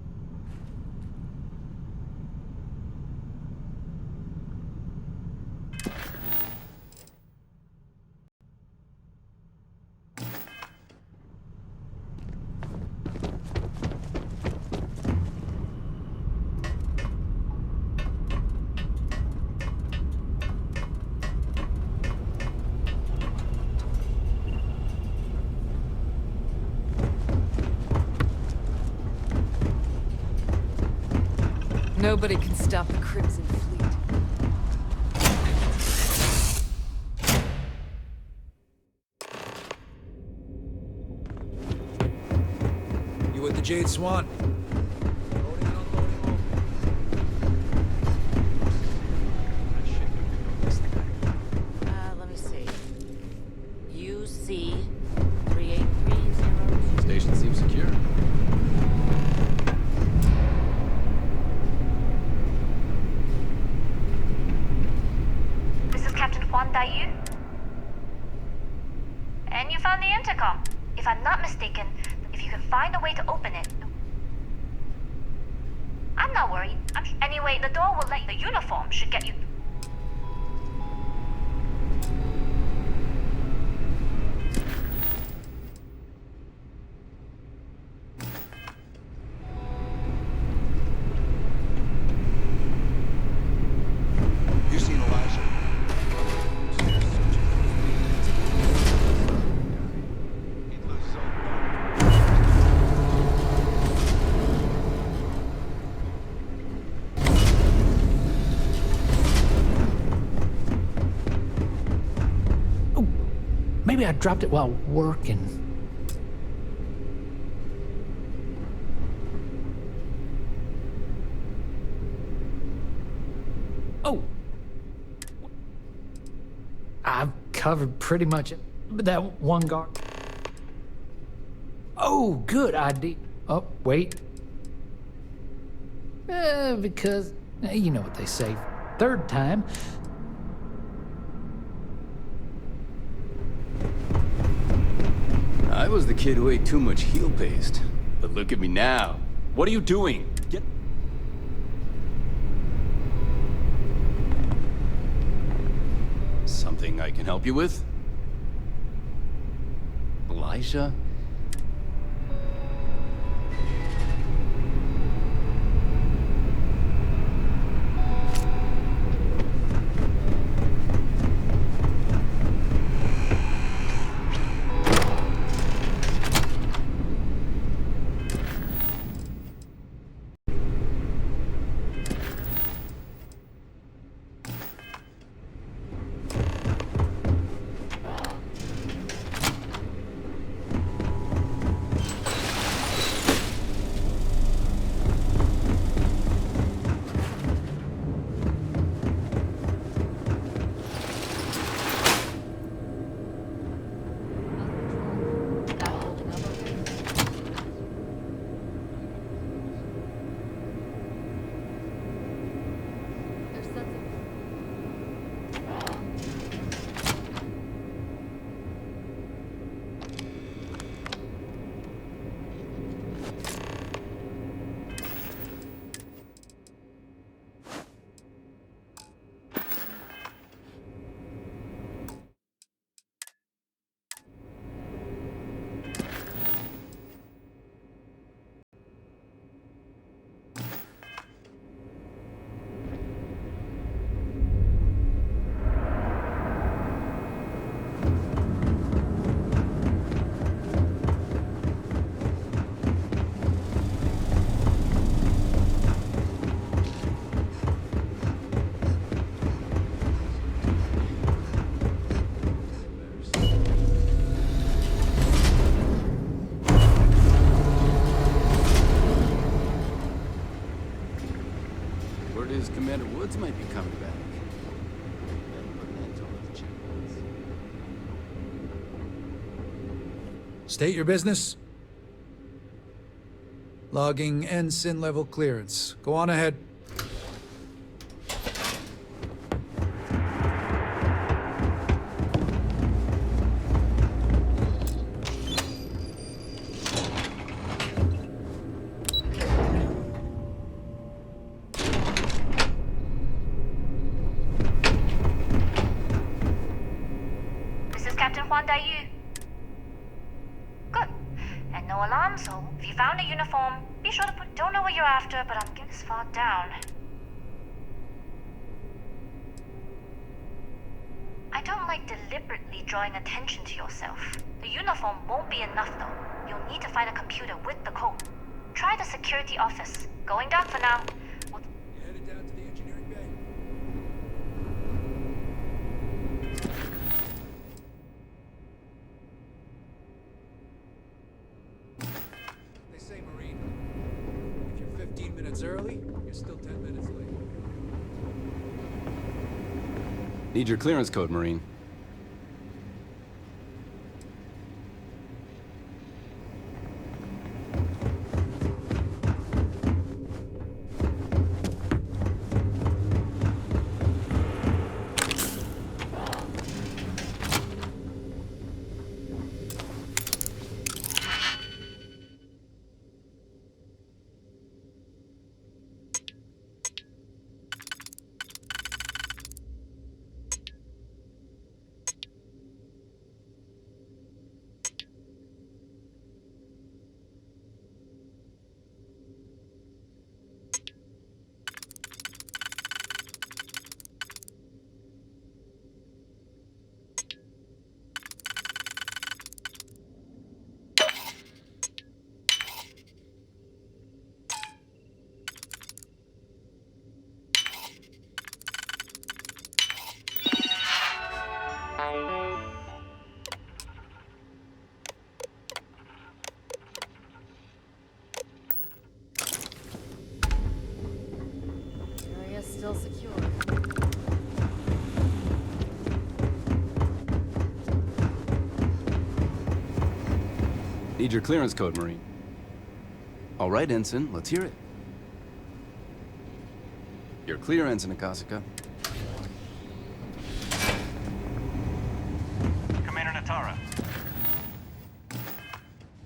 [SPEAKER 14] Nobody can stop the Crimson Fleet.
[SPEAKER 18] You with the Jade Swan?
[SPEAKER 11] Let me see. UC 3830.
[SPEAKER 18] Station seems secure.
[SPEAKER 6] And you found the intercom. If I'm not mistaken, if you can find a way to open it... I'm not worried. Anyway, the door will let the uniform should get you...
[SPEAKER 3] You seen Elijah?
[SPEAKER 8] Maybe I dropped it while working. Oh! I've covered pretty much that one guard. Oh, good idea. Oh, wait. Because, you know what they say. Third time.
[SPEAKER 20] I was the kid who ate too much heel paste. But look at me now. What are you doing? Get... Something I can help you with? Elijah? Commander Woods might be coming back.
[SPEAKER 18] State your business. Logging ensign level clearance. Go on ahead.
[SPEAKER 4] This is Captain Huan Daiyu. Good. And no alarm, so if you found a uniform, be sure to put. Don't know what you're after, but I'm getting this far down. I don't like deliberately drawing attention to yourself. The uniform won't be enough, though. You'll need to find a computer with the code. Try the security office. Going down for now.
[SPEAKER 18] Headed down to the engineering bay. They say, Marine, if you're 15 minutes early, you're still 10 minutes late.
[SPEAKER 20] Need your clearance code, Marine.
[SPEAKER 14] Area still secure.
[SPEAKER 20] Need your clearance code, Marine. All right, Ensign, let's hear it. You're clear, Ensign Akasaka.
[SPEAKER 12] Commander Natara.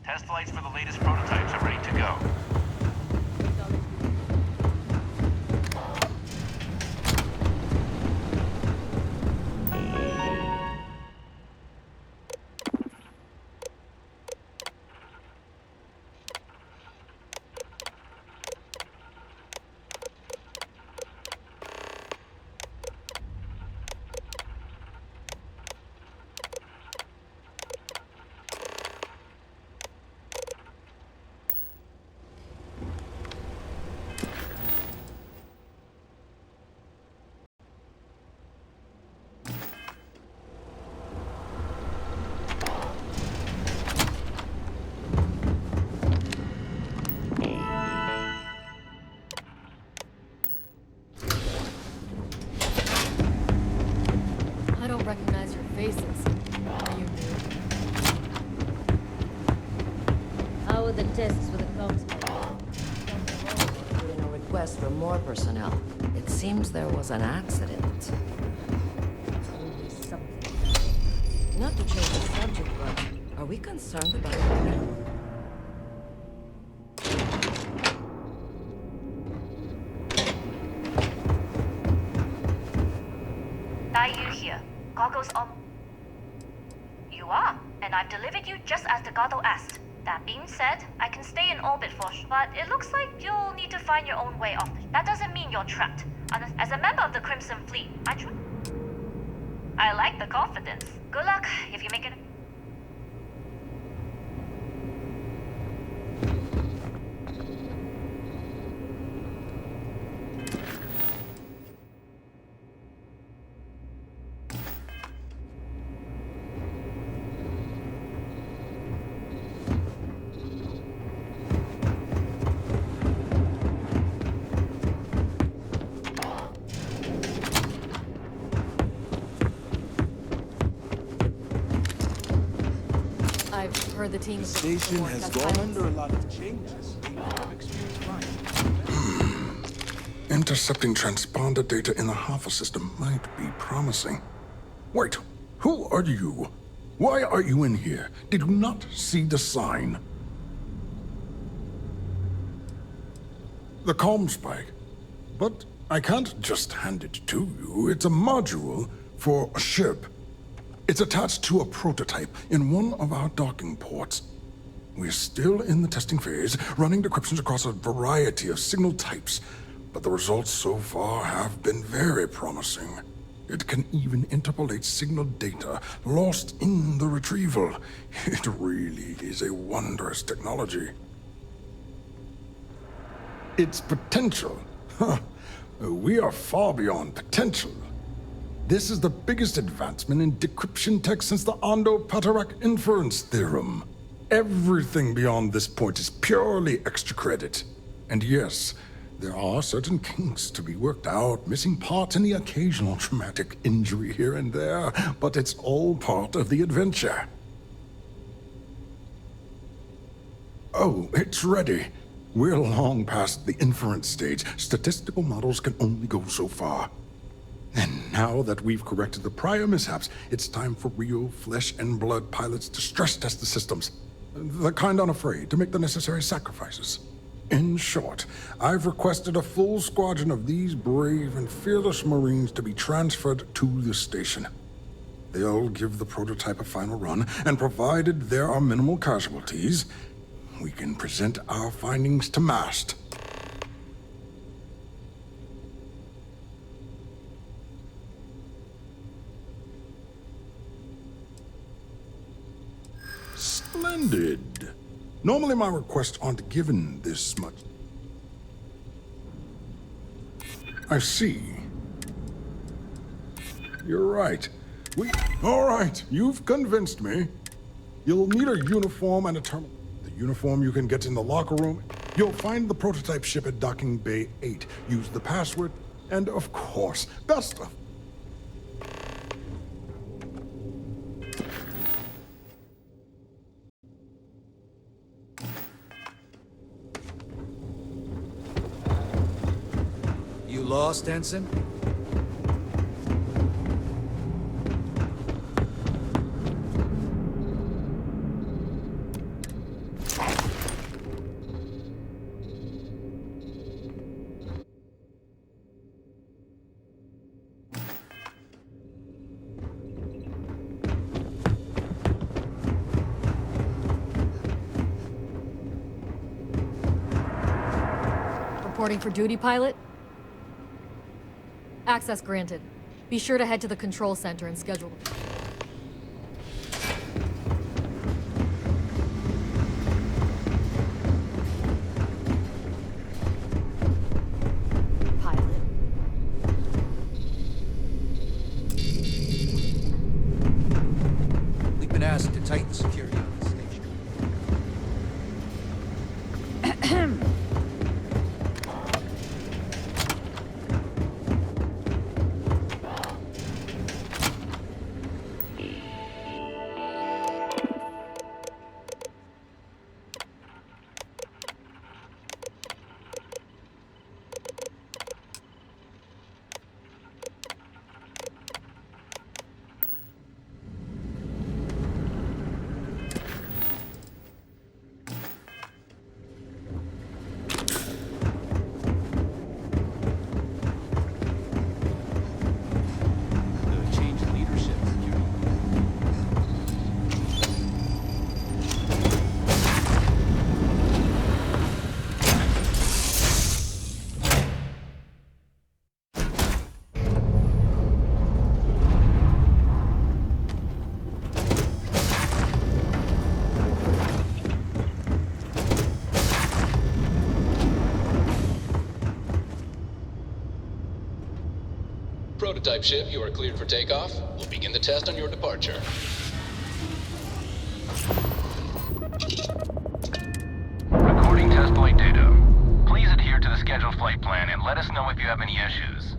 [SPEAKER 12] Test flights for the latest prototypes are ready to go.
[SPEAKER 14] I don't recognize your faces. Are you new?
[SPEAKER 11] How are the tests for the comms? Put in a request for more personnel. It seems there was an accident. Not to change the subject, but are we concerned about it?
[SPEAKER 4] Daiyu here. Goggles on. You are, and I've delivered you just as the Goddo asked. That being said, I can stay in orbit but it looks like you'll need to find your own way off. That doesn't mean you're trapped. As a member of the Crimson Fleet, I like the confidence. Good luck if you make it.
[SPEAKER 14] the team.
[SPEAKER 21] The station has gone under a lot of changes.
[SPEAKER 7] Intercepting transponder data in the Alpha system might be promising. Wait, who are you? Why are you in here? Did you not see the sign? The comm spike. But I can't just hand it to you. It's a module for a ship. It's attached to a prototype in one of our docking ports. We're still in the testing phase, running decryptions across a variety of signal types, but the results so far have been very promising. It can even interpolate signal data lost in the retrieval. It really is a wondrous technology. Its potential. We are far beyond potential. This is the biggest advancement in decryption tech since the Ondo-Patarak inference theorem. Everything beyond this point is purely extra credit. And yes, there are certain kinks to be worked out, missing parts and the occasional traumatic injury here and there, but it's all part of the adventure. Oh, it's ready. We're long past the inference stage. Statistical models can only go so far. And now that we've corrected the prior mishaps, it's time for real flesh and blood pilots to stress test the systems. The kind unafraid to make the necessary sacrifices. In short, I've requested a full squadron of these brave and fearless Marines to be transferred to the station. They'll give the prototype a final run, and provided there are minimal casualties, we can present our findings to MAST. Splendid. Normally my requests aren't given this much. I see. You're right. All right, you've convinced me. You'll need a uniform and a terminal. The uniform you can get in the locker room. You'll find the prototype ship at Docking Bay 8. Use the password, and of course, best of.
[SPEAKER 18] You lost, Ensign?
[SPEAKER 14] Reporting for duty, pilot? Access granted. Be sure to head to the control center and schedule. Pilot.
[SPEAKER 18] We've been asked to tighten security on the station.
[SPEAKER 24] Prototype ship, you are cleared for takeoff. We'll begin the test on your departure.
[SPEAKER 12] Recording test flight data. Please adhere to the scheduled flight plan and let us know if you have any issues.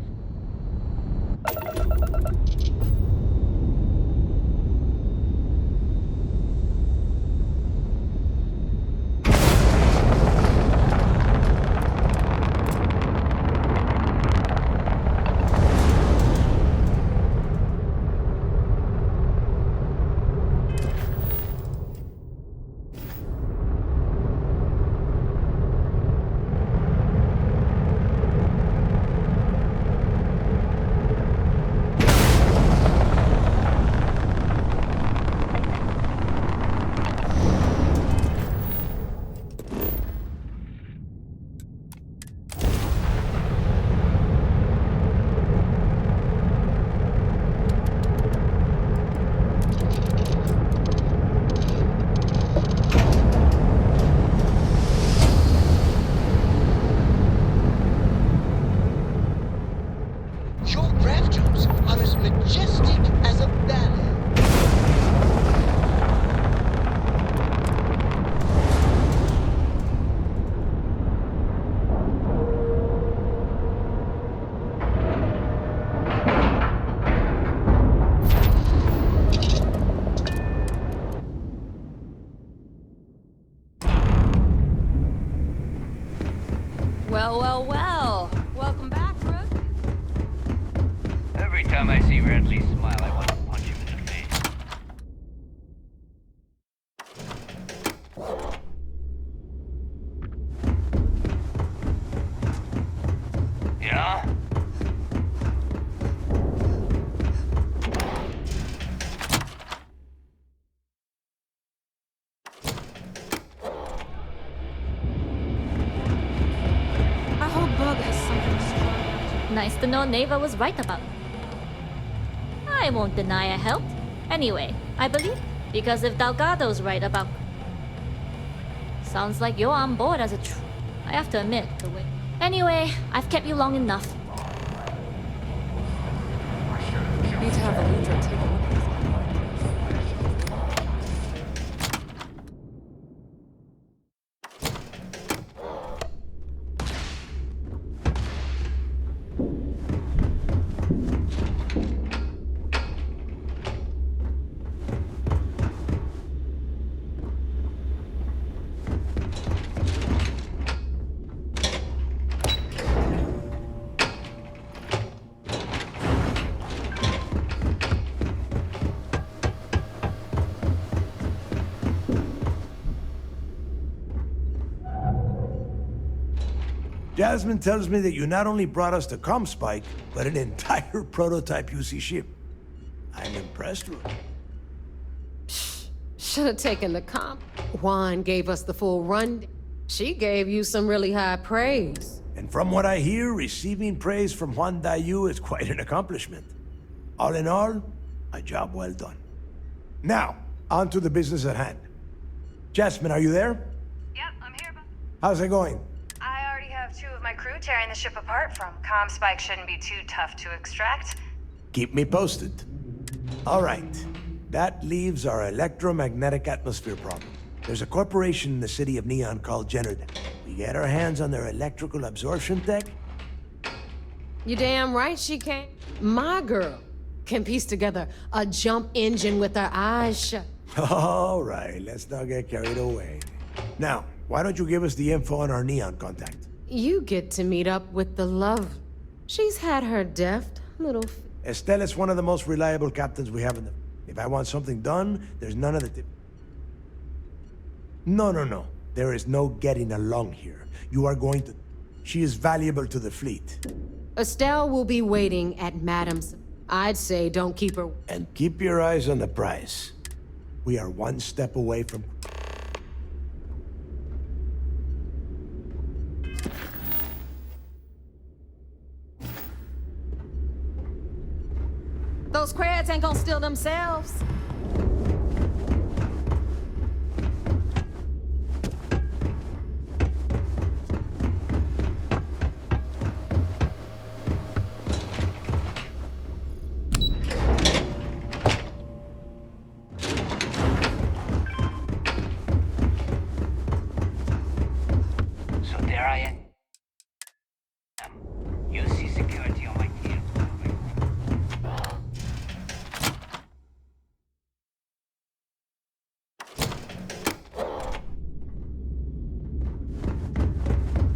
[SPEAKER 14] Well, well, well. Welcome back, Rook.
[SPEAKER 1] Every time I see Redley smile, I want to punch him in the face. Yeah?
[SPEAKER 17] I hope Bug has something strong.
[SPEAKER 6] Nice to know Neva was right about. I won't deny I helped. Anyway, I believe, because if Delgado's right about... Sounds like you're on board as a I have to admit, the way... Anyway, I've kept you long enough.
[SPEAKER 14] Need to have Aludra take a look at this.
[SPEAKER 10] Jasmine tells me that you not only brought us the Comspike, but an entire prototype UC ship. I'm impressed, Rook.
[SPEAKER 13] Should have taken the comp. Juan gave us the full run. She gave you some really high praise.
[SPEAKER 10] And from what I hear, receiving praise from Juan Dayu is quite an accomplishment. All in all, a job well done. Now, on to the business at hand. Jasmine, are you there?
[SPEAKER 22] Yep, I'm here, but
[SPEAKER 10] How's it going?
[SPEAKER 22] I already have 2 of my crew tearing the ship apart from. Comspike shouldn't be too tough to extract.
[SPEAKER 10] Keep me posted. All right. That leaves our electromagnetic atmosphere problem. There's a corporation in the city of Neon called Jennerden. We get our hands on their electrical absorption tech.
[SPEAKER 13] You damn right she can. My girl can piece together a jump engine with her eyes shut.
[SPEAKER 10] All right, let's not get carried away. Now, why don't you give us the info on our Neon contact?
[SPEAKER 13] You get to meet up with the love. She's had her deft little...
[SPEAKER 10] Estelle is one of the most reliable captains we have in the... If I want something done, there's none of the... No. There is no getting along here. You are going to... She is valuable to the fleet.
[SPEAKER 13] Estelle will be waiting at Madam's. I'd say don't keep her...
[SPEAKER 10] And keep your eyes on the prize. We are one step away from...
[SPEAKER 13] Those creds ain't gonna steal themselves.
[SPEAKER 1] So there I am. You see security on my team.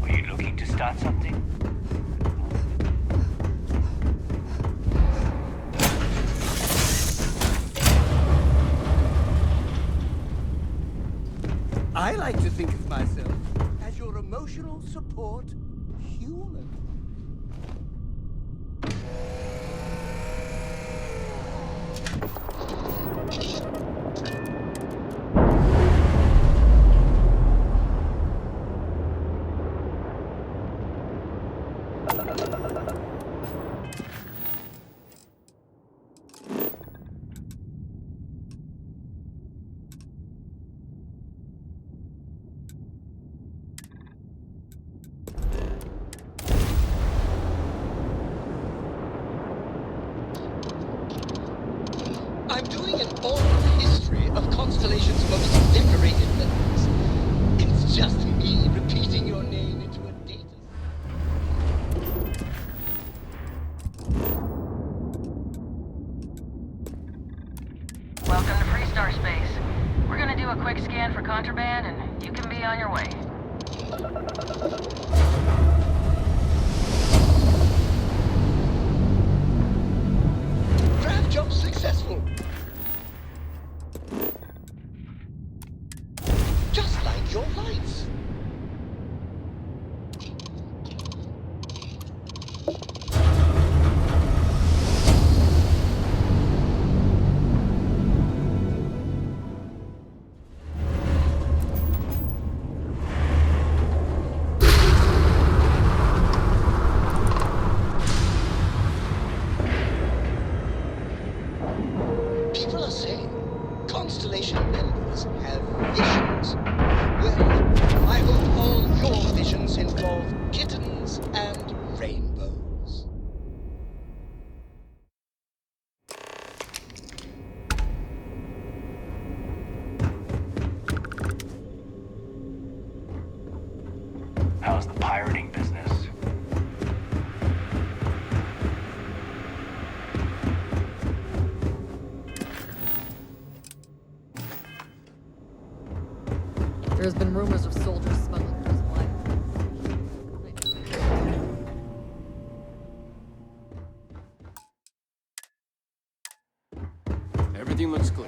[SPEAKER 1] Are you looking to start something?
[SPEAKER 21] I like to think of myself as your emotional support human.
[SPEAKER 3] I'm doing an oral history of Constellation's most decorated members. It's just me repeating your name into a data.
[SPEAKER 2] Welcome to Freestar Space. We're gonna do a quick scan for contraband, and you can be on your way.
[SPEAKER 3] your life. People are saying Constellation members have visions. Well, I hope all your visions involve kittens and rainbows.
[SPEAKER 12] How's the pirating business?
[SPEAKER 14] There's been rumors of soldiers smuggling his life.
[SPEAKER 20] Everything looks clear.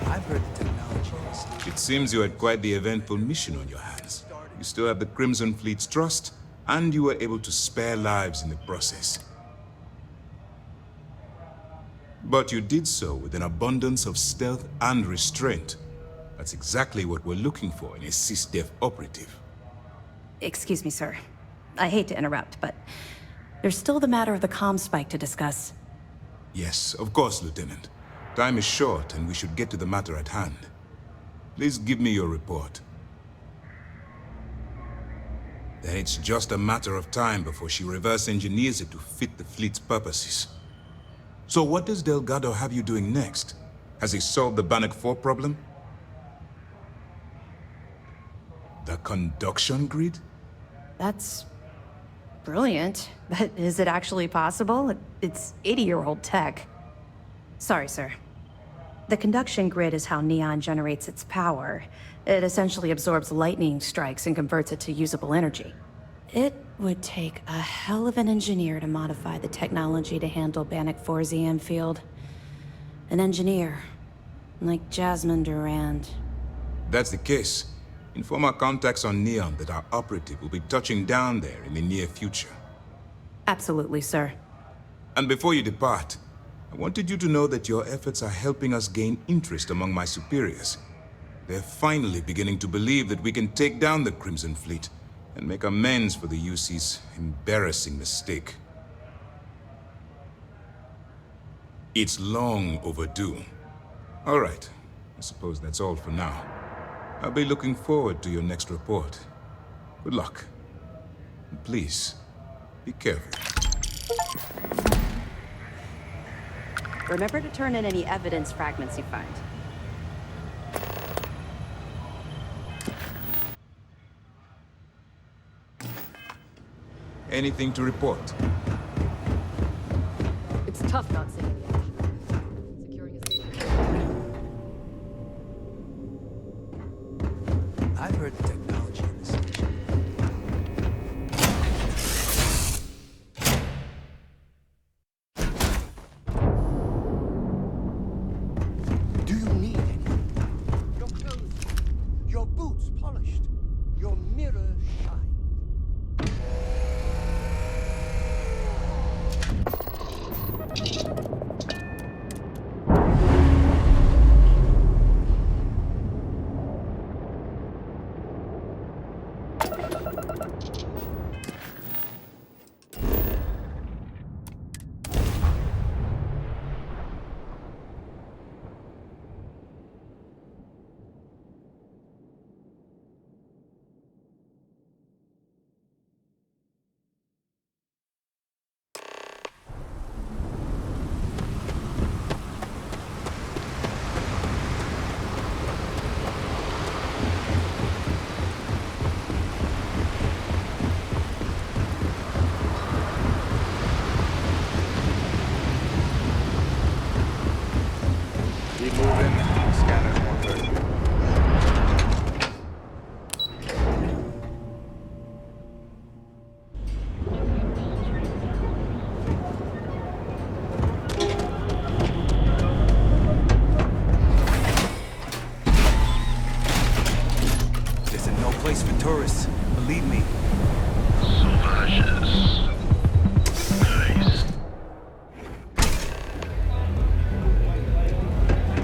[SPEAKER 10] I've heard the technology is...
[SPEAKER 5] It seems you had quite the eventful mission on your hands. You still have the Crimson Fleet's trust, and you were able to spare lives in the process. But you did so with an abundance of stealth and restraint. That's exactly what we're looking for in a CISDEF operative.
[SPEAKER 9] Excuse me, sir. I hate to interrupt, but there's still the matter of the comm spike to discuss.
[SPEAKER 5] Yes, of course, Lieutenant. Time is short, and we should get to the matter at hand. Please give me your report. Then it's just a matter of time before she reverse engineers it to fit the fleet's purposes. So what does Delgado have you doing next? Has he solved the Bannock 4 problem? The conduction grid?
[SPEAKER 9] That's brilliant, but is it actually possible? It's 80-year-old tech. Sorry, sir. The conduction grid is how Neon generates its power. It essentially absorbs lightning strikes and converts it to usable energy. It would take a hell of an engineer to modify the technology to handle Bannock 4's EM field. An engineer, like Jasmine Durand.
[SPEAKER 5] That's the case. Inform our contacts on Neon that our operative will be touching down there in the near future.
[SPEAKER 9] Absolutely, sir.
[SPEAKER 5] And before you depart, I wanted you to know that your efforts are helping us gain interest among my superiors. They're finally beginning to believe that we can take down the Crimson Fleet and make amends for the UC's embarrassing mistake. It's long overdue. All right, I suppose that's all for now. I'll be looking forward to your next report. Good luck. And please, be careful.
[SPEAKER 9] Remember to turn in any evidence fragments you find.
[SPEAKER 5] Anything to report?
[SPEAKER 14] It's tough not seeing the action. Securing a station.
[SPEAKER 10] I've heard the technology in this mission.
[SPEAKER 3] Do you need anything? Your clothes, your boots polished, your mirror shined.
[SPEAKER 15] This is no place for tourists. Believe me.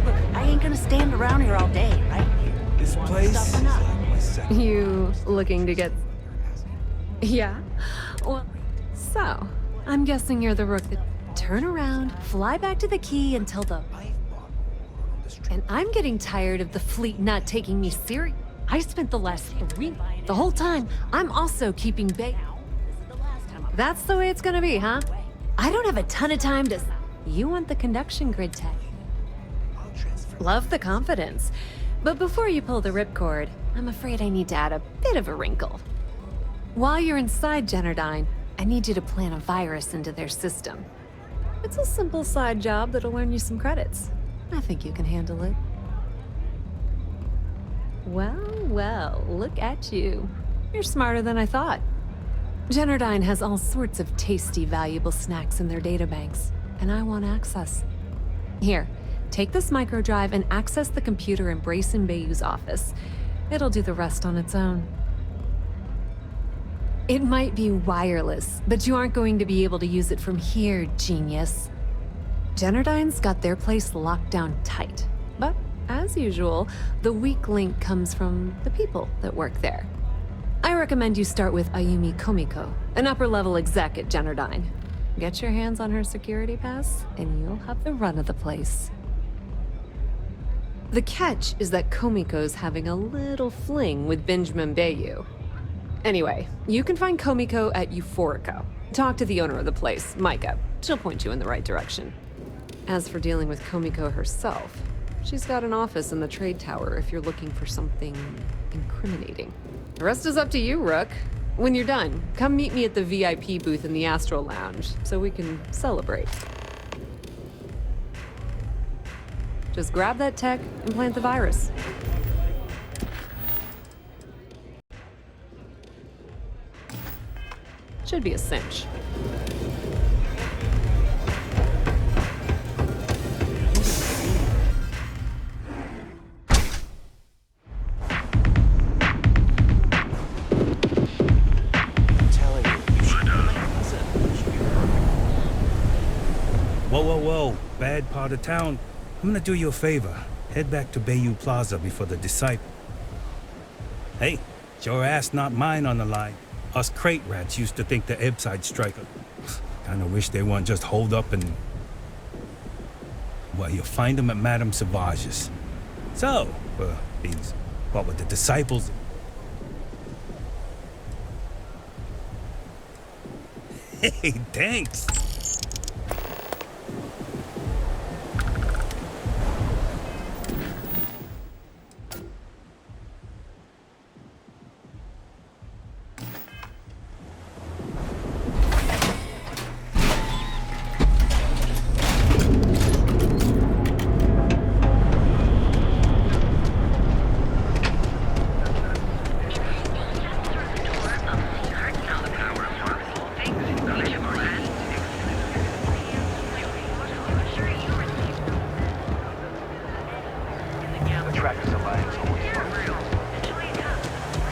[SPEAKER 16] Look, I ain't gonna stand around here all day, right?
[SPEAKER 15] This place is like my second.
[SPEAKER 13] You looking to get... Yeah? Well, so, I'm guessing you're the Rook that... Turn around, fly back to the key until the... And I'm getting tired of the fleet not taking me serious. I spent the last 3... The whole time, I'm also keeping bait. That's the way it's gonna be, huh? I don't have a ton of time to... You want the conduction grid tech. Love the confidence. But before you pull the ripcord, I'm afraid I need to add a bit of a wrinkle. While you're inside Generdyne, I need you to plant a virus into their system. It's a simple side job that'll earn you some credits. I think you can handle it. Well, look at you. You're smarter than I thought. Generdyne has all sorts of tasty, valuable snacks in their databanks, and I want access. Here, take this microdrive and access the computer in Brayson Bayou's office. It'll do the rest on its own. It might be wireless, but you aren't going to be able to use it from here, genius. Generdyne's got their place locked down tight. But, as usual, the weak link comes from the people that work there. I recommend you start with Ayumi Komiko, an upper-level exec at Generdyne. Get your hands on her security pass, and you'll have the run of the place. The catch is that Komiko's having a little fling with Benjamin Bayou. Anyway, you can find Komiko at Euphorica. Talk to the owner of the place, Micah. She'll point you in the right direction. As for dealing with Komiko herself, she's got an office in the trade tower if you're looking for something incriminating. The rest is up to you, Rook. When you're done, come meet me at the VIP booth in the Astro Lounge so we can celebrate. Just grab that tech and plant the virus. Should be a cinch.
[SPEAKER 15] Whoa. Bad part of town. I'm gonna do you a favor. Head back to Bayou Plaza before the Disciple. Hey, it's your ass, not mine on the line. Us crate rats used to think the Ebbside striker. Kinda wish they weren't just holed up and... Well, you'll find them at Madame Savage's. So, these... What with the Disciples... Hey, thanks!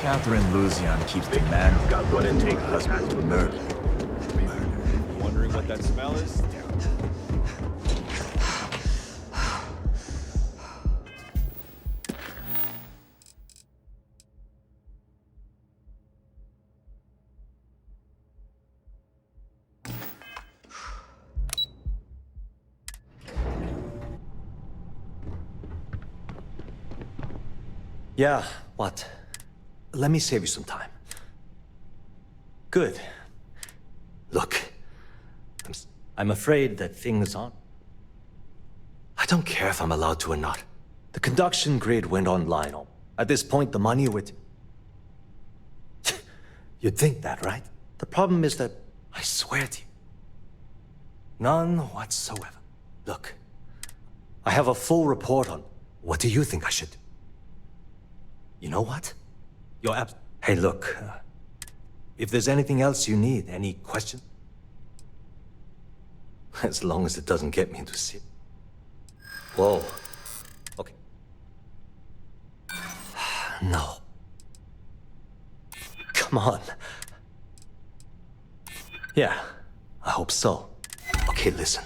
[SPEAKER 19] Catherine Luzian keeps the man who got what it takes husband murdered.
[SPEAKER 20] Wondering what that smell is?
[SPEAKER 23] Yeah, what? Let me save you some time. Good. Look, I'm afraid that things aren't... I don't care if I'm allowed to or not. The conduction grid went online. At this point, the money would... You'd think that, right? The problem is that, I swear to you, none whatsoever. Look, I have a full report on... What do you think I should do? You know what? Hey, look, if there's anything else you need, any questions? As long as it doesn't get me into sin. Whoa. Okay. No. Come on. Yeah, I hope so. Okay, listen.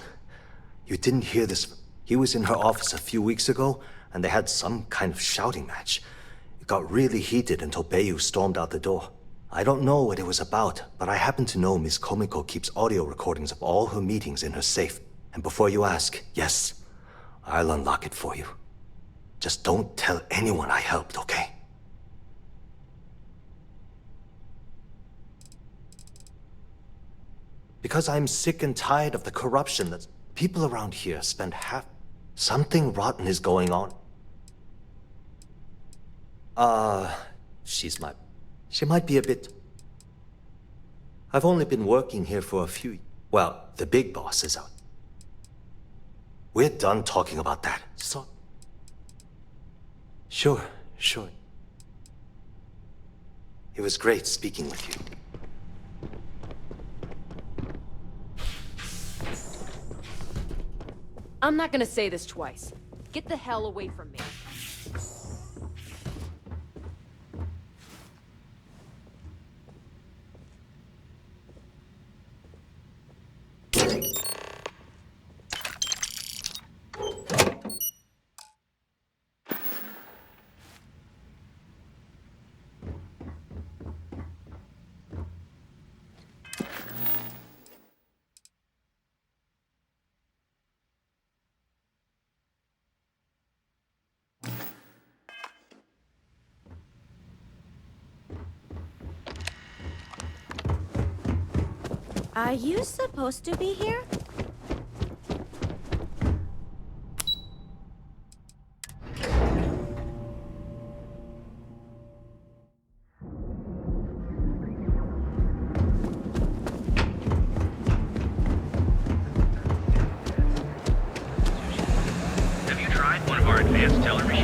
[SPEAKER 23] You didn't hear this. He was in her office a few weeks ago, and they had some kind of shouting match. It got really heated until Bayu stormed out the door. I don't know what it was about, but I happen to know Miss Komiko keeps audio recordings of all her meetings in her safe. And before you ask, yes, I'll unlock it for you. Just don't tell anyone I helped, okay? Because I'm sick and tired of the corruption that people around here spend half... Something rotten is going on. She might be a bit... I've only been working here for a few... Well, the big boss is out. We're done talking about that, so... Sure. It was great speaking with you.
[SPEAKER 14] I'm not gonna say this twice. Get the hell away from me.
[SPEAKER 6] Are you supposed to be here?
[SPEAKER 12] Have you tried one of our advanced teller machines?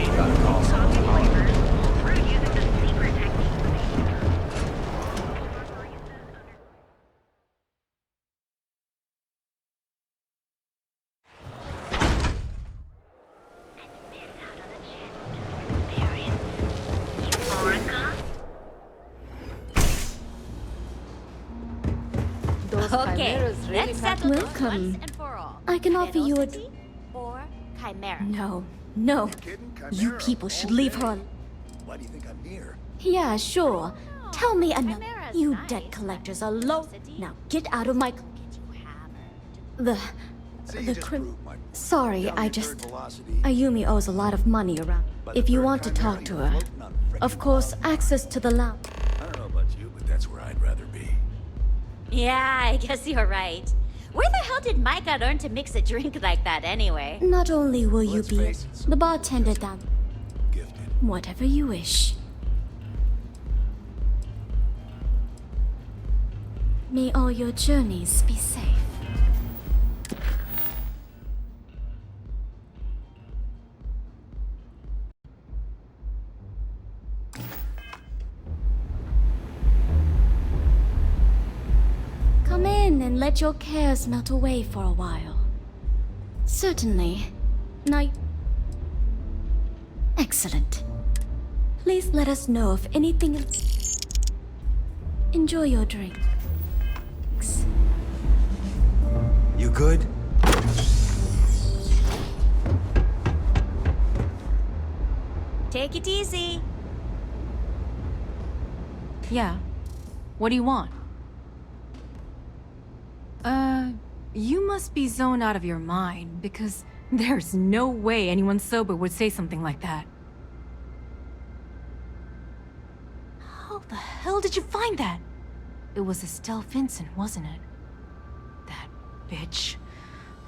[SPEAKER 6] Okay, let's settle this once and for all. I can offer you a...
[SPEAKER 4] Or Chimera.
[SPEAKER 6] No. You people should leave her.
[SPEAKER 10] Why do you think I'm here?
[SPEAKER 6] Yeah, sure. Tell me enough. You debt collectors are low. Now get out of my... The Sorry, I just... Ayumi owes a lot of money around. If you want to talk to her. Of course, access to the lounge.
[SPEAKER 10] I don't know about you, but that's where I'd rather be.
[SPEAKER 4] Yeah, I guess you're right. Where the hell did Micah learn to mix a drink like that anyway?
[SPEAKER 6] Not only will you be the bartender down... Whatever you wish. May all your journeys be safe. Come in and let your cares melt away for a while. Certainly. Now... Excellent. Please let us know if anything... Enjoy your drink.
[SPEAKER 23] You good?
[SPEAKER 4] Take it easy.
[SPEAKER 17] Yeah. What do you want? You must be zoned out of your mind, because there's no way anyone sober would say something like that. How the hell did you find that? It was Estelle Vincent, wasn't it? That bitch.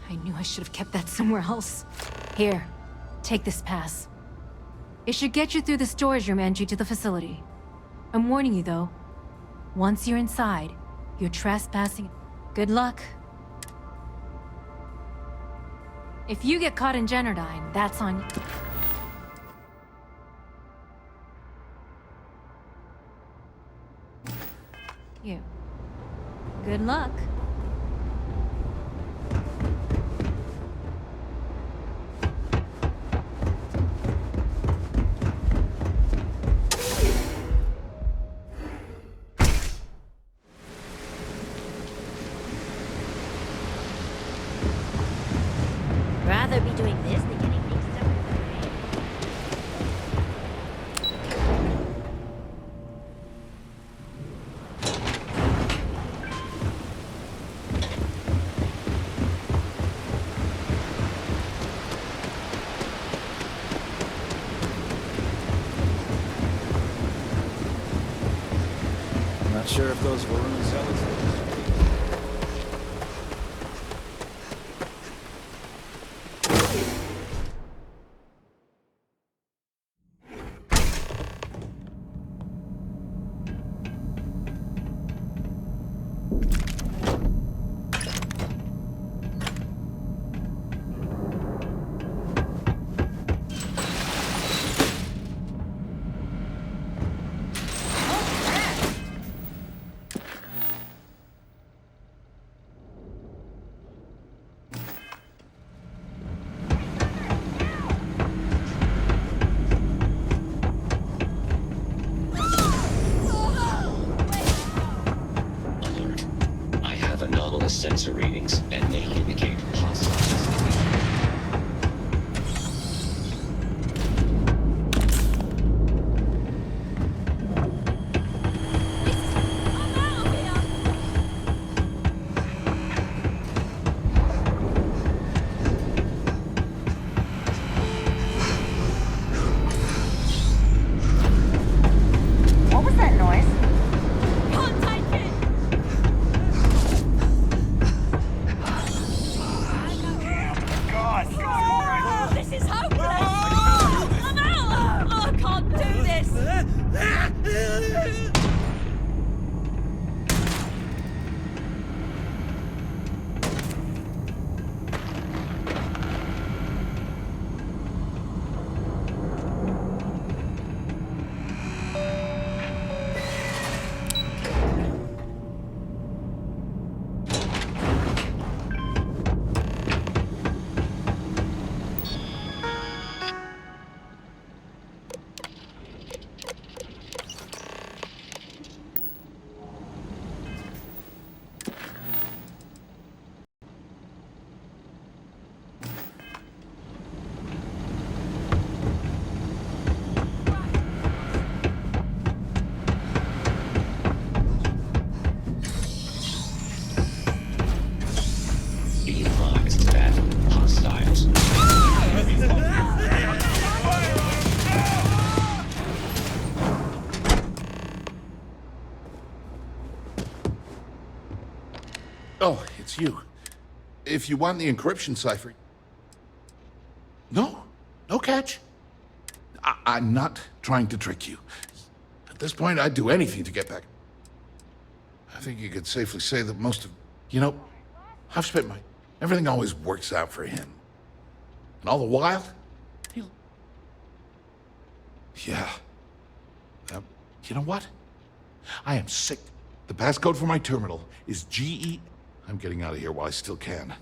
[SPEAKER 17] I knew I should have kept that somewhere else. Here, take this pass. It should get you through the storage room entry to the facility. I'm warning you, though. Once you're inside, you're trespassing. Good luck. If you get caught in Generdyne, that's on you. Good luck.
[SPEAKER 19] Not sure if those balloon cellars...
[SPEAKER 7] Sensor readings, and they indicate hostile.
[SPEAKER 2] What was that noise?
[SPEAKER 8] Oh, it's you. If you want the encryption cipher... No? No catch? I'm not trying to trick you. At this point, I'd do anything to get back. I think you could safely say that most of... You know, I've spent my... Everything always works out for him. And all the while, he'll... Yeah. You know what? I am sick. The passcode for my terminal is GE... I'm getting out of here while I still can.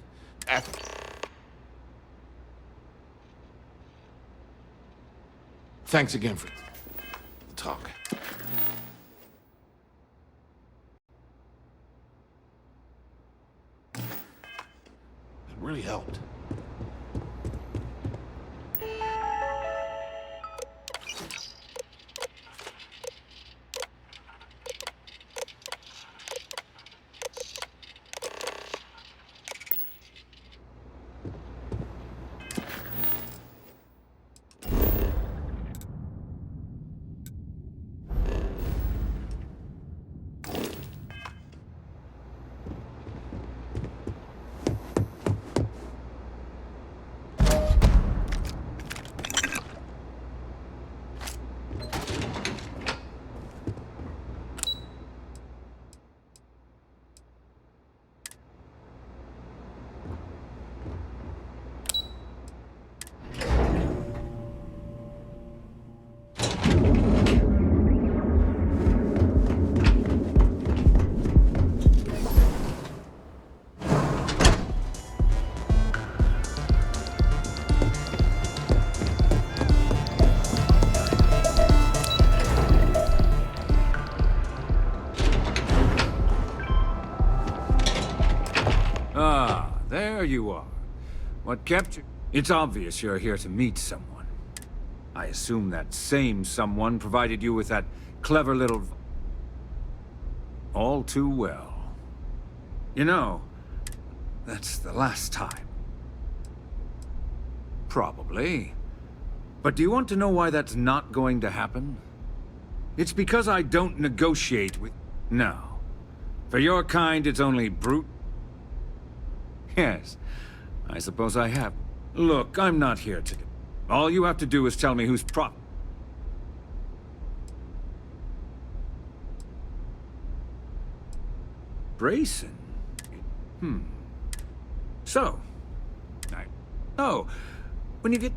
[SPEAKER 8] Thanks again for the talk. It really helped.
[SPEAKER 11] There you are. What kept you? It's obvious you're here to meet someone. I assume that same someone provided you with that clever little... All too well. You know, that's the last time. Probably. But do you want to know why that's not going to happen? It's because I don't negotiate with... No. For your kind, it's only brute. Yes, I suppose I have. Look, I'm not here to... All you have to do is tell me who's Brayson? So... Oh, when you get...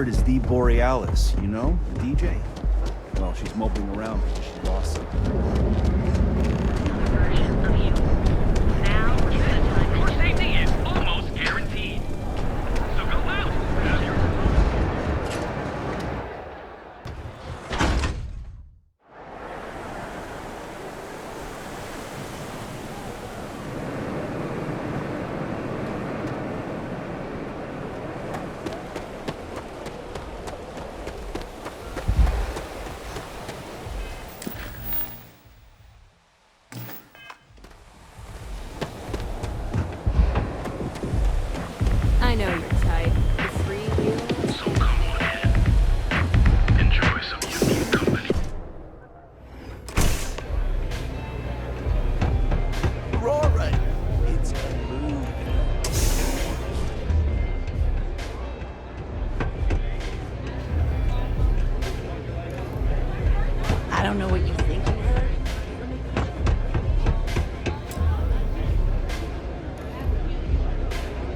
[SPEAKER 19] Is the Borealis, you know, the DJ? Well, she's moping around because she lost something.
[SPEAKER 12] Your safety is almost guaranteed. So go out.
[SPEAKER 13] I know your type. The freewheeler.
[SPEAKER 12] So come on in. Enjoy some unique company.
[SPEAKER 10] Aurora! It's a mood.
[SPEAKER 16] I don't know what you think you heard.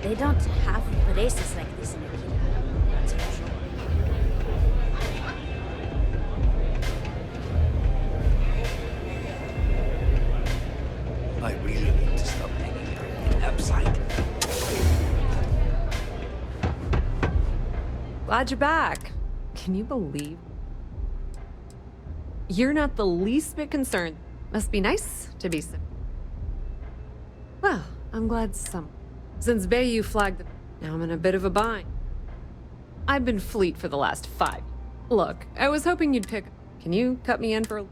[SPEAKER 4] They don't have places like this in Akita. That's for sure.
[SPEAKER 10] I really need to stop hanging out upside.
[SPEAKER 13] Glad you're back. Can you believe? You're not the least bit concerned. Must be nice to be so. Well, I'm glad some. Since Bayou flagged the... Now I'm in a bit of a bind. I've been fleet for the last 5. Look, I was hoping you'd pick... Can you cut me in for a...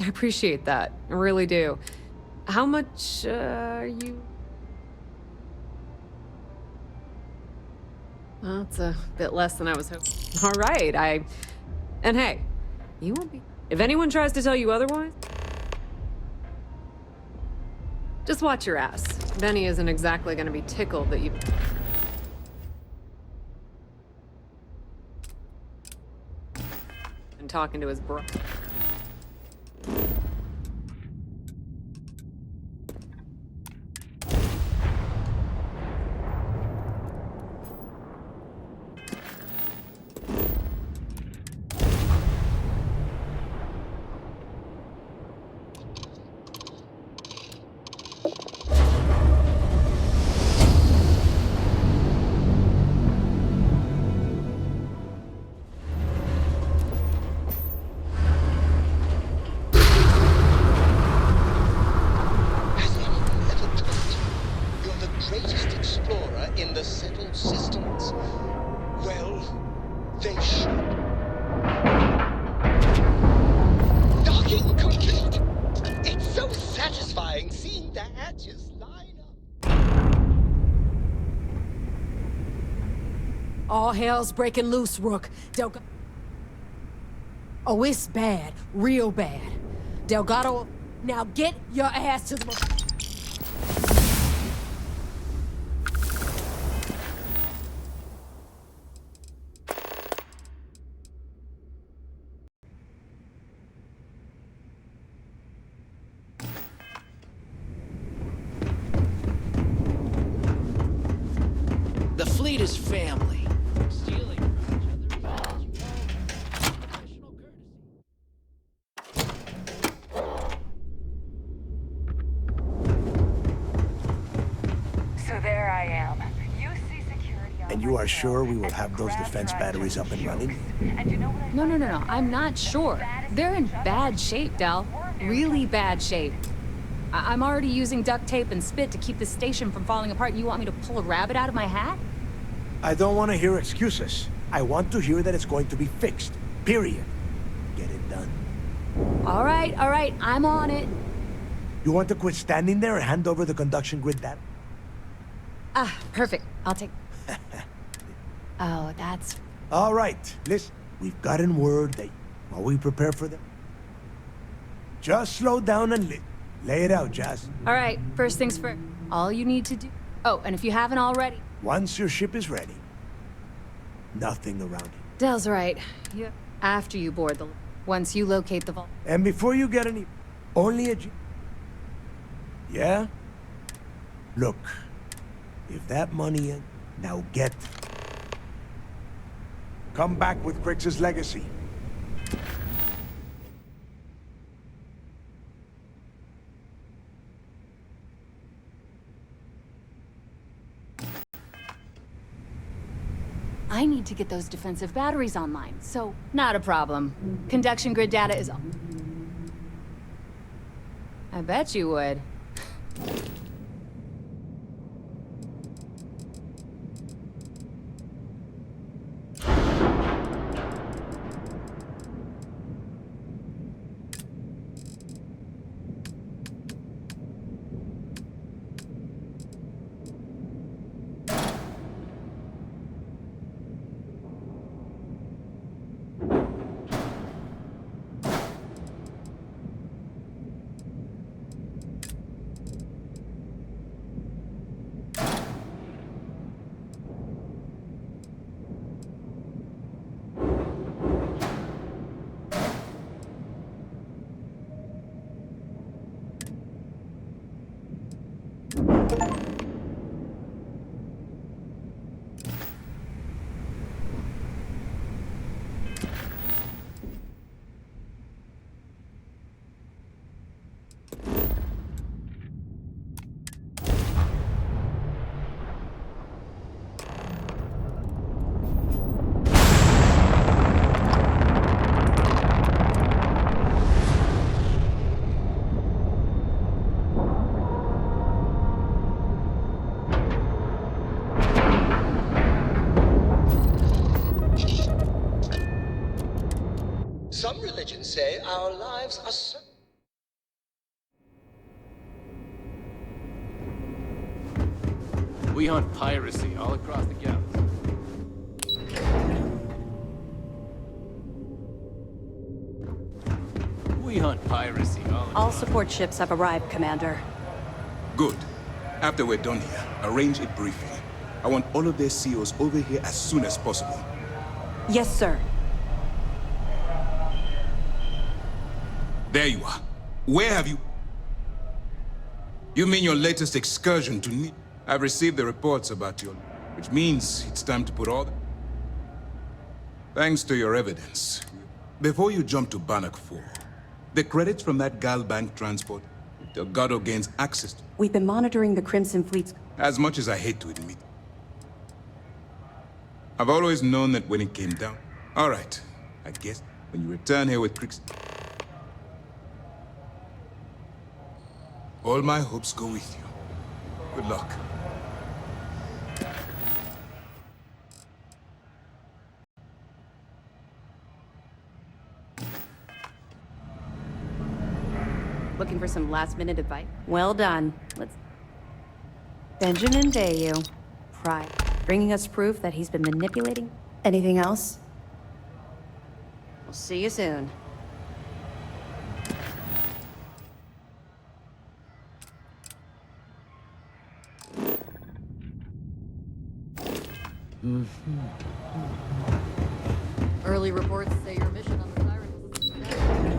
[SPEAKER 13] I appreciate that. I really do. How much, are you... Well, it's a bit less than I was hoping. All right, And hey, you won't be... If anyone tries to tell you otherwise... Just watch your ass. Benny isn't exactly gonna be tickled that you... And talking to his bro...
[SPEAKER 16] All hell's breaking loose, Rook. Oh, it's bad. Real bad. Delgado, now get your ass to the...
[SPEAKER 3] The fleet is family.
[SPEAKER 10] you are sure we will have those defense batteries up and running?
[SPEAKER 13] No. I'm not sure. They're in bad shape, Del. Really bad shape. I'm already using duct tape and spit to keep the station from falling apart. You want me to pull a rabbit out of my hat?
[SPEAKER 10] I don't want to hear excuses. I want to hear that it's going to be fixed. Period. Get it done.
[SPEAKER 13] All right. I'm on it.
[SPEAKER 10] You want to quit standing there and hand over the conduction grid data?
[SPEAKER 13] Ah, perfect. I'll take... Oh, that's...
[SPEAKER 10] All right, listen. We've gotten word that while we prepare for them, just slow down and lay it out, Jazz.
[SPEAKER 13] All right, first things first. All you need to do... Oh, and if you haven't already...
[SPEAKER 10] Once your ship is ready, nothing around it.
[SPEAKER 13] Del's right. Yeah. After you board the... Once you locate the vault.
[SPEAKER 10] And before you get any... Only a... Yeah? Look, if that money in... Now get... Come back with Crix's legacy.
[SPEAKER 13] I need to get those defensive batteries online, so not a problem. Conduction grid data is... I bet you would.
[SPEAKER 3] Some religions say our lives are so...
[SPEAKER 20] We hunt piracy all across the galaxy. We hunt piracy
[SPEAKER 9] All support ships have arrived, Commander.
[SPEAKER 5] Good. After we're done here, arrange it briefly. I want all of their COs over here as soon as possible.
[SPEAKER 9] Yes, sir.
[SPEAKER 5] There you are. Where have you... You mean your latest excursion to Ni... I've received the reports about your... Which means it's time to put all the... Thanks to your evidence. Before you jump to Bannock 4, the credits from that Gal Bank transport, Delgado gains access to...
[SPEAKER 9] We've been monitoring the Crimson Fleet's...
[SPEAKER 5] As much as I hate to admit. I've always known that when it came down... All right. I guess when you return here with Crix... All my hopes go with you. Good luck.
[SPEAKER 9] Looking for some last-minute advice? Well done. Let's... Benjamin Bayou. Pride. Bringing us proof that he's been manipulating? Anything else? We'll see you soon.
[SPEAKER 14] Early reports say your mission on the Siren was a success.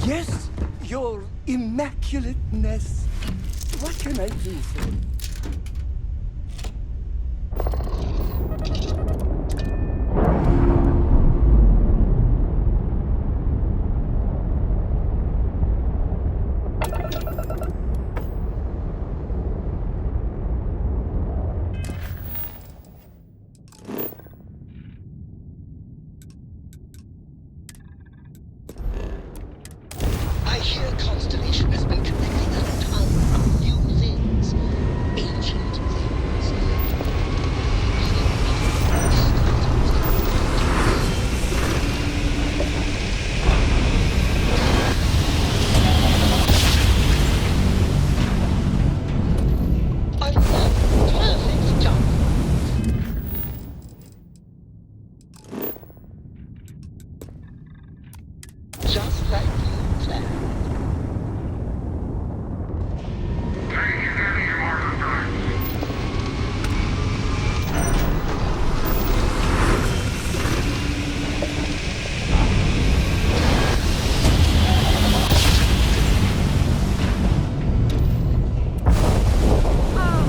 [SPEAKER 21] Yes, your immaculateness. What can I do for you?
[SPEAKER 3] I hear Constellation has been collecting a ton of new things. Ancient things. Another perfect job. Just like you planned.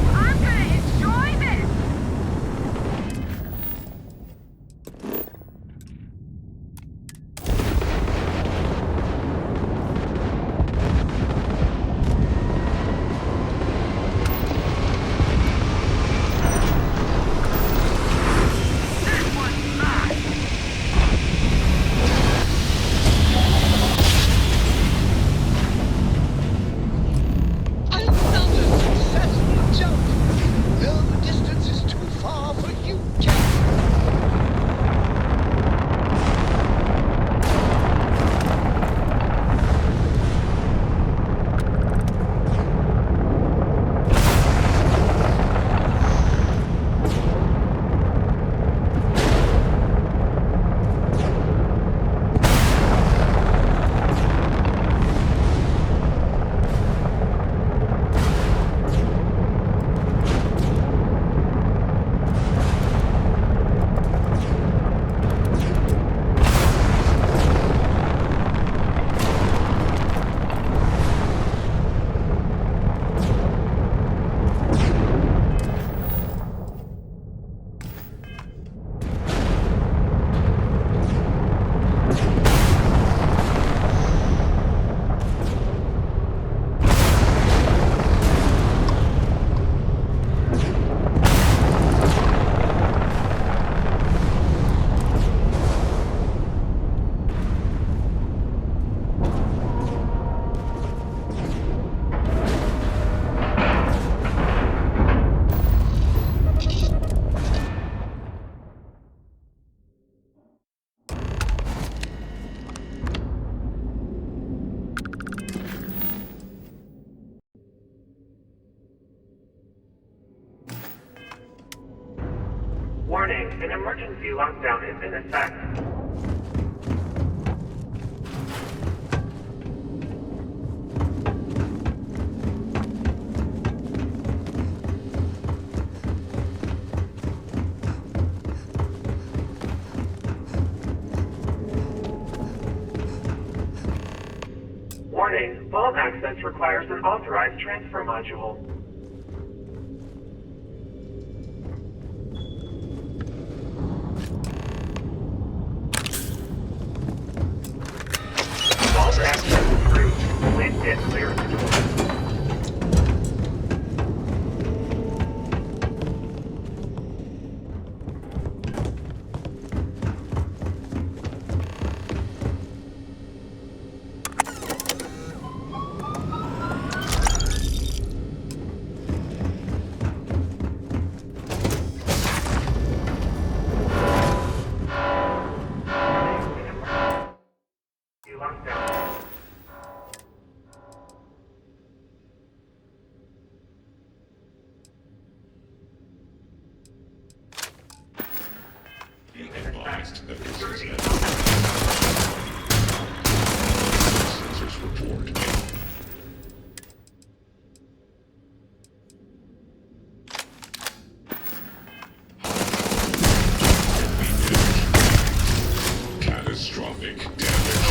[SPEAKER 2] I'm gonna enjoy this! This one's mine!
[SPEAKER 3] Another successful jump! No distance is too far for you, Jack.
[SPEAKER 1] Warning, an emergency lockdown is in effect. Warning, vault access requires an authorized transfer module. Vault access approved. Please get clear to door.
[SPEAKER 18] Catastrophic damage.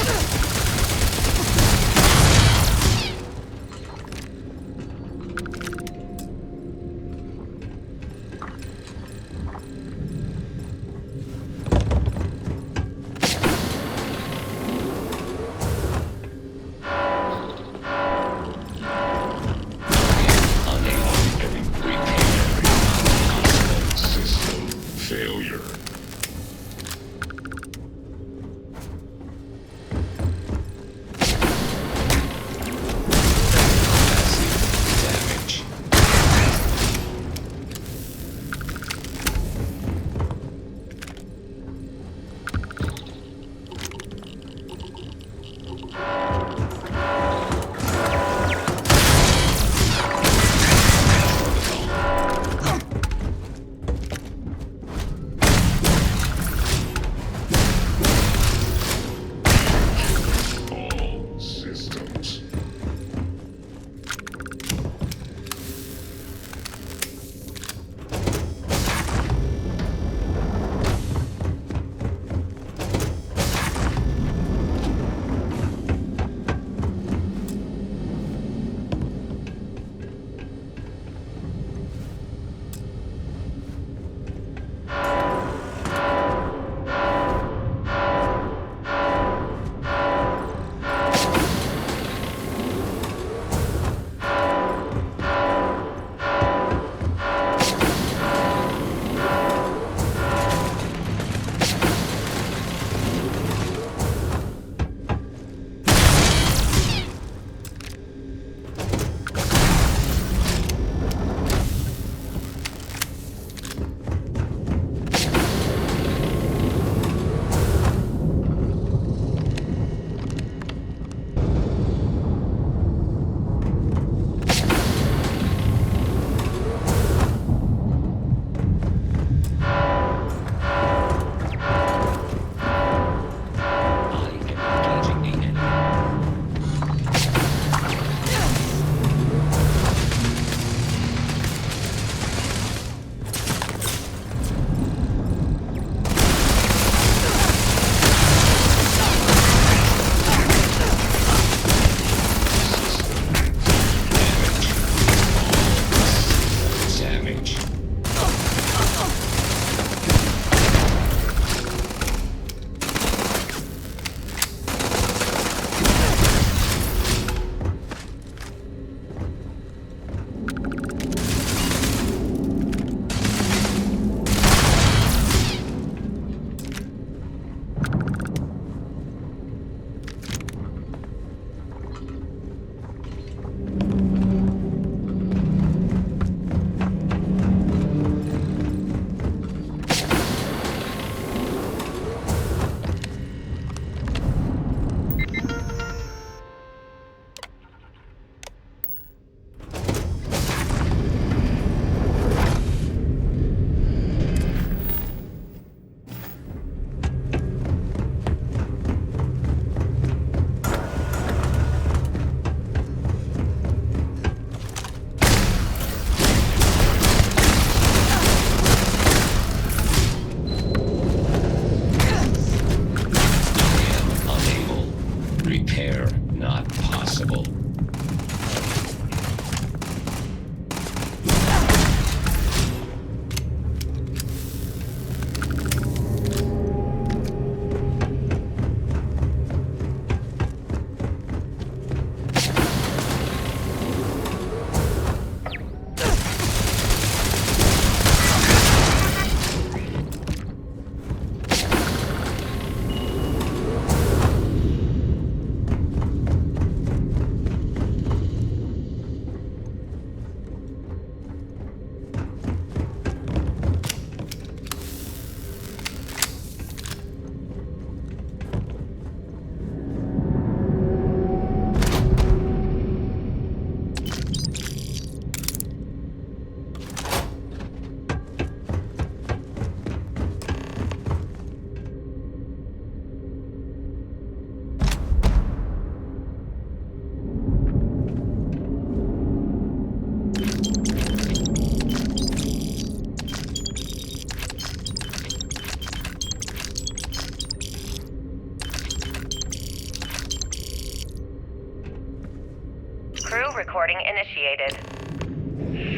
[SPEAKER 2] recording initiated.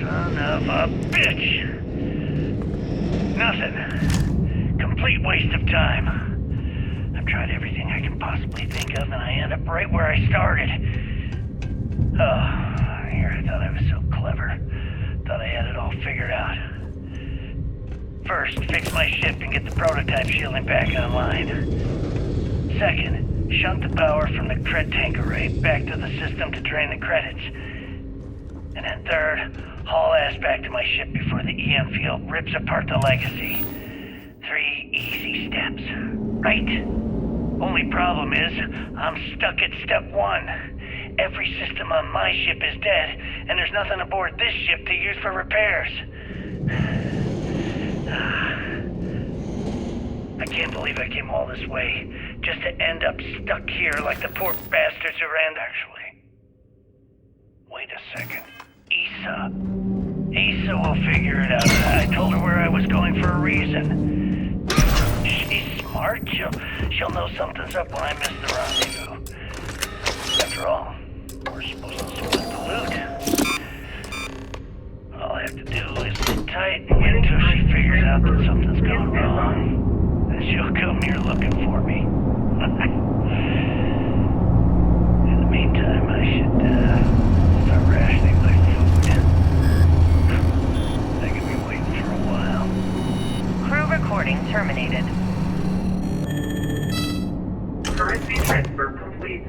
[SPEAKER 15] Son of a bitch! Nothing. Complete waste of time. I've tried everything I can possibly think of, and I end up right where I started. Oh, here I thought I was so clever. Thought I had it all figured out. First, fix my ship and get the prototype shielding back online. Second, shunt the power from the cred tank array back to the system to drain the credits. And then third, haul ass back to my ship before the EM field rips apart the legacy. 3 easy steps, right? Only problem is, I'm stuck at step 1. Every system on my ship is dead, and there's nothing aboard this ship to use for repairs. I can't believe I came all this way, just to end up stuck here like the poor bastards who ran. Actually, wait a second. Issa will figure it out. I told her where I was going for a reason. She's smart. She'll know something's up when I miss the rendezvous. After all, we're supposed to split the loot. All I have to do is sit tight and wait until she figures out that something's gone wrong. Then she'll come here looking for me. In the meantime, I should start rationing my food. I could be waiting for a while.
[SPEAKER 2] Crew recording terminated.
[SPEAKER 1] Currency transfer complete.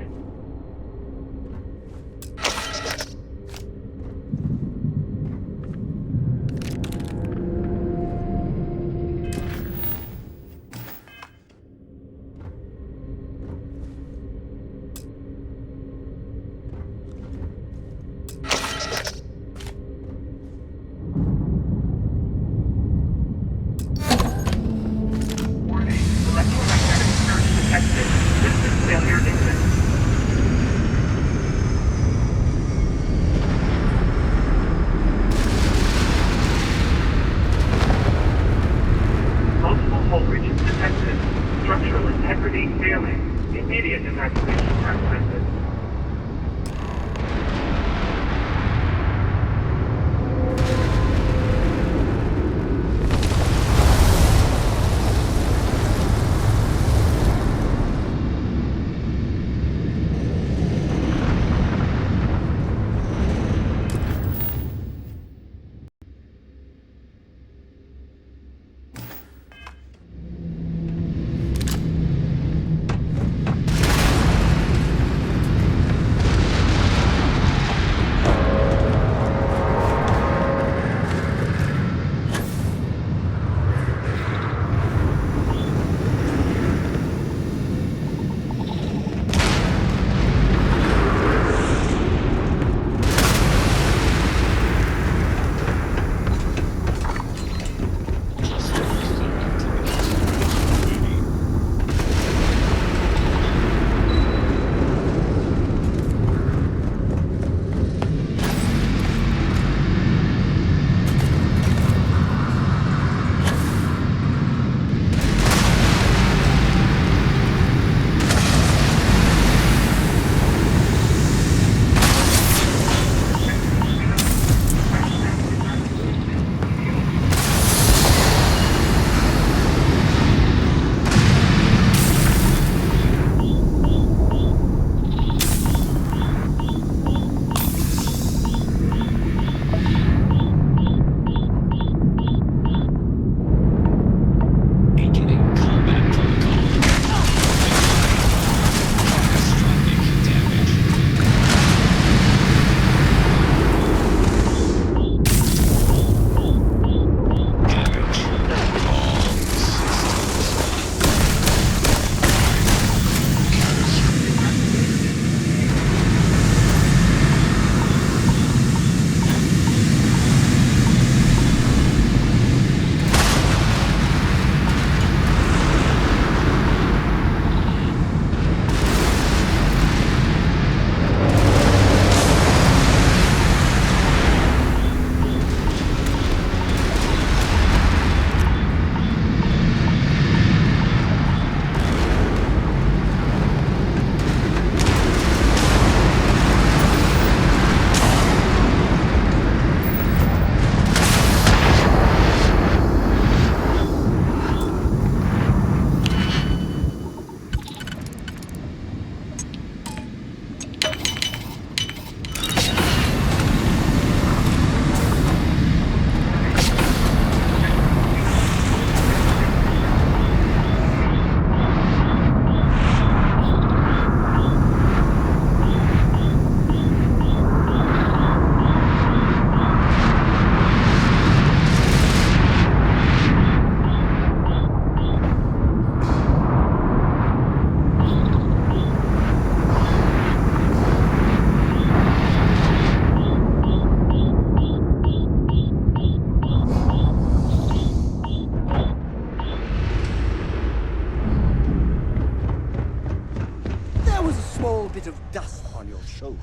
[SPEAKER 21] bit of dust on your shoulder.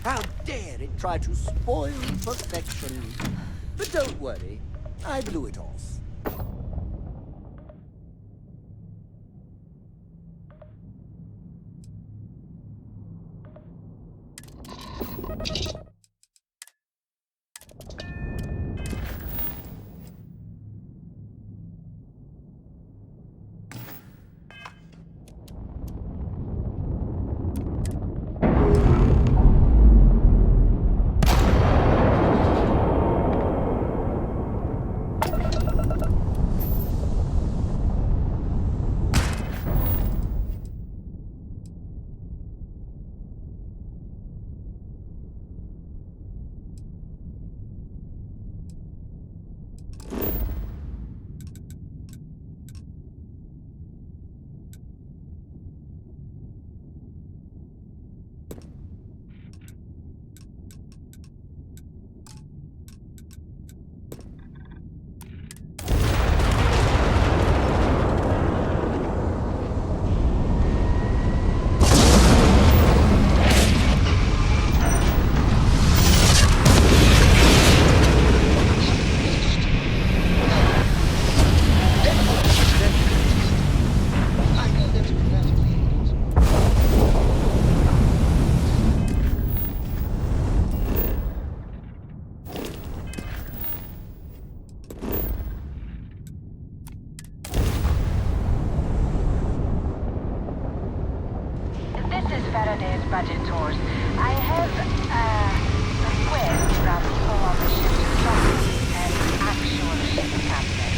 [SPEAKER 21] How dare it try to spoil perfection? But don't worry, I blew it off.
[SPEAKER 2] budget tours. I have a request from people on the ship to talk and actual ship captain.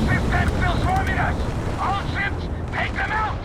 [SPEAKER 12] System still swarming us! All ships, take them out!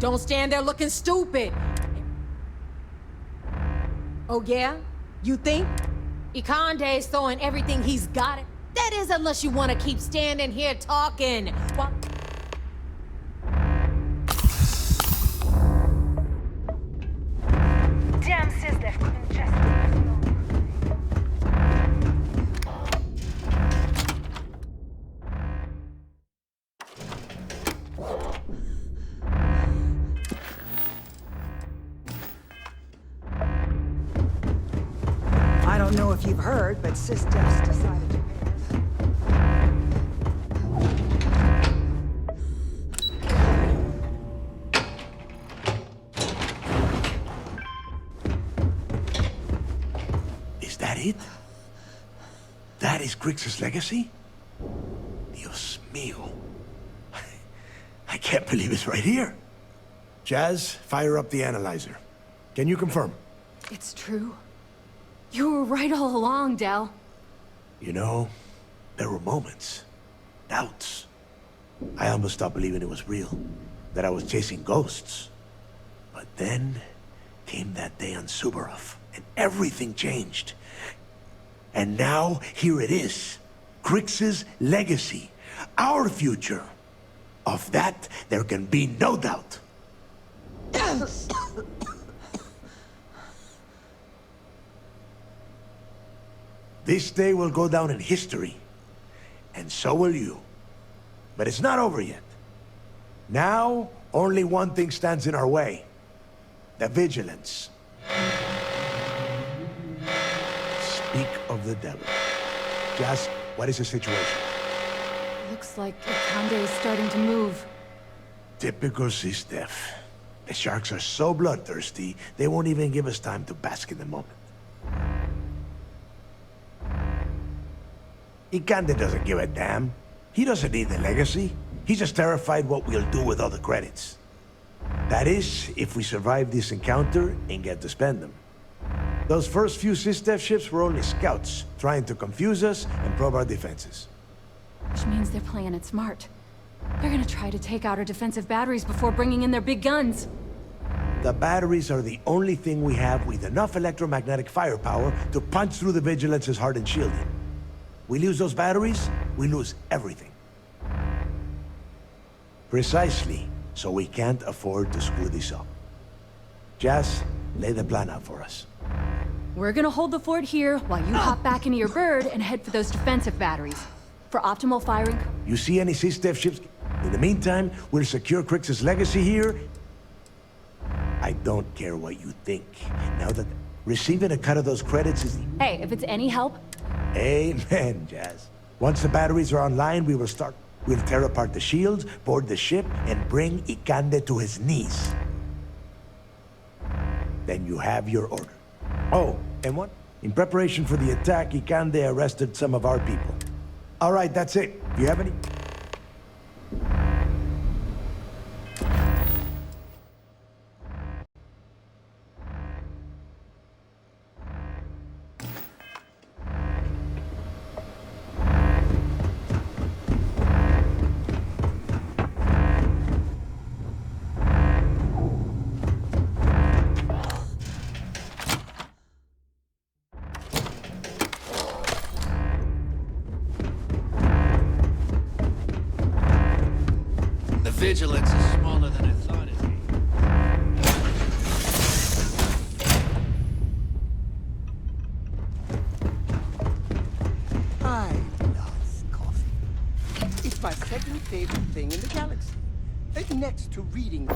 [SPEAKER 16] Don't stand there looking stupid. Oh yeah? You think? Ikande's throwing everything he's got. That is, unless you want to keep standing here talking. While
[SPEAKER 2] Damn, says they've just
[SPEAKER 21] don't know if you've heard, but SysDef's decided to pay us.
[SPEAKER 10] Is that it? That is Grix's legacy? Dios mío. I can't believe it's right here. Jazz, fire up the analyzer. Can you confirm?
[SPEAKER 13] It's true. You were right all along, Del.
[SPEAKER 10] You know, there were moments, doubts. I almost stopped believing it was real, that I was chasing ghosts. But then came that day on Subarov, and everything changed. And now, here it is. Grix's legacy. Our future. Of that, there can be no doubt. This day will go down in history. And so will you. But it's not over yet. Now, only one thing stands in our way. The Vigilance. Speak of the devil. Jazz, what is the situation?
[SPEAKER 13] Looks like Ikande is starting to move.
[SPEAKER 10] Typical SysDef. The sharks are so bloodthirsty, they won't even give us time to bask in the moment. Ikande doesn't give a damn. He doesn't need the legacy. He's just terrified what we'll do with all the credits. That is, if we survive this encounter and get to spend them. Those first few SysDef ships were only scouts, trying to confuse us and probe our defenses.
[SPEAKER 13] Which means they're playing it smart. They're gonna try to take out our defensive batteries before bringing in their big guns.
[SPEAKER 10] The batteries are the only thing we have with enough electromagnetic firepower to punch through the Vigilance's hardened shielding. We lose those batteries, we lose everything. Precisely, so we can't afford to screw this up. Jazz, lay the plan out for us.
[SPEAKER 13] We're gonna hold the fort here while you hop back into your bird and head for those defensive batteries. For optimal firing...
[SPEAKER 10] You see any SysDef ships? In the meantime, we'll secure Grix's legacy here. I don't care what you think. Now that receiving a cut of those credits is...
[SPEAKER 13] Hey, if it's any help...
[SPEAKER 10] Amen, Jazz. Once the batteries are online, we will start. We'll tear apart the shields, board the ship, and bring Ikande to his knees. Then you have your order. Oh, and what? In preparation for the attack, Ikande arrested some of our people. All right, that's it. Do you have any?
[SPEAKER 21] Vigilance is smaller than I thought it'd be. I love coffee. It's my second favorite thing in the galaxy. Next to reading.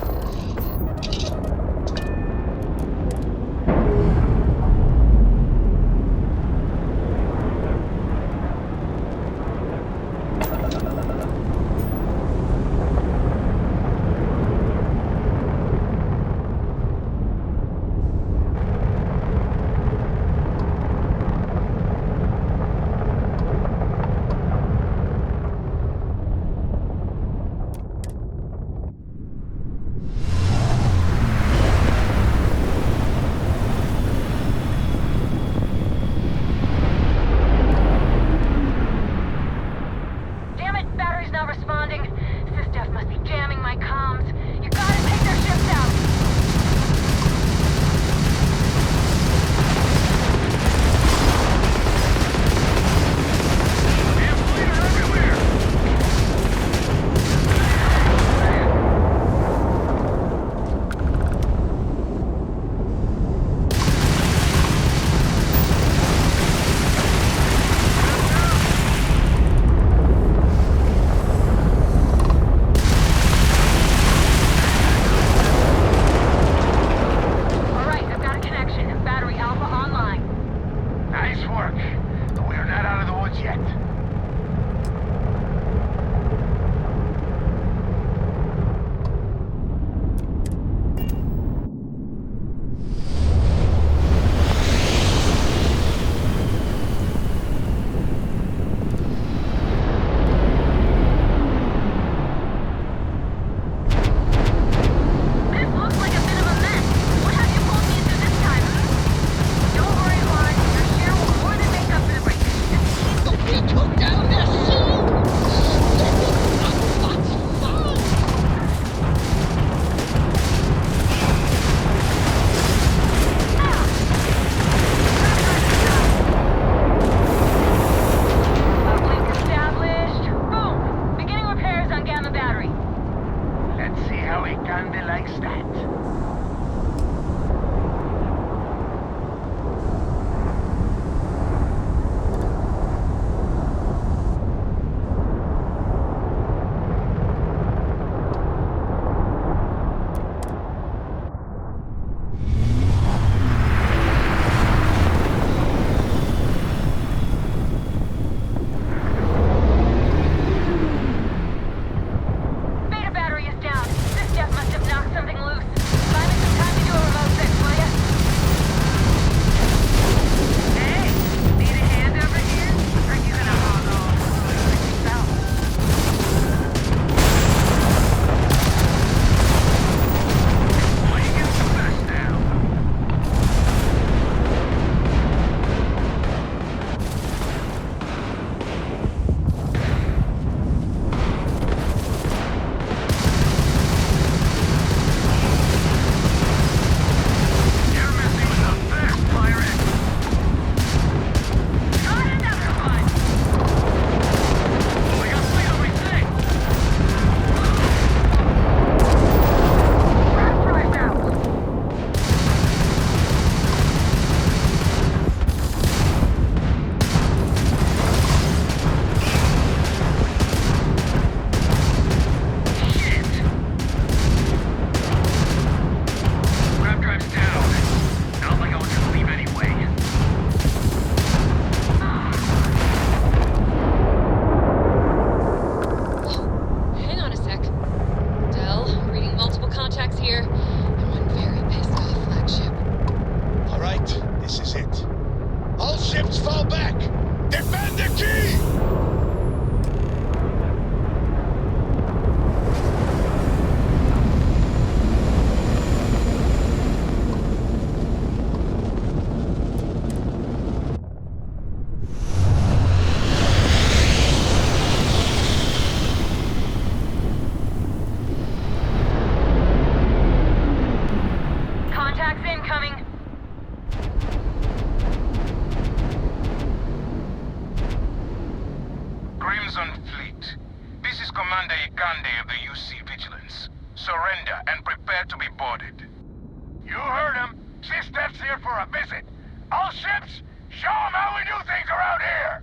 [SPEAKER 15] Kinda likes that.
[SPEAKER 2] Beta battery is down. This jet must have knocked something loose. Buy me some time to do a remote fix, will ya? Hey, need a hand over here? Or are you gonna hog off yourself?
[SPEAKER 15] Well, you get some rest now. You're messing with the best, pirate.
[SPEAKER 2] Got another one!
[SPEAKER 15] We got fleet everything.
[SPEAKER 2] Raptori's out!
[SPEAKER 15] Shit. Grab drive's down. Not like I was gonna leave anyway.
[SPEAKER 13] Hang on a sec. Del, reading multiple contacts here. I'm one very pissed off flagship.
[SPEAKER 3] All right, this is it. All ships fall back! Defend the key!
[SPEAKER 2] Contacts incoming.
[SPEAKER 5] Crimson Fleet. This is Commander Ikande of the UC Vigilance. Surrender and prepare to be boarded.
[SPEAKER 15] You heard him. System's here for a visit. All ships, show them how we do things around here.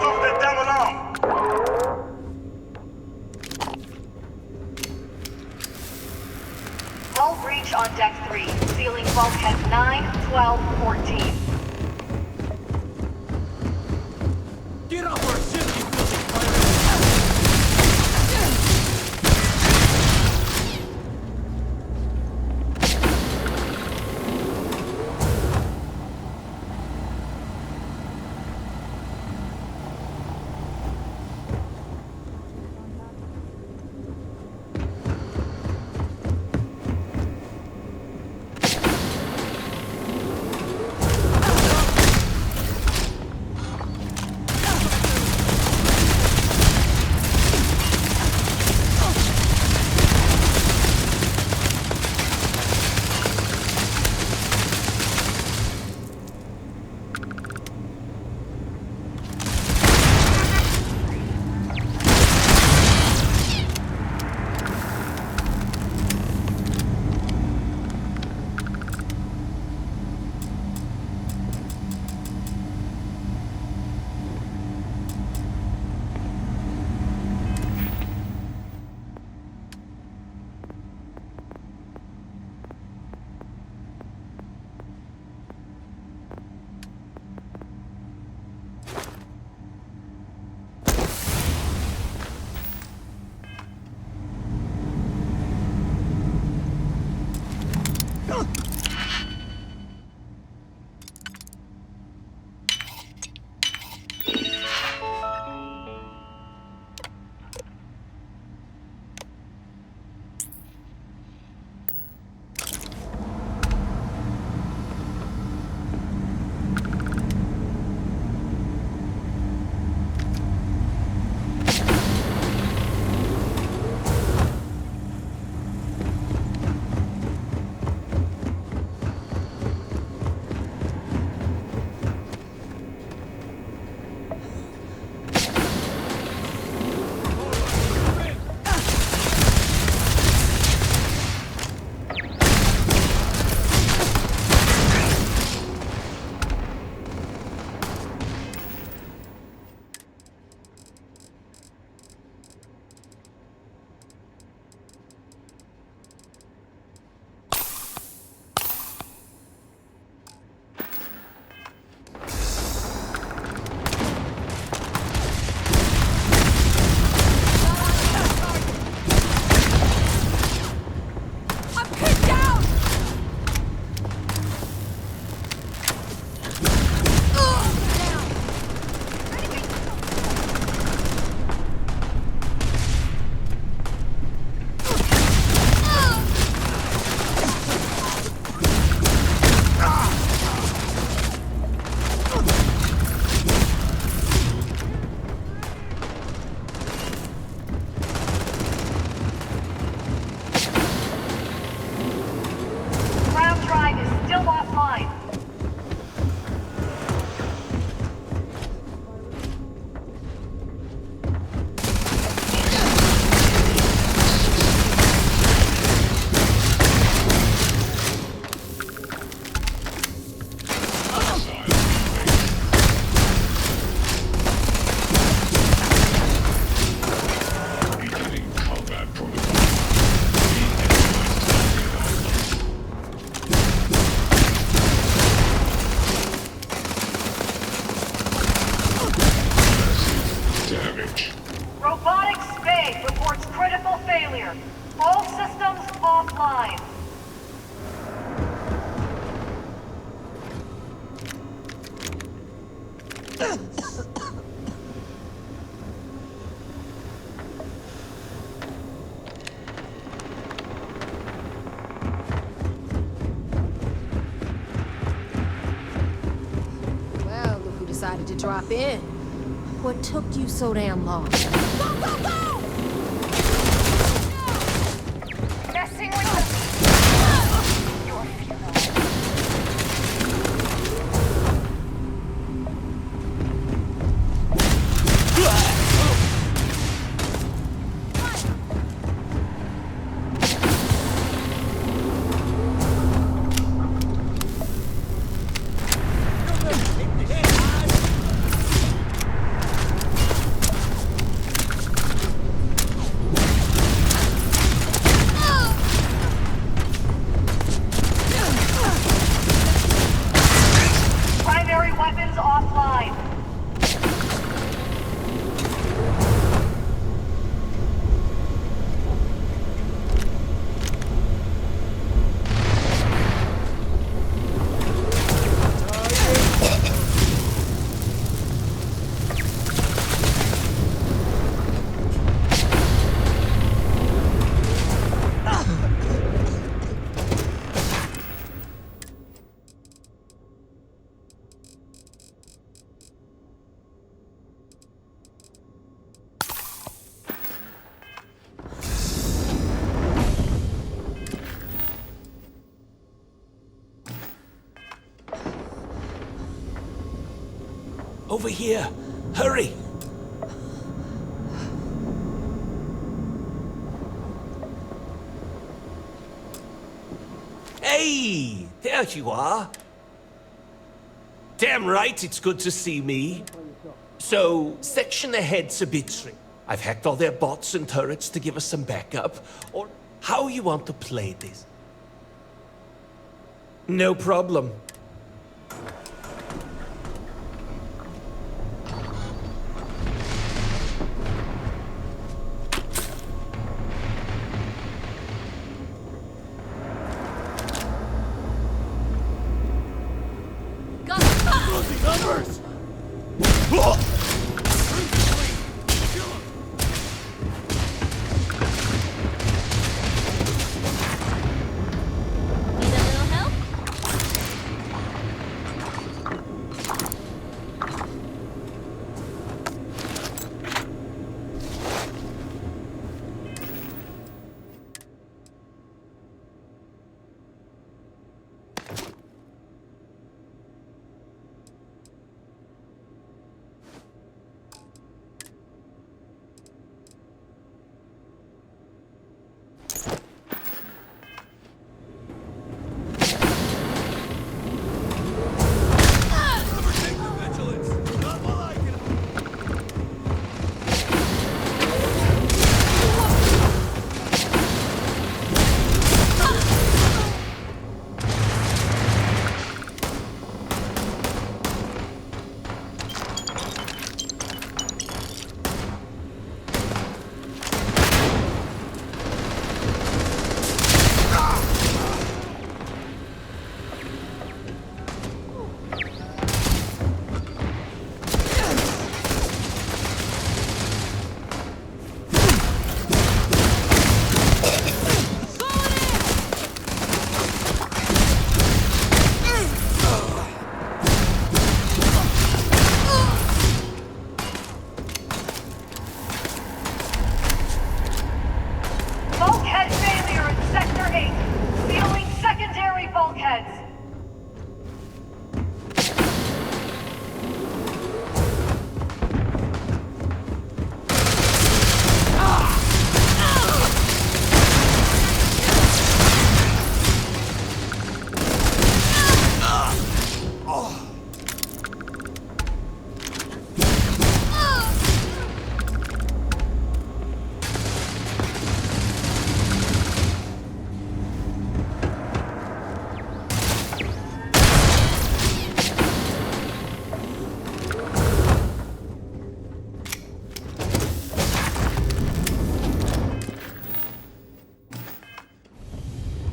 [SPEAKER 6] posted down along.
[SPEAKER 18] Hull breach on deck 3. Sealing bulkheads 9, 12, 14.
[SPEAKER 11] Get off our ship, you filthy pirate!
[SPEAKER 16] decided to drop in. What took you so damn long? Go, go, go!
[SPEAKER 18] Messing with the... Your
[SPEAKER 10] over here. Hurry! Hey! There you are. Damn right it's good to see me. So, section ahead's a bit strict. I've hacked all their bots and turrets to give us some backup. Or how you want to play this? No problem.
[SPEAKER 21] Losing numbers!
[SPEAKER 18] Bulkhead failure in Sector 8. Sealing secondary bulkheads.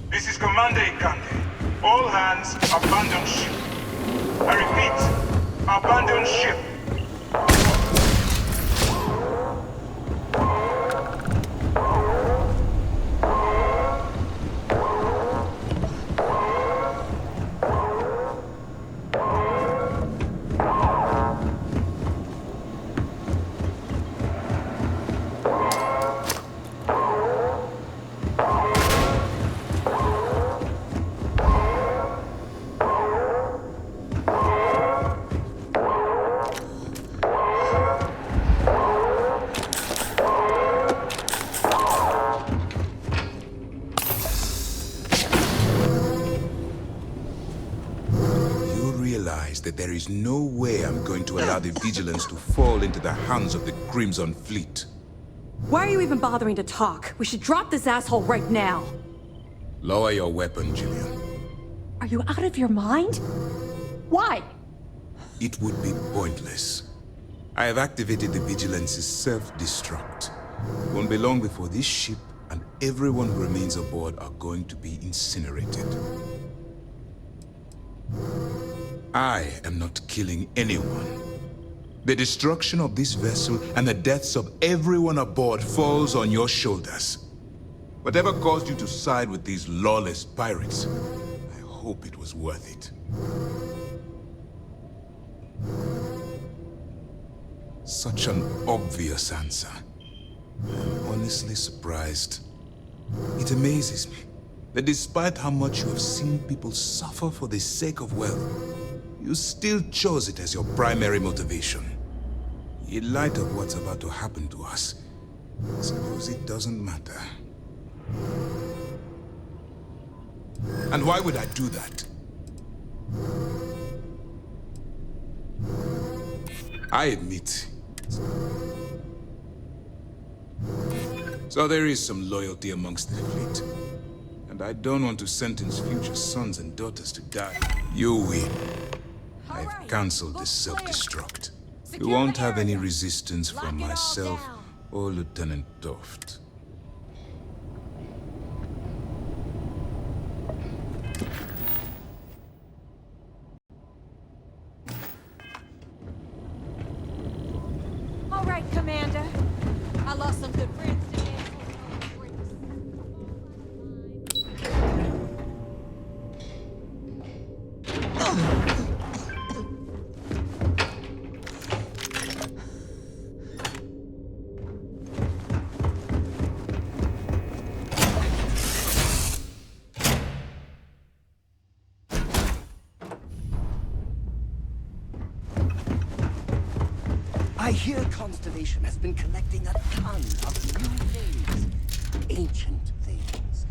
[SPEAKER 5] This is Commander Ikande. All hands, abandon ship. I repeat, abandon ship. That there is no way I'm going to allow the Vigilance to fall into the hands of the Crimson Fleet.
[SPEAKER 9] Why are you even bothering to talk? We should drop this asshole right now.
[SPEAKER 5] Lower your weapon, Jillian.
[SPEAKER 9] Are you out of your mind? Why?
[SPEAKER 5] It would be pointless. I have activated the Vigilance's self-destruct. It won't be long before this ship and everyone who remains aboard are going to be incinerated. I am not killing anyone. The destruction of this vessel and the deaths of everyone aboard falls on your shoulders. Whatever caused you to side with these lawless pirates, I hope it was worth it. Such an obvious answer. I'm honestly surprised. It amazes me that despite how much you have seen people suffer for the sake of wealth, you still chose it as your primary motivation. In light of what's about to happen to us, I suppose it doesn't matter. And why would I do that? I admit. So there is some loyalty amongst the fleet. And I don't want to sentence future sons and daughters to die. You win. I've cancelled the self-destruct. You won't have any resistance from myself or Lieutenant Toft.
[SPEAKER 16] All right, Commander. I lost some good friends today.
[SPEAKER 21] I hear Constellation has been collecting a ton of new things. Ancient things.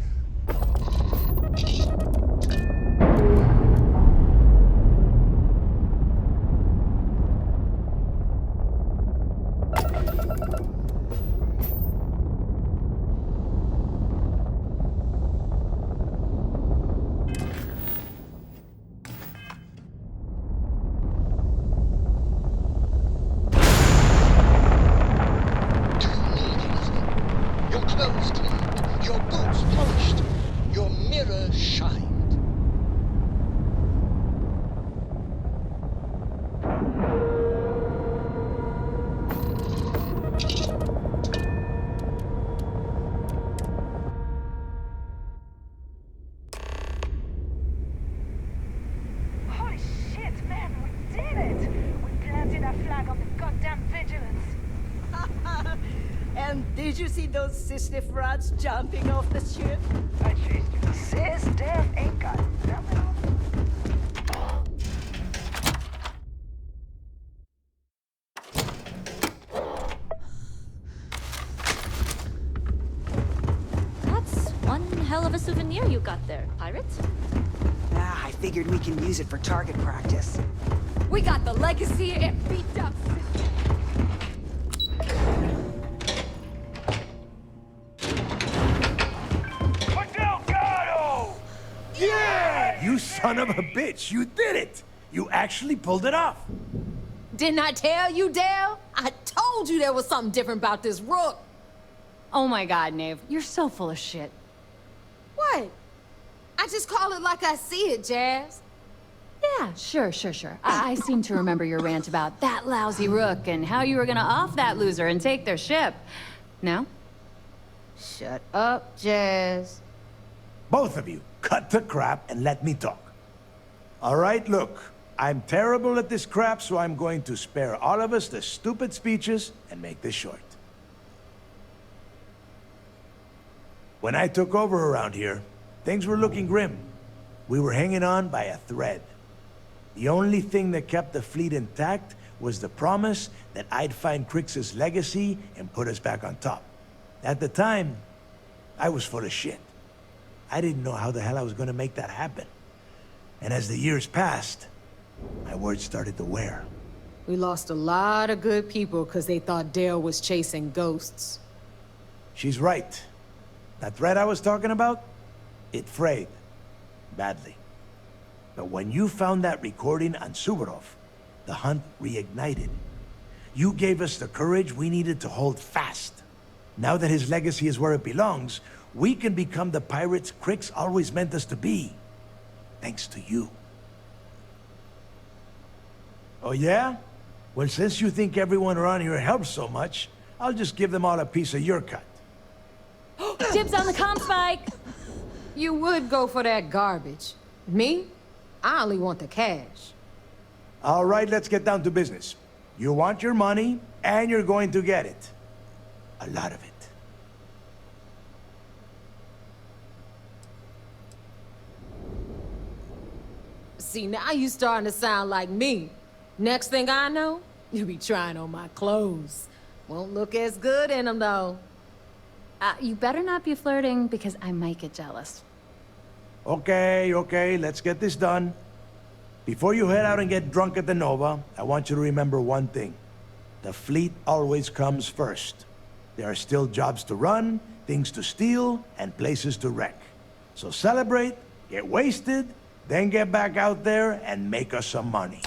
[SPEAKER 21] Your clothes cleaned, your boots polished, your mirror shined.
[SPEAKER 18] Holy shit, man, we did it! We planted our flag on the goddamn Vigilance.
[SPEAKER 21] And did you see those sister frauds jumping off the ship?
[SPEAKER 18] I chased you. Sis, death ain't got nothing on me.
[SPEAKER 4] That's one hell of a souvenir you got there, pirate.
[SPEAKER 21] I figured we can use it for target practice.
[SPEAKER 16] We got the legacy and beat up.
[SPEAKER 10] Yeah! You son of a bitch, you did it! You actually pulled it off.
[SPEAKER 16] Didn't I tell you, Dale? I told you there was something different about this Rook.
[SPEAKER 17] Oh my god, Nave, you're so full of shit.
[SPEAKER 16] What? I just call it like I see it, Jazz.
[SPEAKER 17] Yeah, sure. I seem to remember your rant about that lousy Rook and how you were gonna off that loser and take their ship. No?
[SPEAKER 16] Shut up, Jazz.
[SPEAKER 10] Both of you, cut the crap and let me talk. All right, look, I'm terrible at this crap, so I'm going to spare all of us the stupid speeches and make this short. When I took over around here, things were looking grim. We were hanging on by a thread. The only thing that kept the fleet intact was the promise that I'd find Crix's legacy and put us back on top. At the time, I was full of shit. I didn't know how the hell I was going to make that happen. And as the years passed, my words started to wear.
[SPEAKER 16] We lost a lot of good people because they thought Dale was chasing ghosts.
[SPEAKER 10] She's right. That thread I was talking about, it frayed. Badly. But when you found that recording on Suvorov, the hunt reignited. You gave us the courage we needed to hold fast. Now that his legacy is where it belongs, we can become the pirates Crix always meant us to be. Thanks to you. Oh yeah? Well, since you think everyone around here helps so much, I'll just give them all a piece of your cut.
[SPEAKER 17] Dibs on the comm spike!
[SPEAKER 16] You would go for that garbage. Me? I only want the cash.
[SPEAKER 10] All right, let's get down to business. You want your money, and you're going to get it. A lot of it.
[SPEAKER 16] See, now you starting to sound like me. Next thing I know, you'll be trying on my clothes. Won't look as good in them, though.
[SPEAKER 14] You better not be flirting, because I might get jealous.
[SPEAKER 10] Okay, let's get this done. Before you head out and get drunk at the Nova, I want you to remember one thing. The fleet always comes first. There are still jobs to run, things to steal, and places to wreck. So celebrate, get wasted, then get back out there and make us some money.